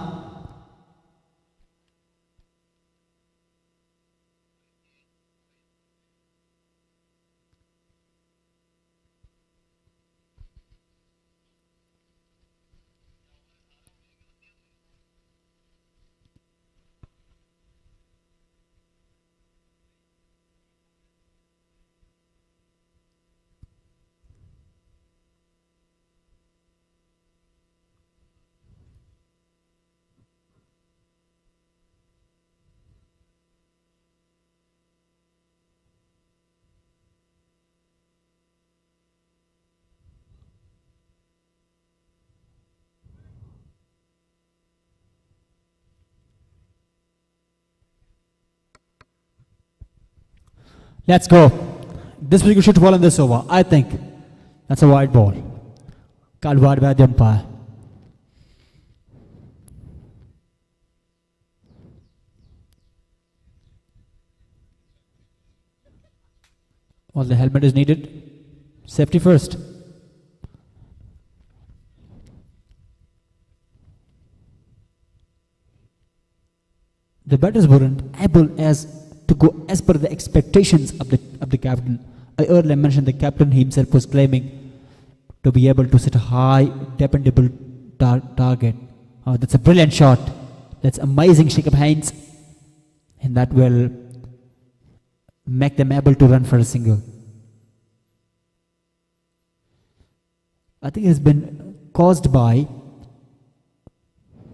Let's go. This was a good ball on this over. I think that's a wide ball. Called wide by the umpire. Well, the helmet is needed. Safety first. The batters weren't able to go as per the expectations of the captain. I earlier mentioned the captain himself was claiming to be able to set a high, dependable target. Oh, that's a brilliant shot. That's amazing shake of hands. And that will make them able to run for a single. I think it has been caused by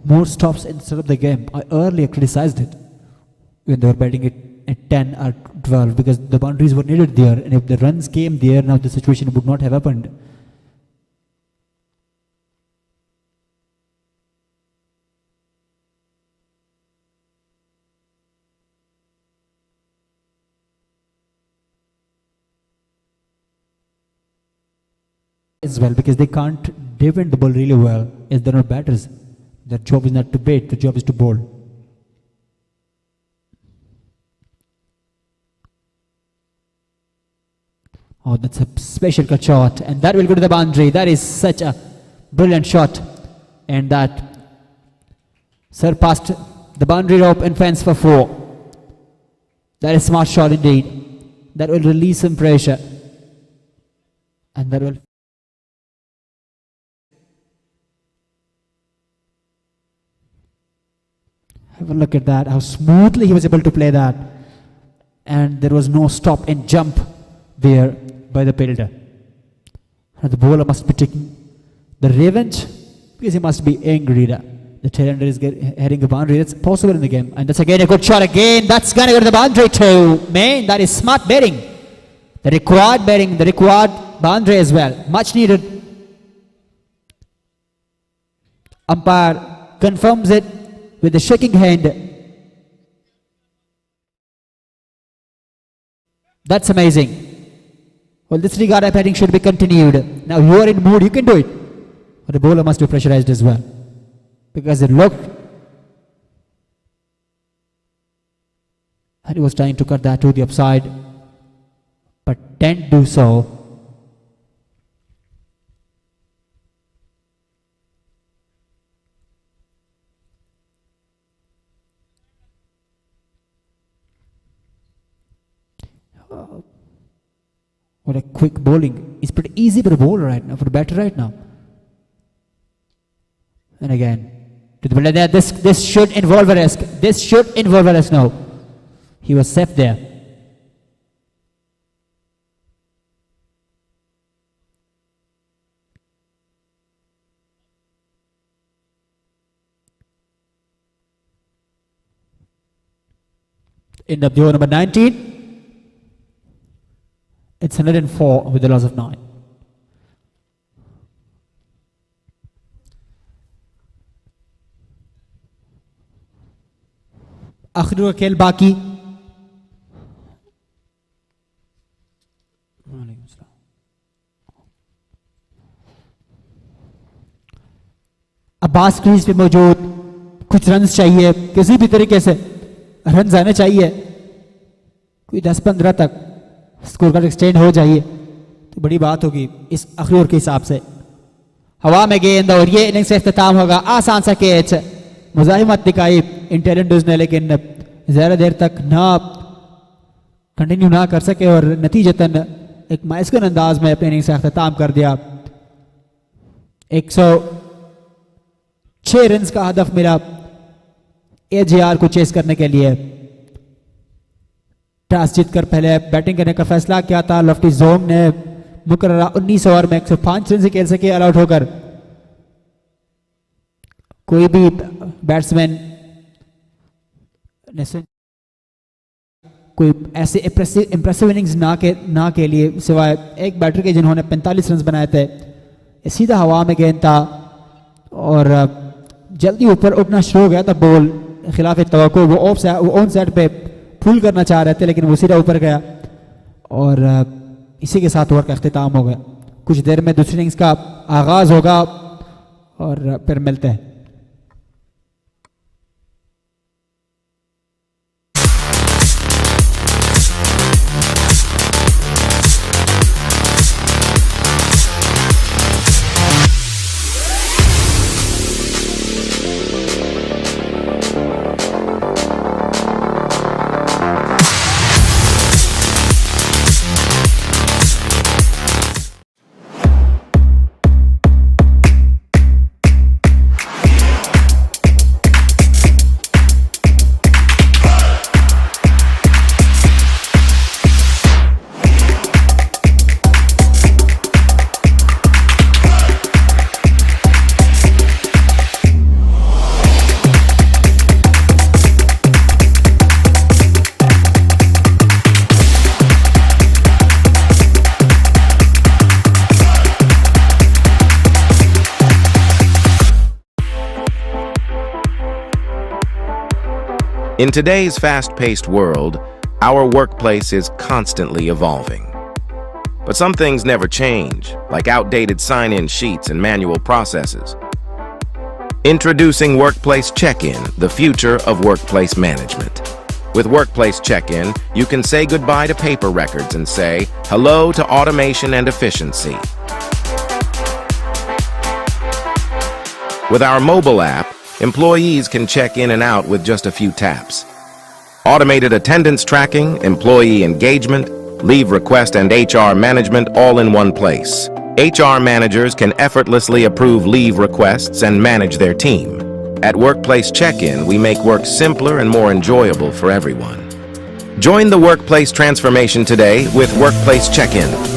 more stops instead of the game. I earlier criticized it when they were batting it at 10 or 12 because the boundaries were needed there, and if the runs came there, now the situation would not have happened. As well, because they can't defend the ball really well as they're not batters. Their job is not to bat, their job is to bowl. Oh, that's a special cut shot, and that will go to the boundary. That is such a brilliant shot, and that surpassed the boundary rope and fence for 4. That is a smart shot indeed. That will release some pressure, and that will. Have a look at that, how smoothly he was able to play that. And there was no stop and jump there by the fielder. And the bowler must be taking the revenge because he must be angry that the tailender is heading a boundary. That's possible in the game. And that's again a good shot again. That's going to go to the boundary too. Man, that is smart batting. The required batting, the required boundary as well. Much needed. Umpire confirms it with a shaking hand. That's amazing. Well, this regard of batting should be continued. Now you are in mood, you can do it. But the bowler must be pressurized as well. Because it looked and he was trying to cut that to the upside, but didn't do so. What a quick bowling. It's pretty easy for a bowler right now, for a batter right now. And again, to the bowler there, this should involve a risk. This should involve a risk now. He was safe there. End of the over number 19. It's 104 with a loss of 9. आखिरी का खेल बाकी. Abbas crease पे मौजूद. कुछ runs चाहिए, किसी भी तरीके से रन्स आने चाहिए. कोई 10-15 तक स्कोर कार्ड एक्सटेंड हो जाइए तो बड़ी बात होगी इस आखिरी ओवर के हिसाब से. हवा में गेंद और ये इनिंग्स का इख्तिताम होगा. आसान सा कैच, मुजाहिमत दिखाई इंटेलिजेंस ने, लेकिन ज़्यादा देर तक ना कंटिन्यू ना कर सके और नतीजतन एक मायूस अंदाज में अपने इनिंग्स का इख्तिताम कर दिया. 106 रन का हदफ मिला AJR को चेस करने के लिए. टॉस जीतकर पहले बैटिंग करने का फैसला किया था. लफ्टी जोंग ने मुकर्ररा 19 ओवर में 105 रन से खेल सके ऑल आउट होकर. कोई भी बैट्समैन कोई ऐसे इंप्रेसिव इनिंग्स ना के लिए सिवाय एक बैटर के जिन्होंने 45 रन बनाए थे. सीधा हवा में गेंद था और जल्दी ऊपर उठना शुरू हो गया था बॉल. खिलाफ तवक्को वो ऑन साइड पे फुल करना चाह रहे थे, लेकिन वो सीधा ऊपर गया. और इसी के साथ ओवर का अख्तिताम हो गया। कुछ देर में दूसरी इनिंग्स का आगाज होगा और फिर मिलते हैं। In today's fast-paced world, our workplace is constantly evolving. But some things never change, like outdated sign-in sheets and manual processes. Introducing Workplace Check-In, the future of workplace management. With Workplace Check-In, you can say goodbye to paper records and say hello to automation and efficiency. With our mobile app, employees can check in and out with just a few taps. Automated attendance tracking, employee engagement, leave request, and HR management all in one place. HR managers can effortlessly approve leave requests and manage their team. At Workplace Check-In, we make work simpler and more enjoyable for everyone. Join the workplace transformation today with Workplace Check-In.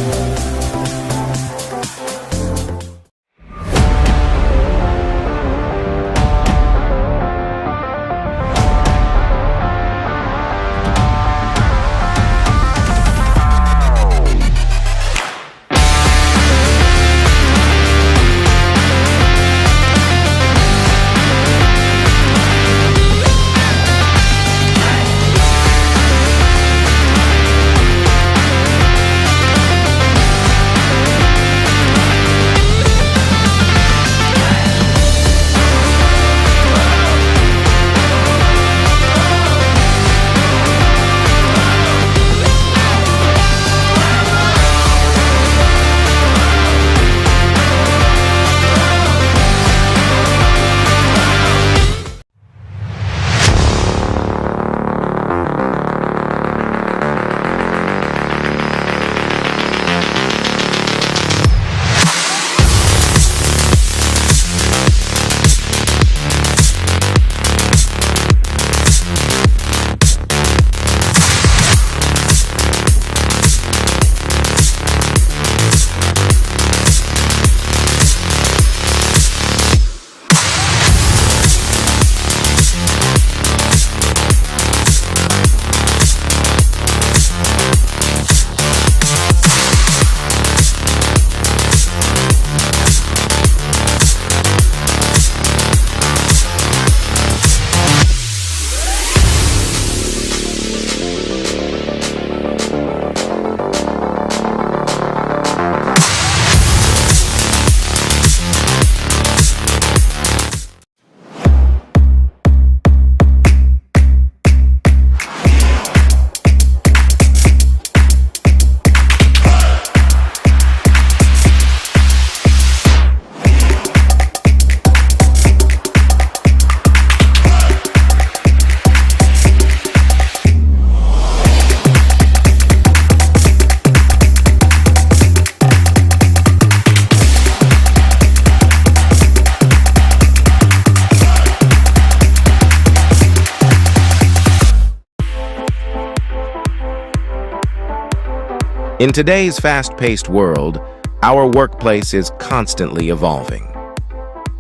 In today's fast-paced world, our workplace is constantly evolving.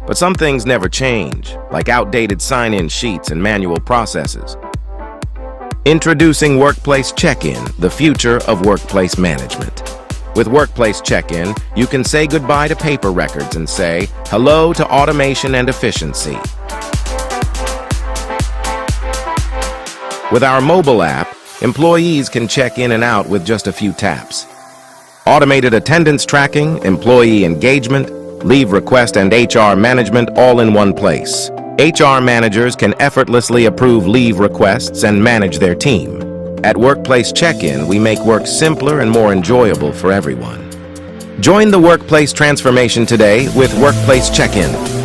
But some things never change, like outdated sign-in sheets and manual processes. Introducing Workplace Check-In, the future of workplace management. With Workplace Check-In, you can say goodbye to paper records and say hello to automation and efficiency. With our mobile app, employees can check in and out with just a few taps. Automated attendance tracking, employee engagement, leave request, and HR management all in one place. HR managers can effortlessly approve leave requests and manage their team. At Workplace Check-in, we make work simpler and more enjoyable for everyone. Join the workplace transformation today with Workplace Check-in.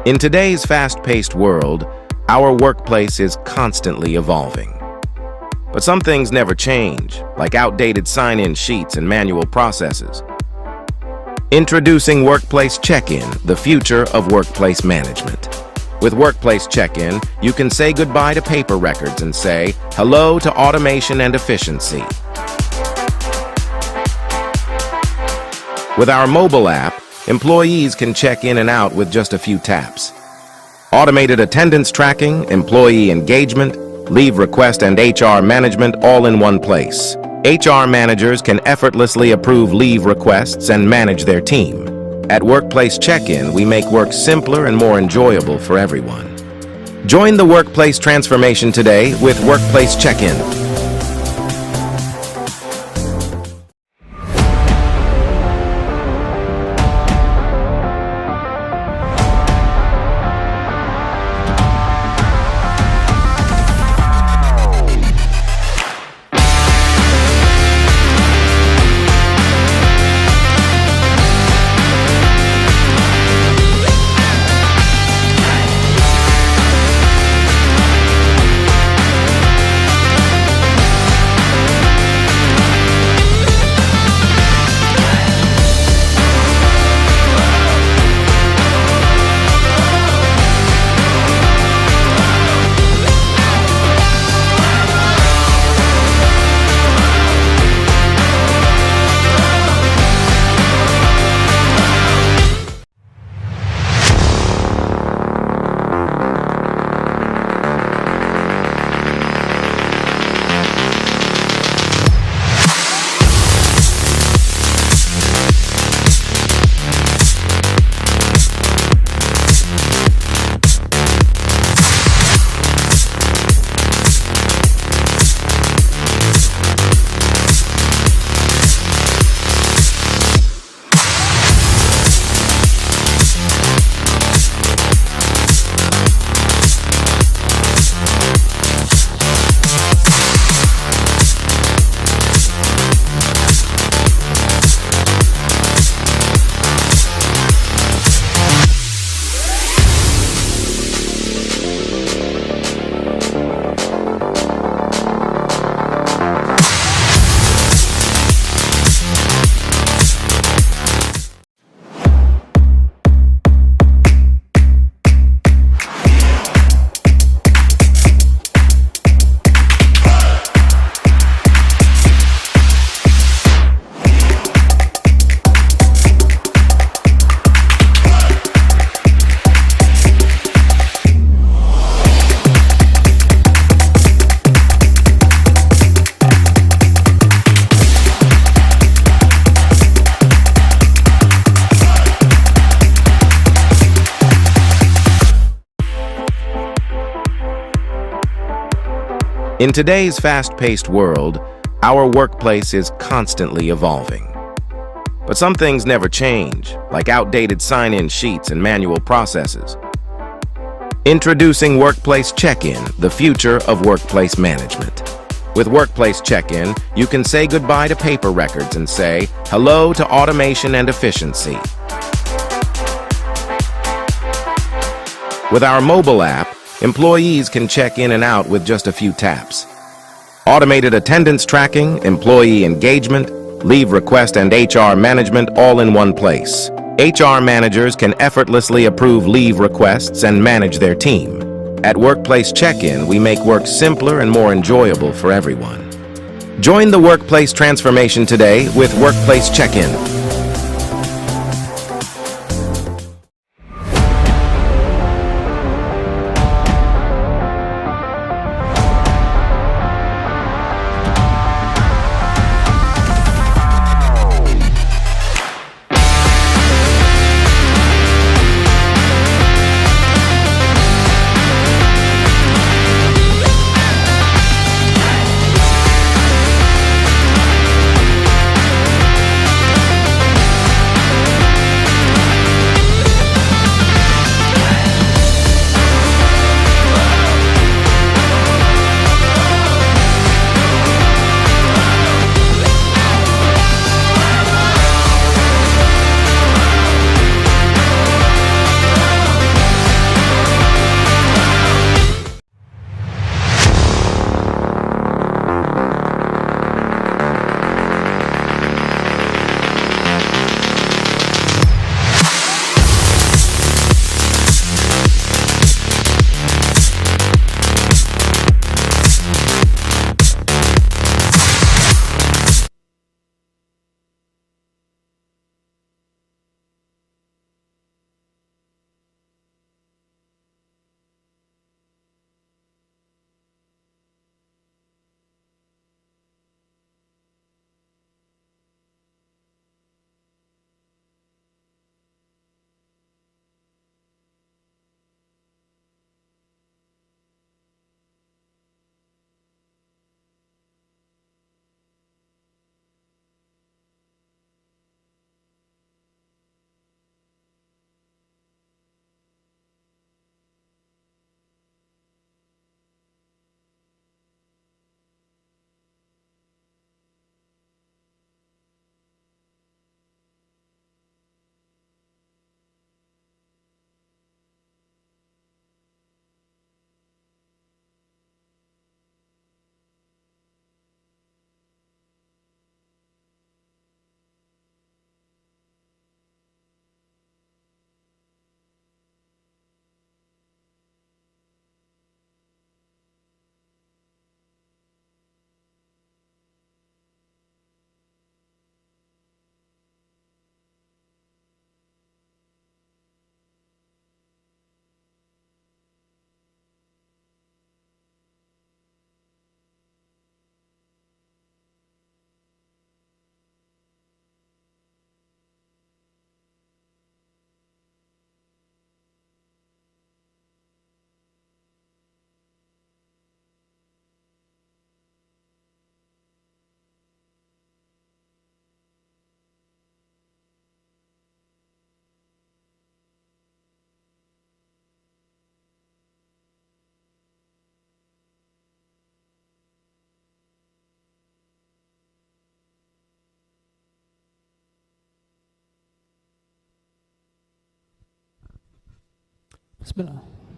In today's fast-paced world, our workplace is constantly evolving. But some things never change, like outdated sign-in sheets and manual processes. Introducing Workplace Check-in, the future of workplace management. With Workplace Check-in, you can say goodbye to paper records and say hello to automation and efficiency. With our mobile app, employees can check in and out with just a few taps. Automated attendance tracking, employee engagement, leave request, and HR management all in one place. HR managers can effortlessly approve leave requests and manage their team. At Workplace Check-in, we make work simpler and more enjoyable for everyone. Join the workplace transformation today with Workplace Check-in. In today's fast-paced world, our workplace is constantly evolving. But some things never change, like outdated sign-in sheets and manual processes. Introducing Workplace Check-In, the future of workplace management. With Workplace Check-In, you can say goodbye to paper records and say hello to automation and efficiency. With our mobile app, employees can check in and out with just a few taps. Automated attendance tracking, employee engagement, leave request, and HR management all in one place. HR managers can effortlessly approve leave requests and manage their team. At Workplace Check-In, we make work simpler and more enjoyable for everyone. Join the workplace transformation today with Workplace Check-In.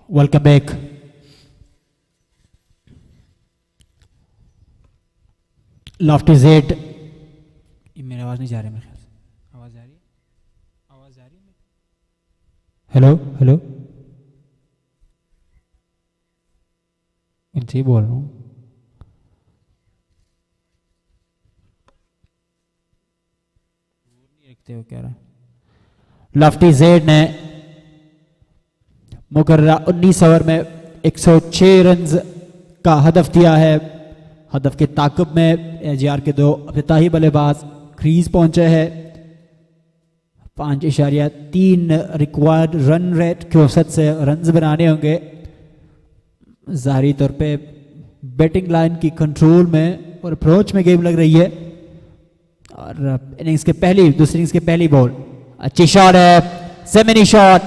Welcome back. Lofty Z. मेरी आवाज नहीं जा रही, मेरे ख्याल से आवाज आ रही है, आवाज आ रही है। हेलो हेलो, इनसे ही बोल रहा हूँ। नहीं रखते हो क्या रहा। लॉफ्टी जेड ने मुकर्रा 19 ओवर में 106 रन का हदफ दिया है। हदफ के ताक़ुब में एजेआर के दो इफ्तिताही बल्लेबाज क्रीज पहुंचे हैं। 5.3 रिक्वायर्ड रन रेट की औसत से रन बनाने होंगे। ज़ाहिरी तौर पे बैटिंग लाइन की कंट्रोल में और अप्रोच में गेम लग रही है। और इनिंग्स के दूसरी इनिंग्स की पहली बॉल, अच्छी शॉट है, सेमिनी शॉट,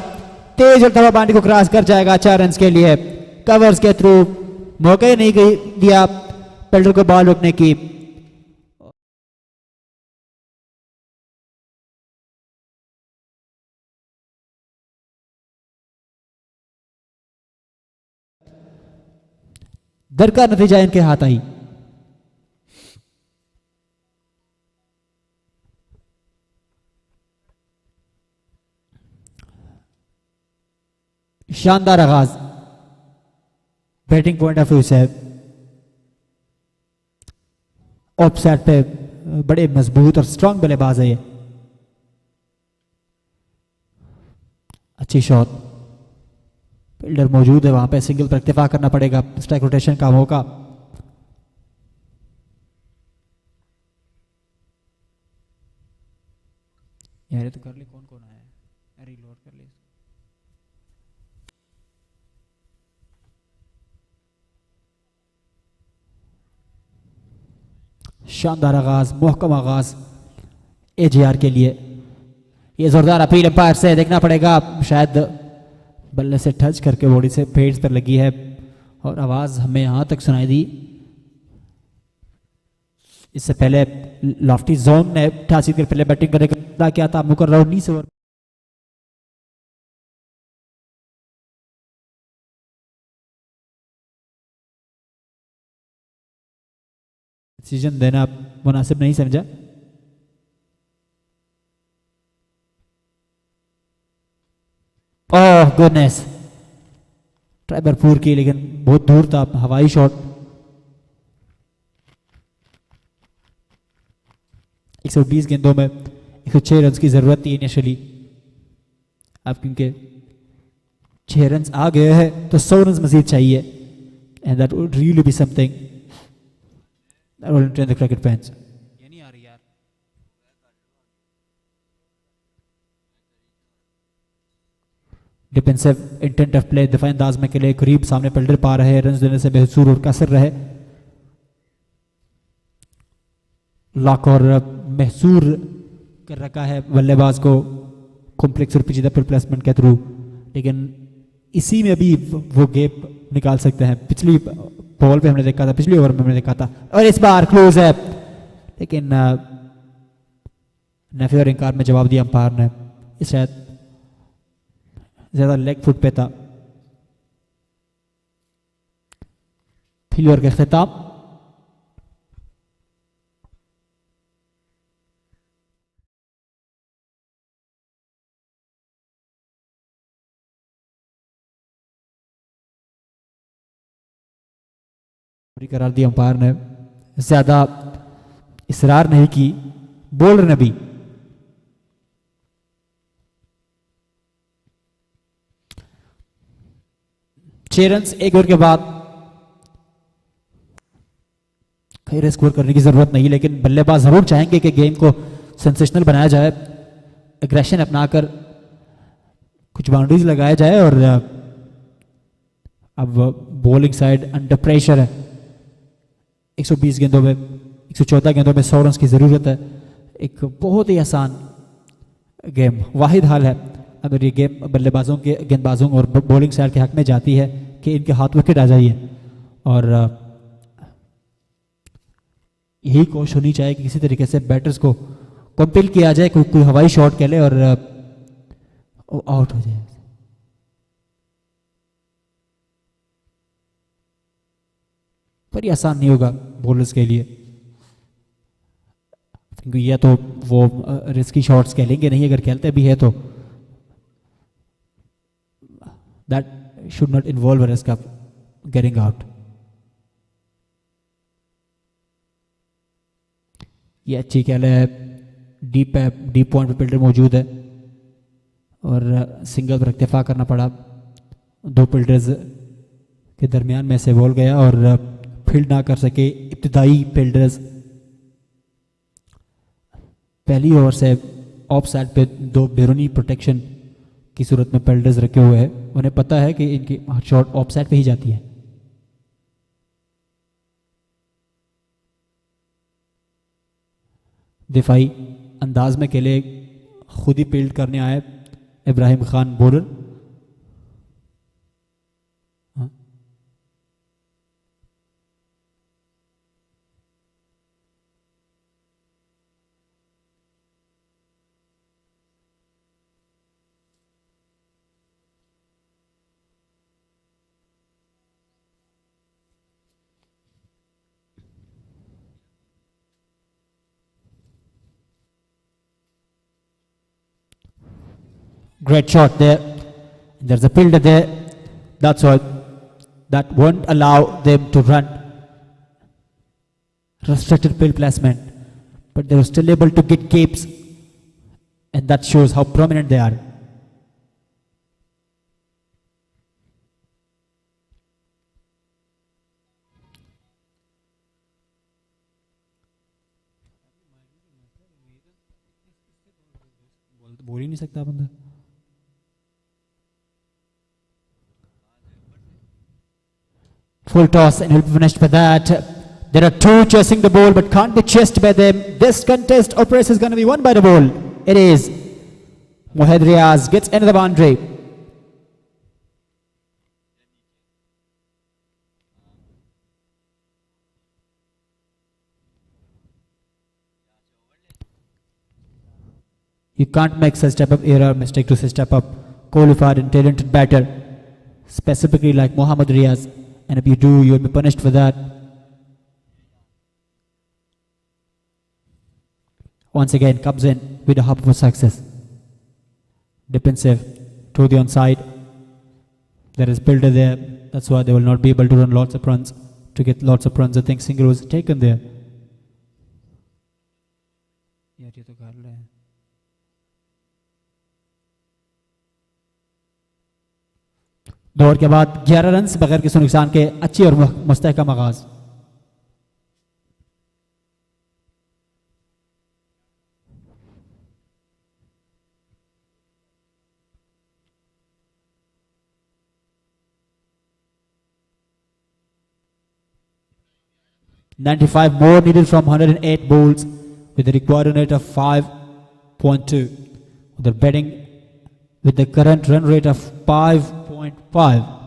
तेज और हवा बाउंड्री को क्रॉस कर जाएगा 4 रन के लिए। कवर्स के थ्रू मौका ही नहीं दिया पेल्डर को बॉल रोकने की। दरकार नतीजा इनके हाथ आई। शानदार आगाज बैटिंग पॉइंट ऑफ व्यू से। ऑफ साइड पे बड़े मजबूत और स्ट्रांग बल्लेबाज है ये। अच्छी शॉट, फील्डर मौजूद है वहां पे, सिंगल पर इक्तिफा करना पड़ेगा, स्ट्राइक रोटेशन का मौका। यार तो कर ले, कौन कौन आया है, रिलोड कर ले। शानदार आगाज, मोहकम आगाज एजेआर के लिए। ये जोरदार अपील एम्पायर से, देखना पड़ेगा, शायद बल्ले से टच करके बॉडी से फेड्स पर लगी है और आवाज हमें यहां तक सुनाई दी। इससे पहले लॉफ्टी जोन ने 88 के पहले बैटिंग करने का किया था। मुकर्रर 19 ओवर डिसीजन देना मुनासिब नहीं समझा। ओह गुडनेस, ट्राई भरपूर की लेकिन बहुत दूर था, हवाई शॉट। 120 गेंदों में 106 रन की जरूरत थी इनिशियली। अब क्योंकि 6 रन आ गए हैं तो 100 रन मजीद चाहिए, and that would really be something that will enter the cricket bench. ये नहीं आ रही यार। डिफेंसिव इंटेंट ऑफ प्ले, दफाई अंदाज में के लिए करीब सामने फील्डर पा रहे, रन देने से बेहसूर और कसर रहे। लॉक और महसूर कर रखा है बल्लेबाज को कॉम्प्लेक्स और पेचीदा प्लेसमेंट के थ्रू, लेकिन इसी में भी वो गैप निकाल सकते हैं। पिछली बॉल पे हमने देखा था, पिछली ओवर में हमने देखा था, और इस बार क्लोज है, लेकिन नफी और इनकार में जवाब दिया अंपायर ने। इस शायद ज्यादा लेग फुट पे था। फिल्डर के खिताब करार दिया अंपायर ने। ज्यादा इसरार नहीं की बॉलर ने भी। छह रन एक ओवर के बाद खैर स्कोर करने की जरूरत नहीं, लेकिन बल्लेबाज जरूर चाहेंगे कि गेम को सेंसेशनल बनाया जाए, एग्रेशन अपनाकर कुछ बाउंड्रीज लगाया जाए। और अब बॉलिंग साइड अंडर प्रेशर है। 120 गेंदों में 114 गेंदों में 100 रन की जरूरत है। एक बहुत ही आसान गेम, वाहिद हाल है अगर ये गेम बल्लेबाजों के, गेंदबाजों और बॉलिंग साइड के हक में जाती है कि इनके हाथ विकेट आ जाइए। और यही कोशिश होनी चाहिए कि किसी तरीके से बैटर्स को कंपेल किया जाए, कोई हवाई शॉट खेले और आउट हो जाए। पर ये आसान नहीं होगा बॉलर्स के लिए, क्योंकि या तो वो रिस्की शॉट्स खेलेंगे नहीं, अगर खेलते भी है तो that should not involve risk of getting out. ये अच्छी खेल है, डीप है, डीप पॉइंट पे फील्डर मौजूद है और सिंगल पर इक्तिफा करना पड़ा। दो फील्डर्स के दरमियान में से बॉल गया और फील्ड ना कर सके इब्तिदाई फील्डर्स। पहली ओवर से ऑफ साइड पे दो बैरूनी प्रोटेक्शन की सूरत में फील्डर्स रखे हुए हैं, उन्हें पता है कि इनकी शॉट ऑफ साइड पे ही जाती है। दिफाई अंदाज में खेले, खुद ही फील्ड करने आए Ibrahim Khan bowler. Great shot there. There's a fielder there. That's all. That won't allow them to run. Restricted field placement. But they were still able to get gaps. And that shows how prominent they are. बोल ही नहीं सकता बंदा। Full toss and he'll be finished by that. There are two chasing the ball but can't be chased by them. This contest or race is going to be won by the ball. It is. Mohed Riaz gets another boundary. You can't make such type of error, mistake to such type of qualified and talented batter, specifically like Mohammad Riaz. And if you do, you'll be punished for that. Once again, comes in with a hope for success. Defensive to the onside. There is builder there. That's why they will not be able to run lots of runs. To get lots of runs, I think single was taken there. दौर के बाद 11 run बगैर किसी नुकसान के अच्छी और मुस्तहकम आगाज। $95 more needed from 108 balls with a required rate of 5.2. They're betting with the current run rate of 5.5.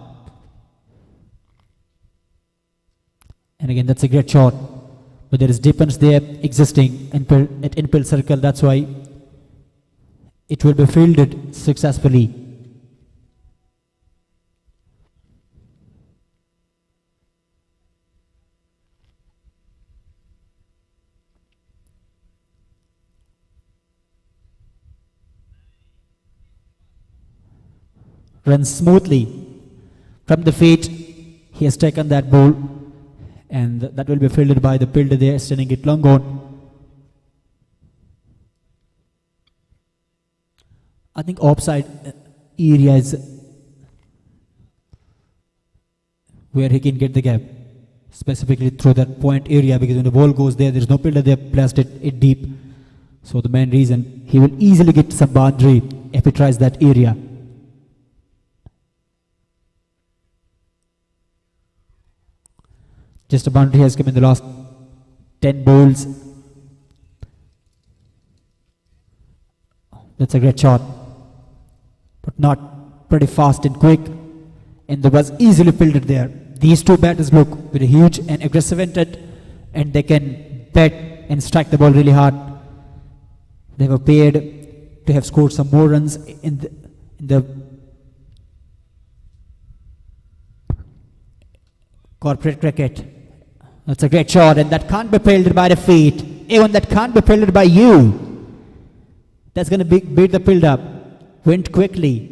And again, that's a great shot. But there is defense there existing at infield circle. That's why it will be fielded successfully. Runs smoothly from the feet. He has taken that ball and that will be fielded by the fielder there, sending it long on. I think offside area is where he can get the gap, specifically through that point area, because when the ball goes there, there's no fielder there, blasted it deep. So the main reason, he will easily get some boundary if he tries that area. Just a boundary has come in the last 10 balls. That's a great shot, but not pretty fast and quick, and there was easily fielded there. These two batters look with a huge and aggressive intent, and they can bat and strike the ball really hard. They have appeared to have scored some more runs in the corporate cricket. That's a great shot, and that can't be fielded by the feet. Even that can't be fielded by you. That's going to beat the field up. Went quickly.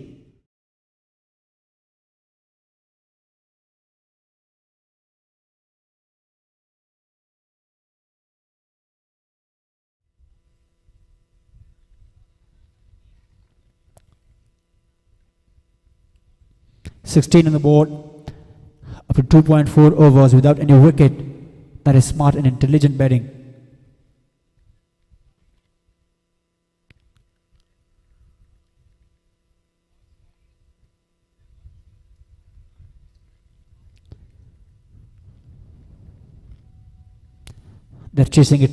$16 on the board after 2.4 overs without any wicket. That is smart and intelligent batting. They're chasing it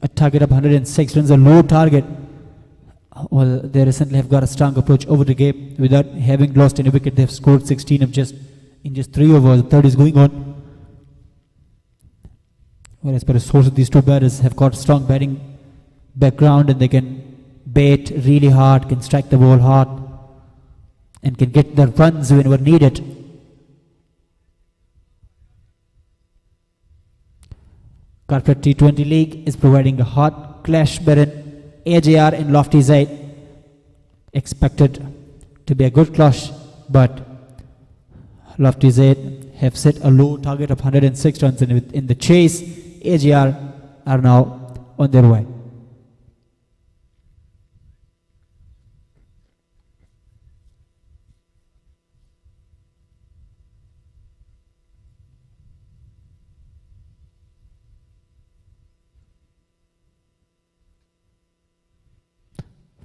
a target of 106 runs, a low target. Well, they recently have got a strong approach over the game without having lost any wicket. They have scored 16 of in just 3 overs. The third is going on. Well, as per the source, these two batters have got strong batting background and they can bat really hard, can strike the ball hard and can get the runs whenever needed. Corporate T20 League is providing a hot clash between AJR and Lofty Zaid. Expected to be a good clash, but Lofty Zaid have set a low target of 106 runs in the chase. AJR are now on their way.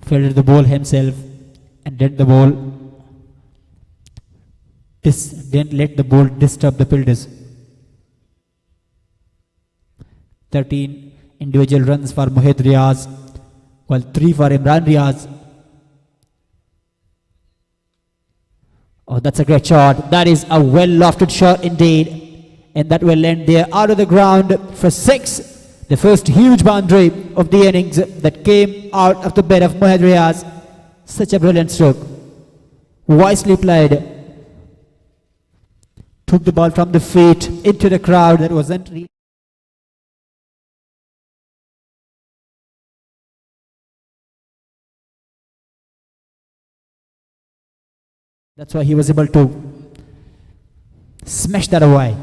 Fielded the ball himself and didn't let the ball disturb the fielders. 13 individual runs for Mohid Riaz, while 3 for Imran Riaz. Oh, that's a great shot. That is a well-lofted shot indeed. And that will land there out of the ground for 6. The first huge boundary of the innings that came out of the bat of Mohid Riaz. Such a brilliant stroke. Wisely played. Took the ball from the feet into the crowd. That wasn't really. That's why he was able to smash that away.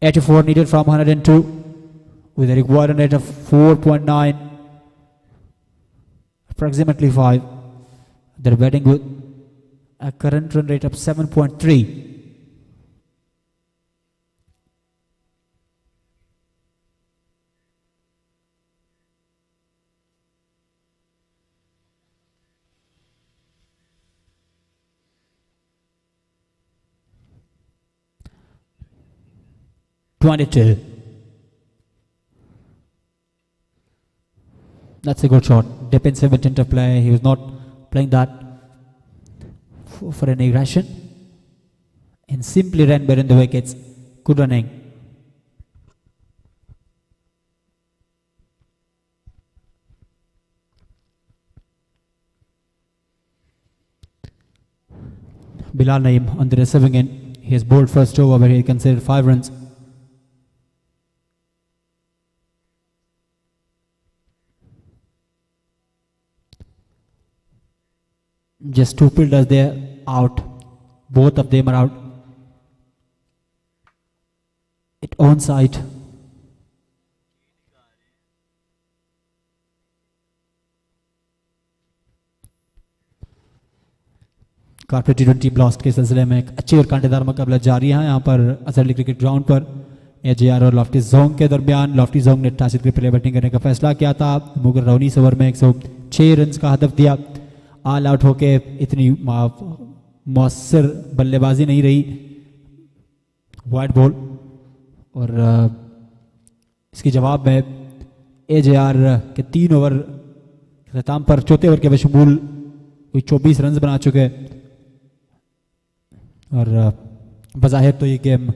.84 needed from 102 with a required rate of 4.9, approximately 5. They're batting with a current run rate of 7.3. That's a good shot. Defensive intent of play. He was not playing that for any aggression and simply ran between the wickets. Good running. Bilal Naeem on the receiving end. He has bowled first over where he considered 5 runs. Just 2 fielders there out. Both of them are out. It onside. Corporate T20 blast के सिलसिले में एक अच्छी और कांटेदार मुकाबला जारी है यहाँ पर अजहर क्रिकेट ग्राउंड पर एजेआर और लॉफ्टी जोंग के दरमियान लॉफ्टी जोंग ने टॉस जीतकर पहले बैटिंग करने का फैसला किया था। मुगर रौनी ओवर में 106 रन का हदफ दिया। ऑल आउट होके इतनी मौसर बल्लेबाजी नहीं रही, वाइड बॉल, और इसके जवाब में एजेआर के 3 ओवर खत्म पर चौथे ओवर के बशमूल कोई 24 रन बना चुके और बज़ाहिर तो ये गेम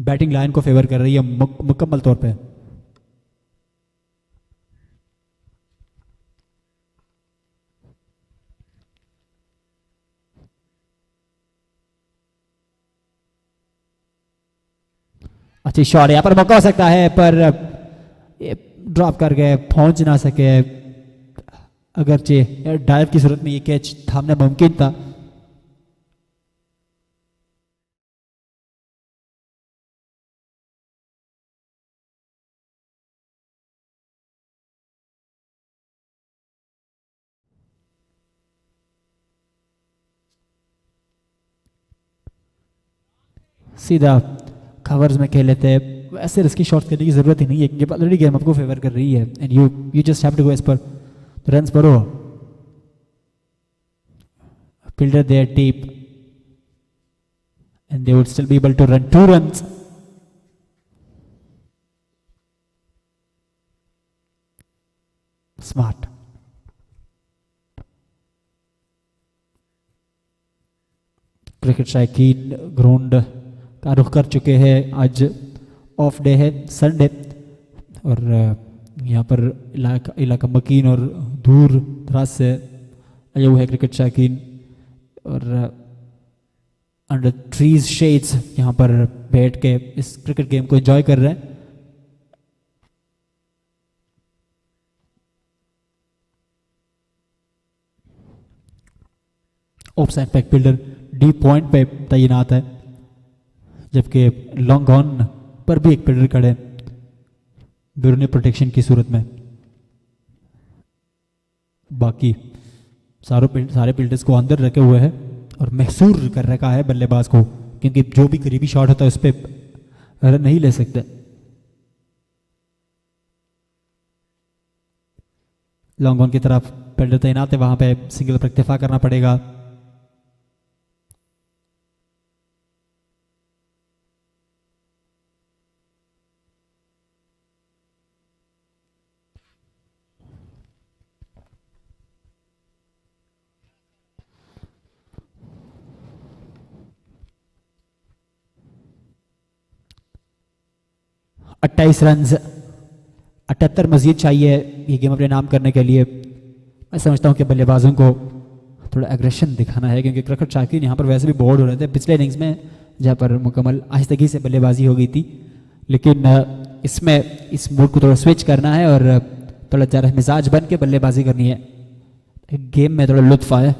बैटिंग लाइन को फेवर कर रही है मुकम्मल तौर पे। अच्छी शॉट यहाँ पर मौका हो सकता है पर ड्रॉप कर गए, पहुंच ना सके। अगरचे डाइव की सूरत में ये कैच थामना मुमकिन था। सीधा कवर्स में खेले थे वैसे रिस्की शॉट्स करने की ज़रूरत ही नहीं है क्योंकि ऑलरेडी गेम आपको फेवर कर रही है and you just have to go as per runs पर हो fielder there deep and they would still be able to run 2 runs. Smart. Cricket शायकीन ग्राउंड का रुख कर चुके हैं. आज ऑफ डे है, संडे, और यहाँ पर इलाका मकीन और दूर दराज से आया हुआ है क्रिकेट शायकीन और अंडर ट्रीज शेड्स यहाँ पर बैठ के इस क्रिकेट गेम को एंजॉय कर रहे हैं. Of side pack fielder deep point पे तैनात है जबकि लॉन्ग ऑन पर भी एक फील्डर खड़े ब्यूरो प्रोटेक्शन की सूरत में. बाकी सारे फील्डर्स को अंदर रखे हुए हैं और महसूर कर रखा है बल्लेबाज को क्योंकि जो भी करीबी शॉट होता है उस पर रन नहीं ले सकते. लॉन्ग ऑन की तरफ फील्डर तैनात है, वहां पे सिंगल पर इक्तिफा करना पड़ेगा. अट्ठाईस रन 78 मजीद चाहिए ये गेम अपने नाम करने के लिए. मैं समझता हूं कि बल्लेबाजों को थोड़ा एग्रेशन दिखाना है क्योंकि क्रिकेट शायकीन यहाँ पर वैसे भी बोर्ड हो रहे थे पिछले इनिंग्स में जहाँ पर मुकम्मल आहिस्तगी से बल्लेबाजी हो गई थी, लेकिन इसमें इस मूड को थोड़ा स्विच करना है और थोड़ा ज़रा मिजाज बन के बल्लेबाजी करनी है, गेम में थोड़ा लुत्फ आए.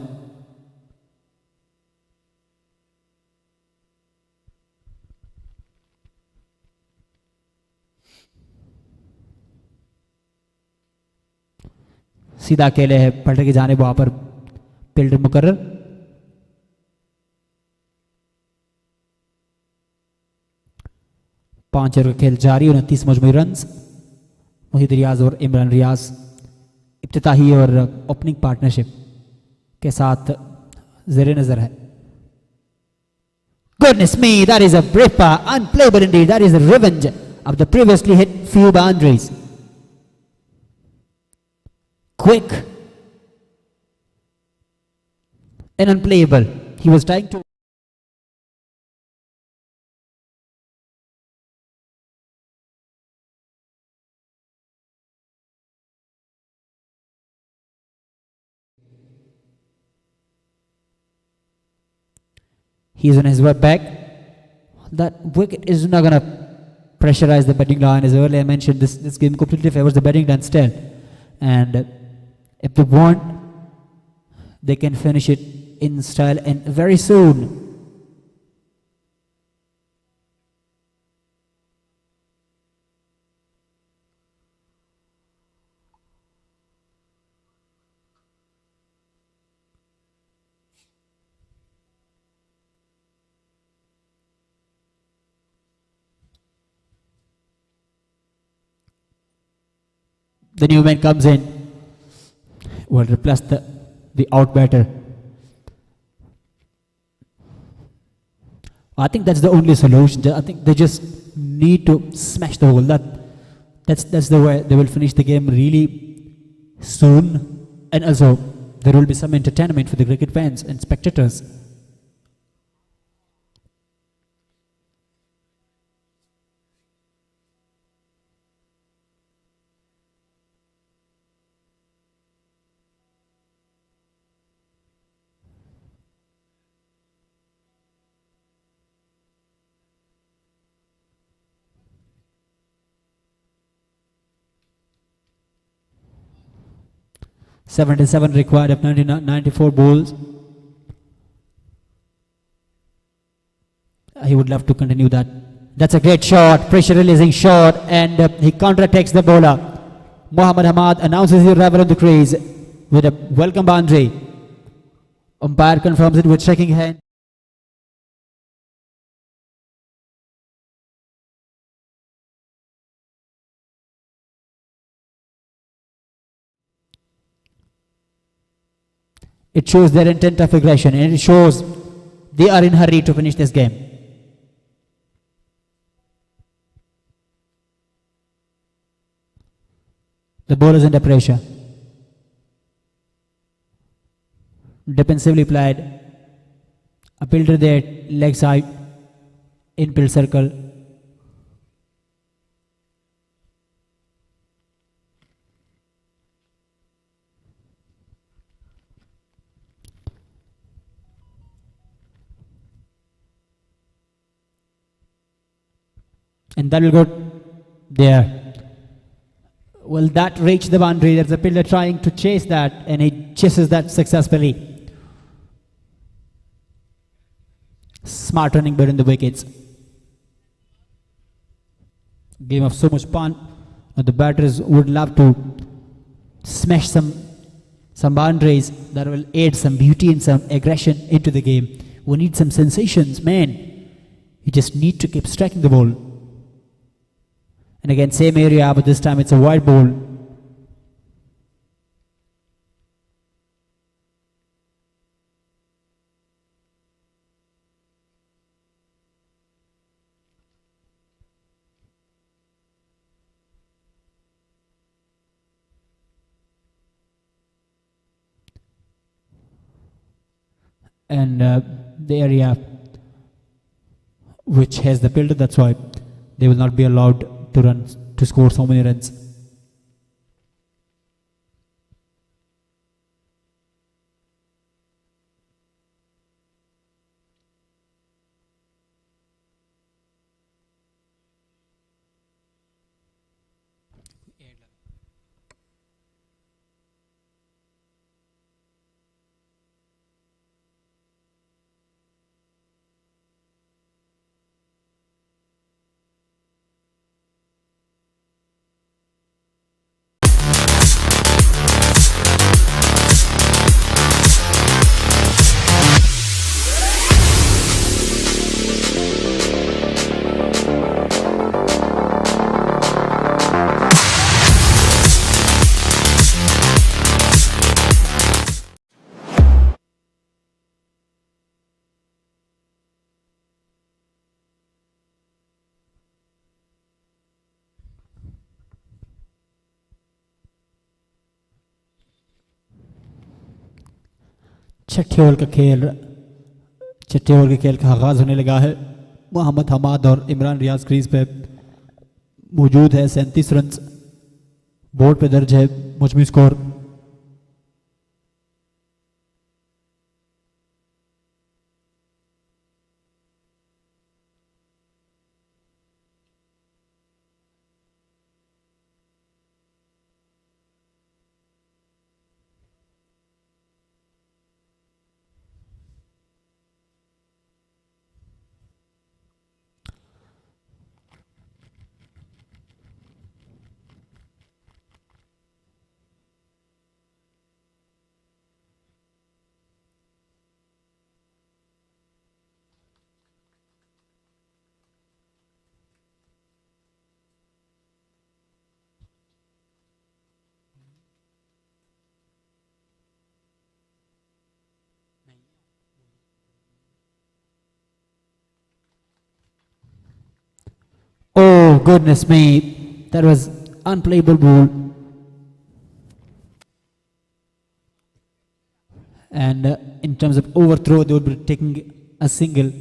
सीधा अकेले है फल्टर की जाने वहां पर फील्डर मुकर्रर. पांच ओवर का खेल जारी, 29 मजमूई रन. मोहित रियाज और इमरान रियाज इब्तिदाई और ओपनिंग पार्टनरशिप के साथ ज़ेरे नजर है. Goodness me, that is a ripper, unplayable indeed. That is a revenge of the previously hit few boundaries. Quick and unplayable. He was trying to he's on his way back. That wicket is not going to pressurize the batting line. As earlier I mentioned, this game completely favors the batting line still. And if they want, they can finish it in style and very soon. The new man comes in, will replace the out batter. I think that's the only solution. I think they just need to smash the hole. That's the way they will finish the game really soon, and also there will be some entertainment for the cricket fans and spectators. .77 required of 94 balls. He would love to continue that. That's a great shot, pressure releasing shot, and he counter-attacks the bowler. Mohammad Hamad announces his arrival on the crease with a welcome boundary. Umpire confirms it with shaking hand. It shows their intent of aggression, and it shows they are in a hurry to finish this game. The ball is under pressure. Defensively played. A builder there, leg side, infield circle. And that will go there. Well, that reached the boundary. There's a fielder trying to chase that, and he chases that successfully. Smart running between the wickets. Game of so much fun. The batters would love to smash some boundaries that will add some beauty and some aggression into the game. We need some sensations, man. You just need to keep striking the ball. And again, same area, but this time it's a wide ball. And the area which has the fielder, that's why they will not be allowed to run, to score so many runs. छठे over के खेल का आगाज होने लगा है। मोहम्मद हमाद और Imran Riaz crease पे मौजूद है। 37 रन बोर्ड पे दर्ज है मजमू score. Oh, goodness me. That was unplayable ball. And in terms of overthrow, they would be taking a single.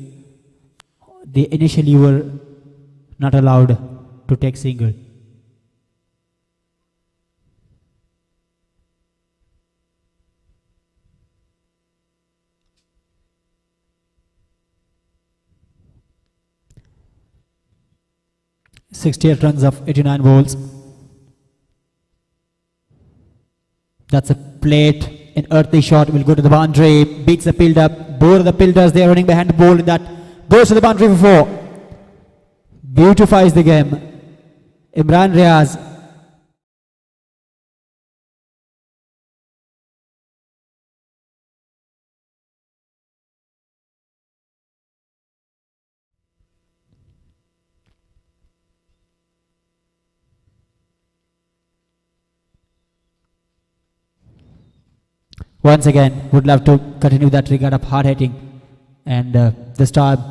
They initially were not allowed to take single. .68 runs of 89 balls. That's a plate. An earthy shot will go to the boundary. Beats the fielder. Both of the fielders, they are running behind the ball. And that goes to the boundary for 4. Beautifies the game. Imran Riaz. once again would love to continue that record of hard hitting, and this time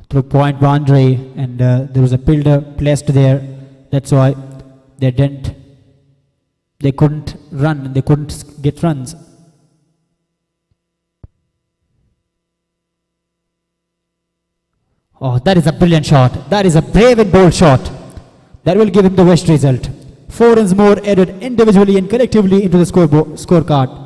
through point boundary, and there was a fielder placed there. That's why they couldn't run, and they couldn't get runs. Oh, that is a brilliant shot. That is a brave and bold shot. That will give him the best result. 4 runs more added individually and collectively into the scorecard.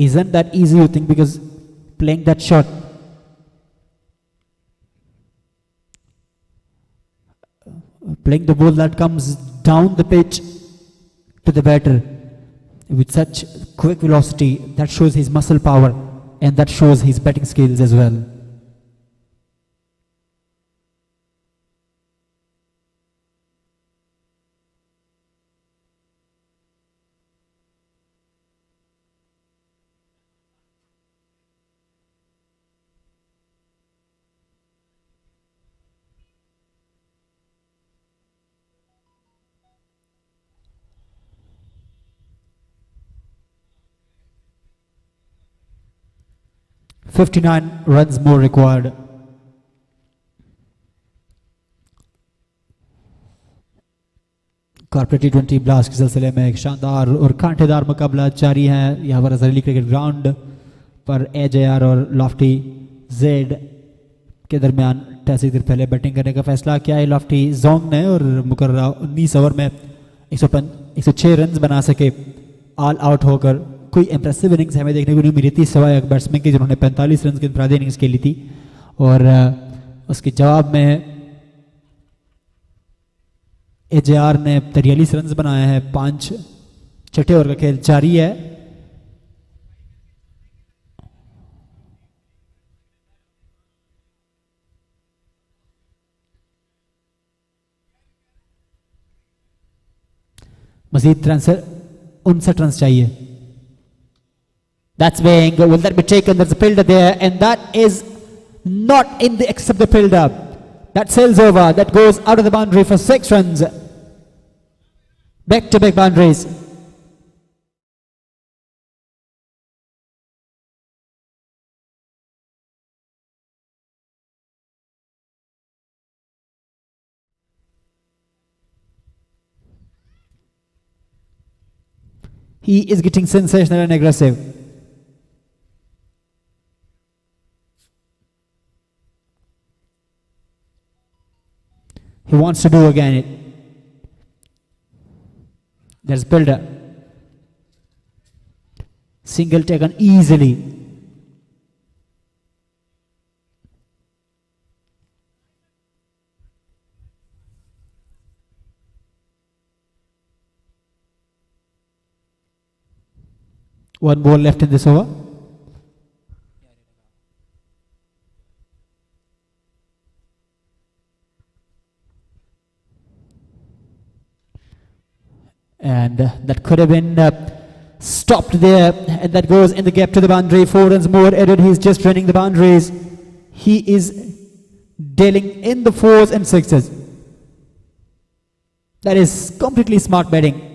Isn't that easy, you think, because playing that shot, playing the ball that comes down the pitch to the batter with such quick velocity, that shows his muscle power and that shows his batting skills as well. $59 runs more required. Corporate T20 blast के सिलसिले में एक शानदार और कांटेदार मुकाबला जारी है यहाँ पर अजहरी क्रिकेट ग्राउंड पर AJR और लॉफ्टी जेड के दरमियान टैसी देर पहले बैटिंग करने का फैसला किया है लॉफ्टी जोंग ने, और मुकर्रा 19 ओवर में 106 रन बना सके ऑल आउट होकर। कोई इंप्रेसिव इनिंग्स हमें देखने को नहीं मिली थी सिवाय एक बैट्समैन की जिन्होंने 45 रन की इंफरादी इनिंग्स खेली थी, और उसके जवाब में AJR ने 43 रन बनाए हैं। 5 छठे ओवर का खेल जारी है। मजीद 59 रन चाहिए। That's being, will that be taken? There's a fielder there, and that is not in the except the fielder. That sails over, that goes out of the boundary for 6 runs. Back to back boundaries. He is getting sensational and aggressive. He wants to do again it. There's builder. Single taken easily. One ball left in this over. And that could have been stopped there, and that goes in the gap to the boundary. 4 runs more added. He's just running the boundaries. He is dealing in the 4s and 6s. That is completely smart batting.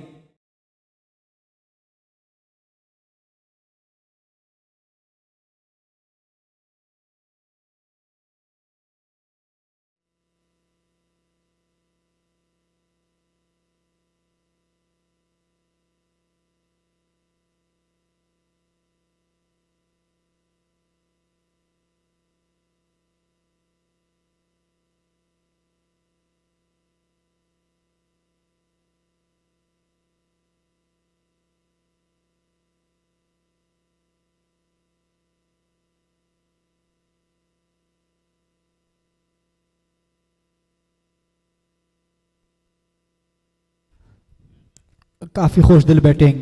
काफ़ी खुश दिल batting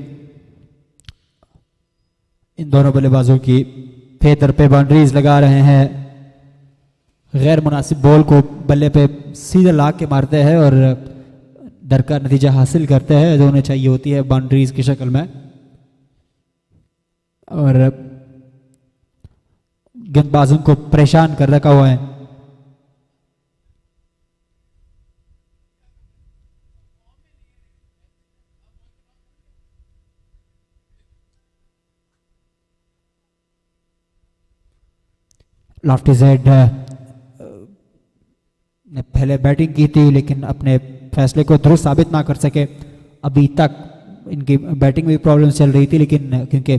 in दोनों बल्लेबाजों की। Feather पे boundaries लगा रहे हैं, गैर मुनासिब बॉल को बल्ले पे सीधा ला के मारते हैं और दरकार नतीजा हासिल करते हैं जो उन्हें चाहिए होती है बाउंड्रीज की शक्ल में। और गेंदबाजों को परेशान कर रखा हुआ है। लॉफ्टी जेड ने पहले बैटिंग की थी लेकिन अपने फैसले को दुरुस्त साबित ना कर सके। अभी तक इनकी बैटिंग में प्रॉब्लम चल रही थी लेकिन क्योंकि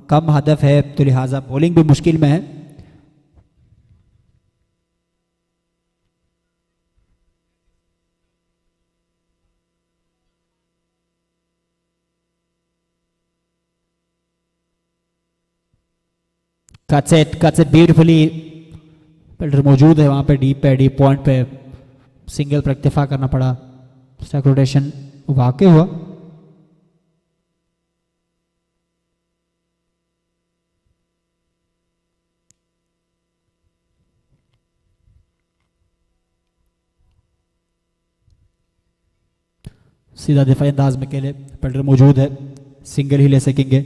कम हदफ है तो लिहाजा बॉलिंग भी मुश्किल में है। cuts it beautifully। फील्डर मौजूद है वहां पे डीप पॉइंट पे, सिंगल पर इक्तिफा करना पड़ा। स्ट्राइक रोटेशन वाकई हुआ। सीधा दिफाई अंदाज में खेले, फील्डर मौजूद है, सिंगल ही ले सकेंगे।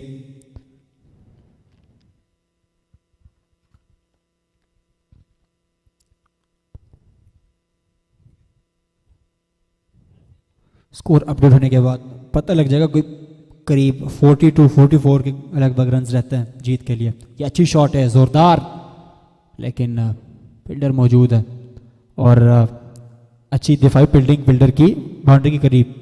स्कोर अपडेट होने के बाद पता लग जाएगा, कोई करीब 42-44 के लगभग रन रहते हैं जीत के लिए। ये अच्छी शॉट है, जोरदार, लेकिन फील्डर मौजूद है और अच्छी दिफाई फील्डिंग फील्डर की बाउंड्री के करीब।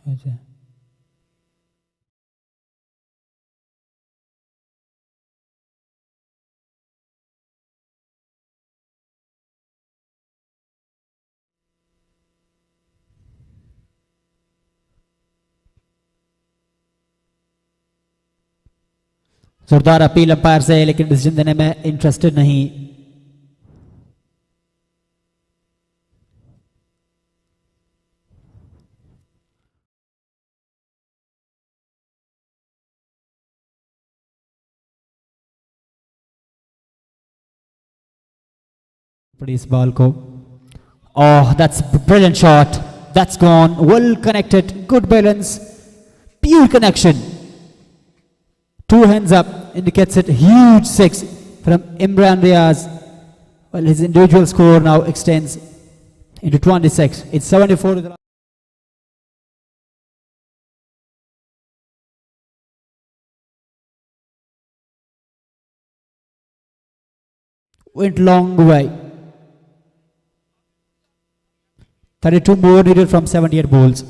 अच्छा, जोरदार अपील अंपायर से, लेकिन डिसीजन देने में इंटरेस्टेड नहीं। पड़ी इस बॉल को। Oh, that's brilliant shot. That's gone. Well connected. Good balance. Pure connection. Two hands up indicates it. Huge six from Imran Riaz. Well, his individual score now extends into 26. It's 74 to the last. Went long way. 32 more needed from 78 balls.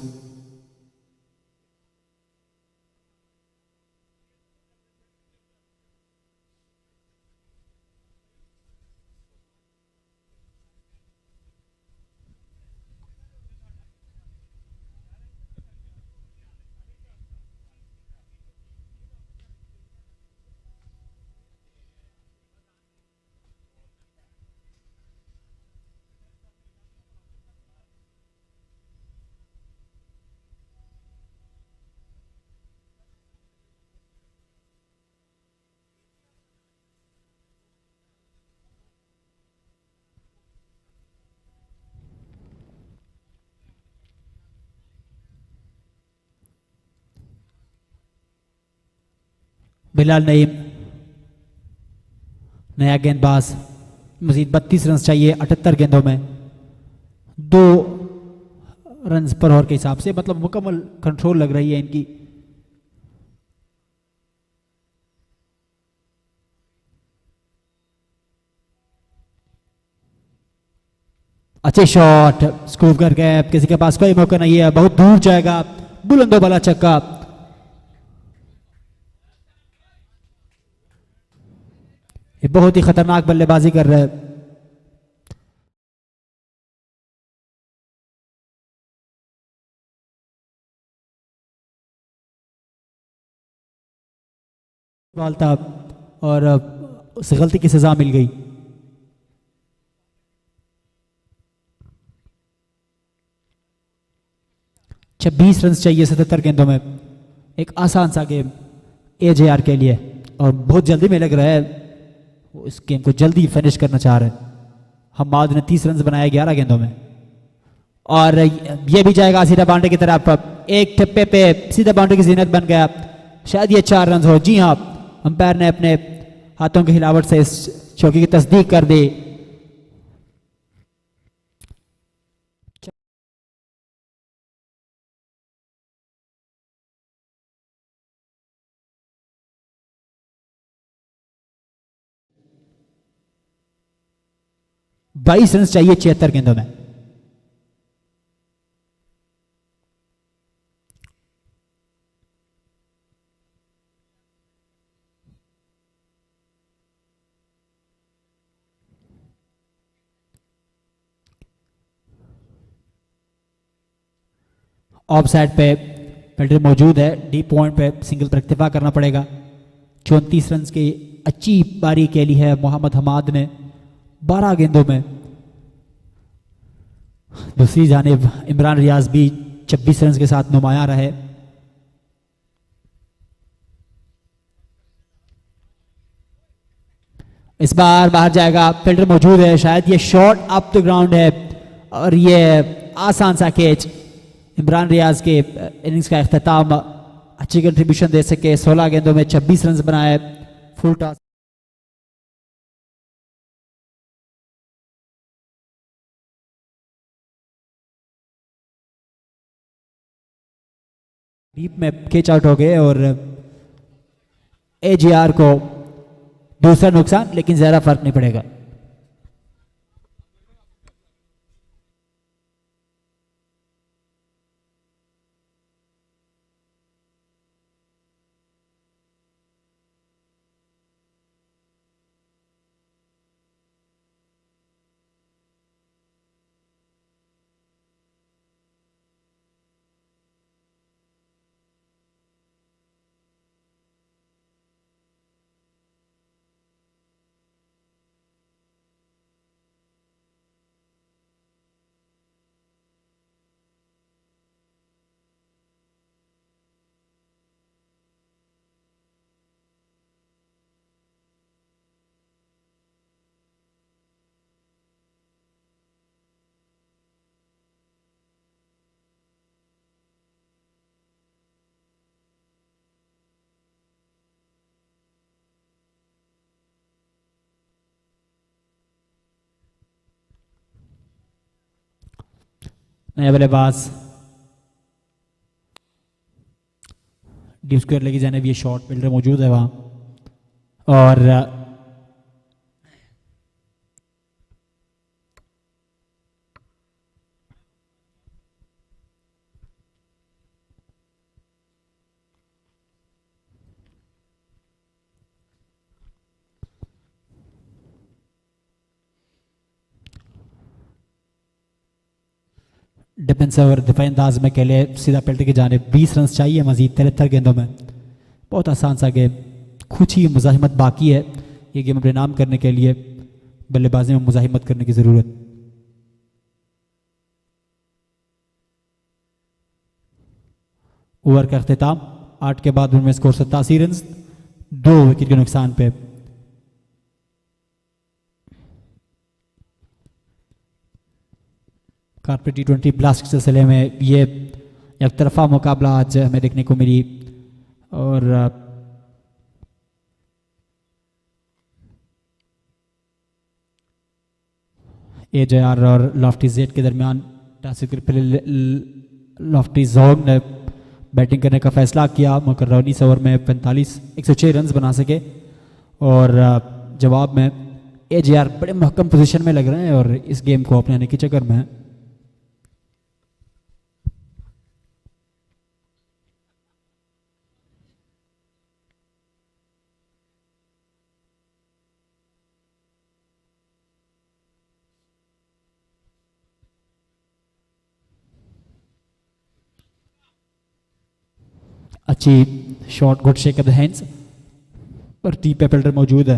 Bilal Naeem नया गेंदबाज। मजीद 32 run चाहिए 78 गेंदों में, 2 run पर over के हिसाब से, मतलब मुकम्मल कंट्रोल लग रही है इनकी। अच्छे शॉट, स्कूप कर गए, किसी के पास कोई मौका नहीं है, बहुत दूर जाएगा, बुलंदो वाला छक्का। ये बहुत ही खतरनाक बल्लेबाजी कर रहे हैं। बॉल था और उस गलती की सजा मिल गई। छब्बीस रन चाहिए 77 गेंदों में। एक आसान सा गेम AJR के लिए और बहुत जल्दी में लग रहा है वो इस गेम को जल्दी फिनिश करना चाह रहे हैं। हमाद ने 30 रन बनाए 11 गेंदों में और ये भी जाएगा सीधा बाउंड्री की तरफ। एक ठप्पे पे सीधा बाउंड्री की जीनत बन गया। शायद ये 4 रन हो। जी हाँ, अंपायर ने अपने हाथों की हिलावट से इस चौकी की तस्दीक कर दी। बाईस रन चाहिए 76 गेंदों में। ऑफ साइड पे फील्डर मौजूद है। डीप पॉइंट पे सिंगल पर इक्तिफा करना पड़ेगा। 34 रन की अच्छी पारी खेली है मोहम्मद हमाद ने 12 गेंदों में। दूसरी जानिब इमरान रियाज भी 26 रन के साथ नुमाया रहे। इस बार बाहर जाएगा, फील्डर मौजूद है। शायद ये शॉट अप द ग्राउंड है और ये आसान सा कैच। इमरान रियाज के इनिंग्स का इख्तिताम अच्छी कंट्रीब्यूशन दे सके। 16 गेंदों में 26 रन बनाए। फुल टॉस डीप में कैच आउट हो गए और AJR को दूसरा नुकसान, लेकिन ज्यादा फर्क नहीं पड़ेगा। नया बल्लेबाज डीप स्क्वायर लेके जाने भी ये शॉट फील्डर मौजूद है वहां और डिफेंस और दिफाई अंदाज में खेले। सीधा पेल्ट की जाने 20 रन चाहिए मजीद 73 गेंदों में। बहुत आसान सा गेम, कुछ ही मुजाहिमत बाकी है ये गेम अपने नाम करने के लिए। बल्लेबाजी में मुजाहिमत करने की ज़रूरत। ओवर का अख्तिताम 8 के बाद उनमें स्कोर 87 रन 2 विकेट के नुकसान पे। कारपेट T20 ब्लास्ट के सिलसिले में ये एक तरफा मुकाबला आज हमें देखने को मिली और AJR और लॉफ्टी जेड के दरमियान लॉफ्टी जोग ने बैटिंग करने का फैसला किया। मगर 19 ओवर में 106 रन बना सके और जवाब में AJR बड़े महकम पोजीशन में लग रहे हैं और इस गेम को अपने आने के चक्कर में अच्छी shot, good shake of the hands पर टी पे फील्डर मौजूद है।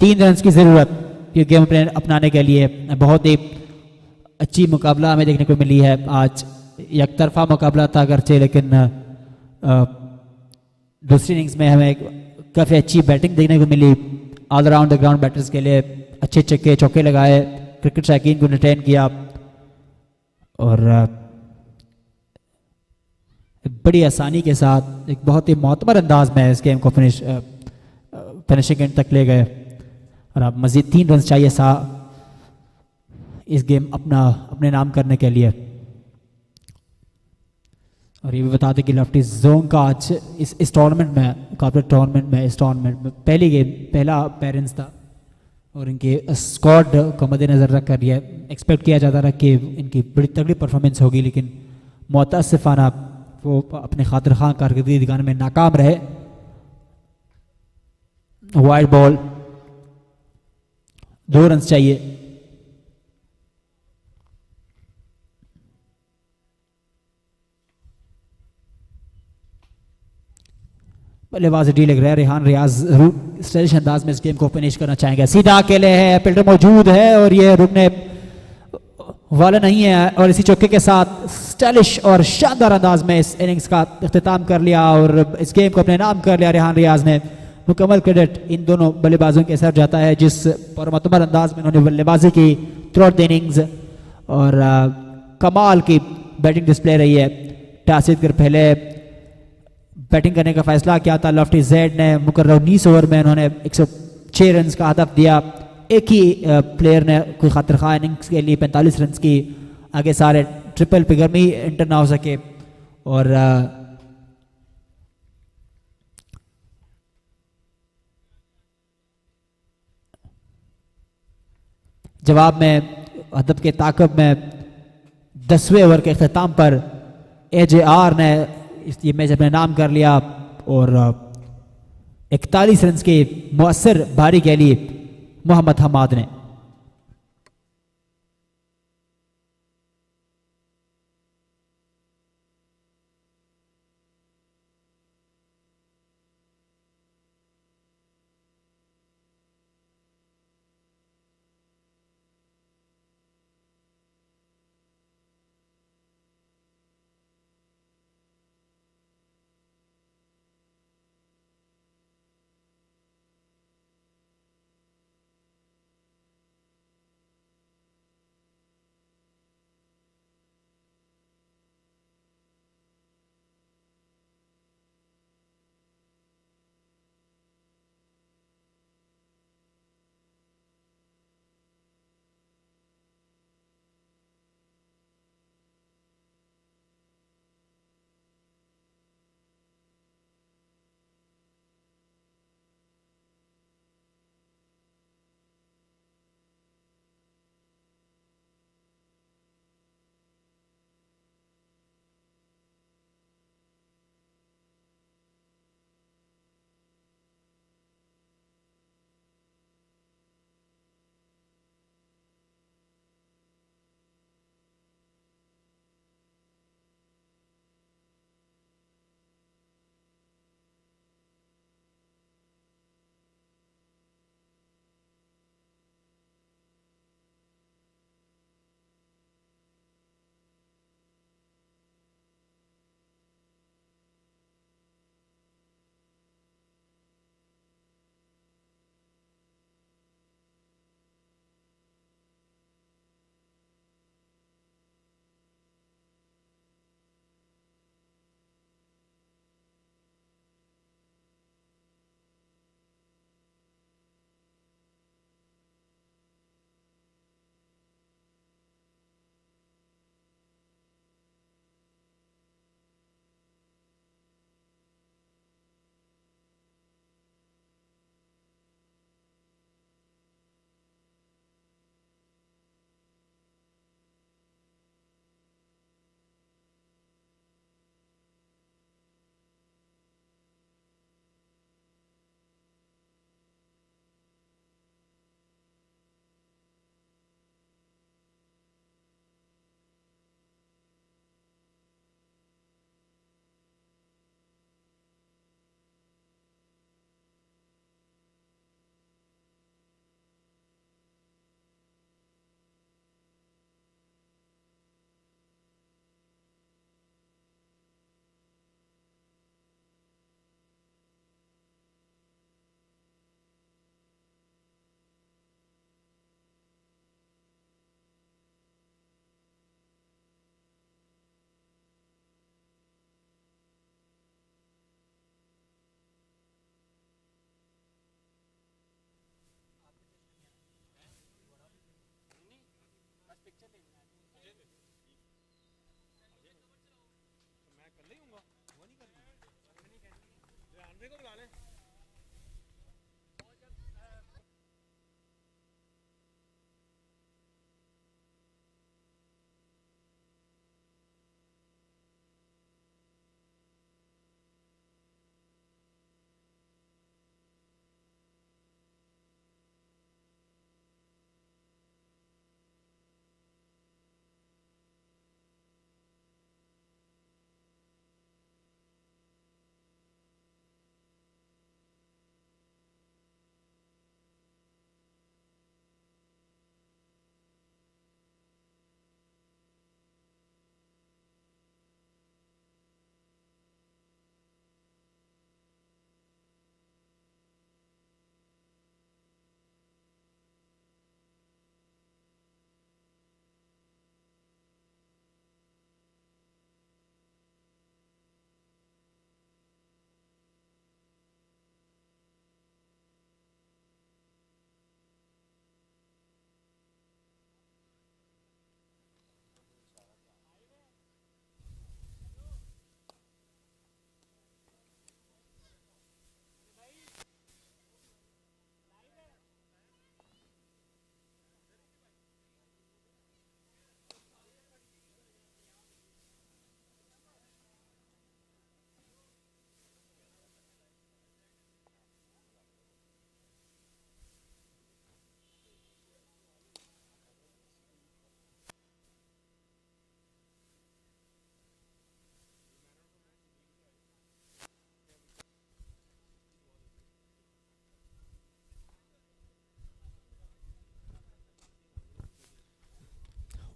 3 रन की ज़रूरत ये गेम प्लान अपनाने के लिए। बहुत ही अच्छी मुकाबला हमें देखने को मिली है आज। एक तरफा मुकाबला था अगरचे, लेकिन दूसरी इनिंग्स में हमें काफ़ी अच्छी बैटिंग देखने को मिली। All around the ground batters के लिए अच्छे छक्के चौके लगाए, क्रिकेट शौकीन को रिटेन किया और बड़ी आसानी के साथ एक बहुत ही मोतबर अंदाज में इस गेम को फिनिशिंग एंड तक ले गए। और अब मज़ीद 3 रन चाहिए इस गेम अपने नाम करने के लिए। और ये भी बता दें कि लेफ्टी जोन का आज इस टूर्नामेंट में, कॉर्पोरेट टूर्नामेंट में पहला अपीयरेंस था और इनके स्क्वाड को मद्देनजर रख कर ये एक्सपेक्ट किया जाता रहा कि इनकी बड़ी तगड़ी परफॉर्मेंस होगी, लेकिन मुतअस्सिफाना वो अपने खातिर खां कारकर्दगी दिखाने में नाकाम रहे। वाइड बॉल, 2 रन चाहिए। बल्लेबाज डी लग रहा है। रेहान रियाज जरूर स्टाइलिश अंदाज में इस गेम को फिनिश करना चाहेंगे। सीधा अकेले है, फील्डर मौजूद है और ये रुकने वाला नहीं है। और इसी चौके के साथ स्टाइलिश और शानदार अंदाज में इस इनिंग्स का इख्तिताम कर लिया और इस गेम को अपने नाम कर लिया रेहान रियाज ने। मुकम्मल क्रेडिट इन दोनों बल्लेबाजों के सर जाता है जिस पुरमतबर अंदाज में उन्होंने बल्लेबाजी की थ्रू आउट द इनिंग्स और कमाल की बैटिंग डिस्प्ले रही है। टॉस जीतकर पहले बैटिंग करने का फैसला किया था लेफ्टी जेड ने। मुकर्रर 19 ओवर में उन्होंने 106 रन का हदफ दिया। एक ही प्लेयर ने कोई खातिर खा इनिंग्स के लिए 45 रन की, आगे सारे ट्रिपल फिगर में ही एंटर ना हो सके। और जवाब में हदफ के ताकब में 10वें ओवर के अख्ताम पर AJR ने ये मैच अपने नाम कर लिया और 41 रन के मुअस्सर भारी के लिए मोहम्मद हमाद ने।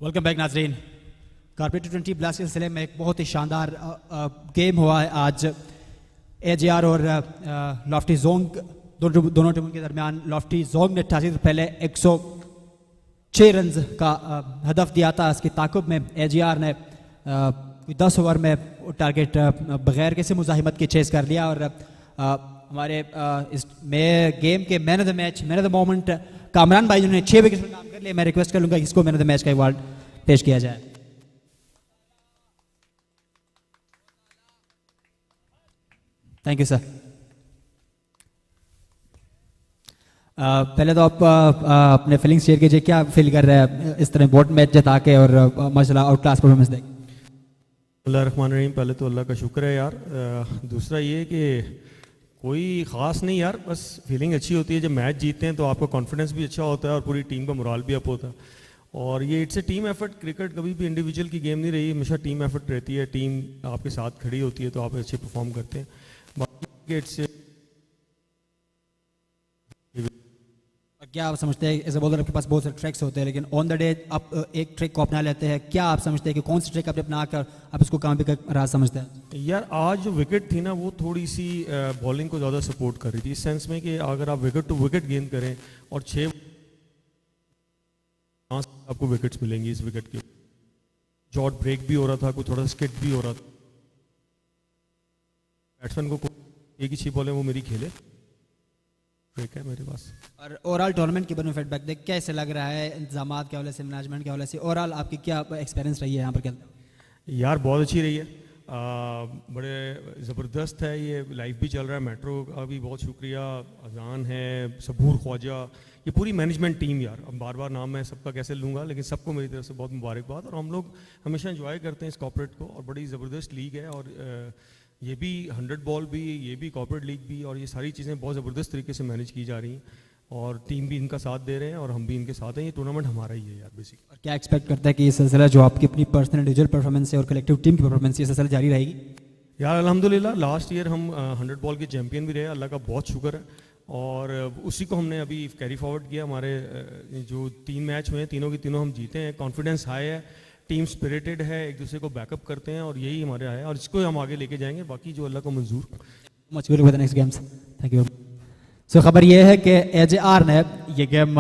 वेलकम बैक नाजरीन। कारपेट T20 ब्लास्ट के सिलसिले में एक बहुत ही शानदार गेम हुआ है आज AJR और लॉफ्टी जोंग दोनों टीमों के दरमियान। लॉफ्टी जोंग ने 88 से पहले 106 रन का हदफ दिया था। इसकी ताकुब में AJR ने 10 ओवर में टारगेट बगैर किसी मुजाहिमत के चेस कर लिया और हमारे इस गेम के man of the match, man of the moment Kamran भाई जिन्होंने 6 विकेट पर काम कर लिया। मैं रिक्वेस्ट करूंगा कि इसको मैन ऑफ द मैच का अवार्ड पेश किया जाए। Thank you sir. पहले तो आप अपने फीलिंग्स शेयर कीजिए, क्या फील कर रहे हैं इस तरह बोर्ड मैच जिता के और माशाल्लाह आउट क्लास परफॉर्मेंस देख। बिस्मिल्लाहिर्रहमानिर्रहीम। पहले तो अल्लाह का शुक्र है यार। दूसरा ये कि कोई ख़ास नहीं यार, बस फीलिंग अच्छी होती है जब मैच जीतते हैं तो आपका कॉन्फिडेंस भी अच्छा होता है और पूरी टीम का मोराल भी अप होता है। और ये it's a team effort. Cricket कभी भी इंडिविजुअल की गेम नहीं रही, हमेशा टीम एफर्ट रहती है। टीम आपके साथ खड़ी होती है तो आप अच्छे परफॉर्म करते हैं। बाकी इट्स क्या आप समझते हैं, एज ए बॉलर आपके पास बहुत सारे ट्रिक्स होते हैं, लेकिन ऑन द डे आप एक ट्रिक को अपना लेते हैं, क्या आप समझते हैं कि कौन सी ट्रिक आपने अपना कर आप इसको कामयाबी का राज समझते हैं? यार आज जो विकेट थी ना वो थोड़ी सी बॉलिंग को ज़्यादा सपोर्ट कर रही थी, इस सेंस में कि अगर आप विकेट टू विकेट गेंद करें और 6 आपको विकेट्स मिलेंगी इस विकेट के। शॉर्ट ब्रेक भी हो रहा था, कोई थोड़ा स्किट भी हो रहा था। बैट्समैन को एक ही 6 बॉल है वो मेरी खेले, ब्रेक है मेरे पास। और ओवरऑल टूर्नामेंट के बारे में फीडबैक देख कैसे लग रहा है, इंतजामात के हवाले से, मैनेजमेंट के हवाले से, ओवरऑल आपकी क्या एक्सपीरियंस रही है यहाँ पर खेलते? यार बहुत अच्छी रही है, बड़े ज़बरदस्त है। ये लाइव भी चल रहा है, मेट्रो का भी बहुत शुक्रिया, अजान है, सबूर ख्वाजा, ये पूरी मैनेजमेंट टीम। यार अब बार बार नाम मैं सबका कैसे लूँगा, लेकिन सबको मेरी तरफ से बहुत मुबारकबाद। और हम लोग हमेशा एंजॉय करते हैं इस कॉर्पोरेट को और बड़ी ज़बरदस्त लीग है। और ये भी 100 बॉल भी, ये भी कॉर्पोरेट लीग भी, और ये सारी चीज़ें बहुत ज़बरदस्त तरीके से मैनेज की जा रही हैं और टीम भी इनका साथ दे रहे हैं और हम भी इनके साथ हैं। ये टूर्नामेंट हमारा ही है यार बेसिक। और क्या एक्सपेक्ट करता है कि ये सिलसिला जो आपकी अपनी पर्सनल इंडिविजुअल परफॉर्मेंस है और कलेक्टिव टीम की परफॉर्मेंस ये सिलसिला जारी रहेगी? यार अल्हम्दुलिल्लाह लास्ट ईयर हम 100 बॉल के चैम्पियन भी रहे, अल्लाह का बहुत शुक्र है। और उसी को हमने अभी कैरी फॉरवर्ड किया। हमारे जो 3 मैच हुए हैं तीनों के तीनों हम जीते हैं। कॉन्फिडेंस हाई है, टीम स्पिरिटेड है, एक दूसरे को बैकअप करते हैं और यही हमारे आया और इसको हम आगे लेके जाएंगे, बाकी जो अल्लाह को मंजूर। Much good with the next games. Thank you. So खबर ये है कि AJR ने ये गेम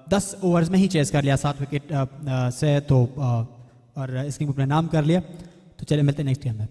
10 ओवर्स में ही चेस कर लिया 7 विकेट से, तो और इस गेम को अपना नाम कर लिया। तो चलिए मिलते हैं नेक्स्ट गेम में।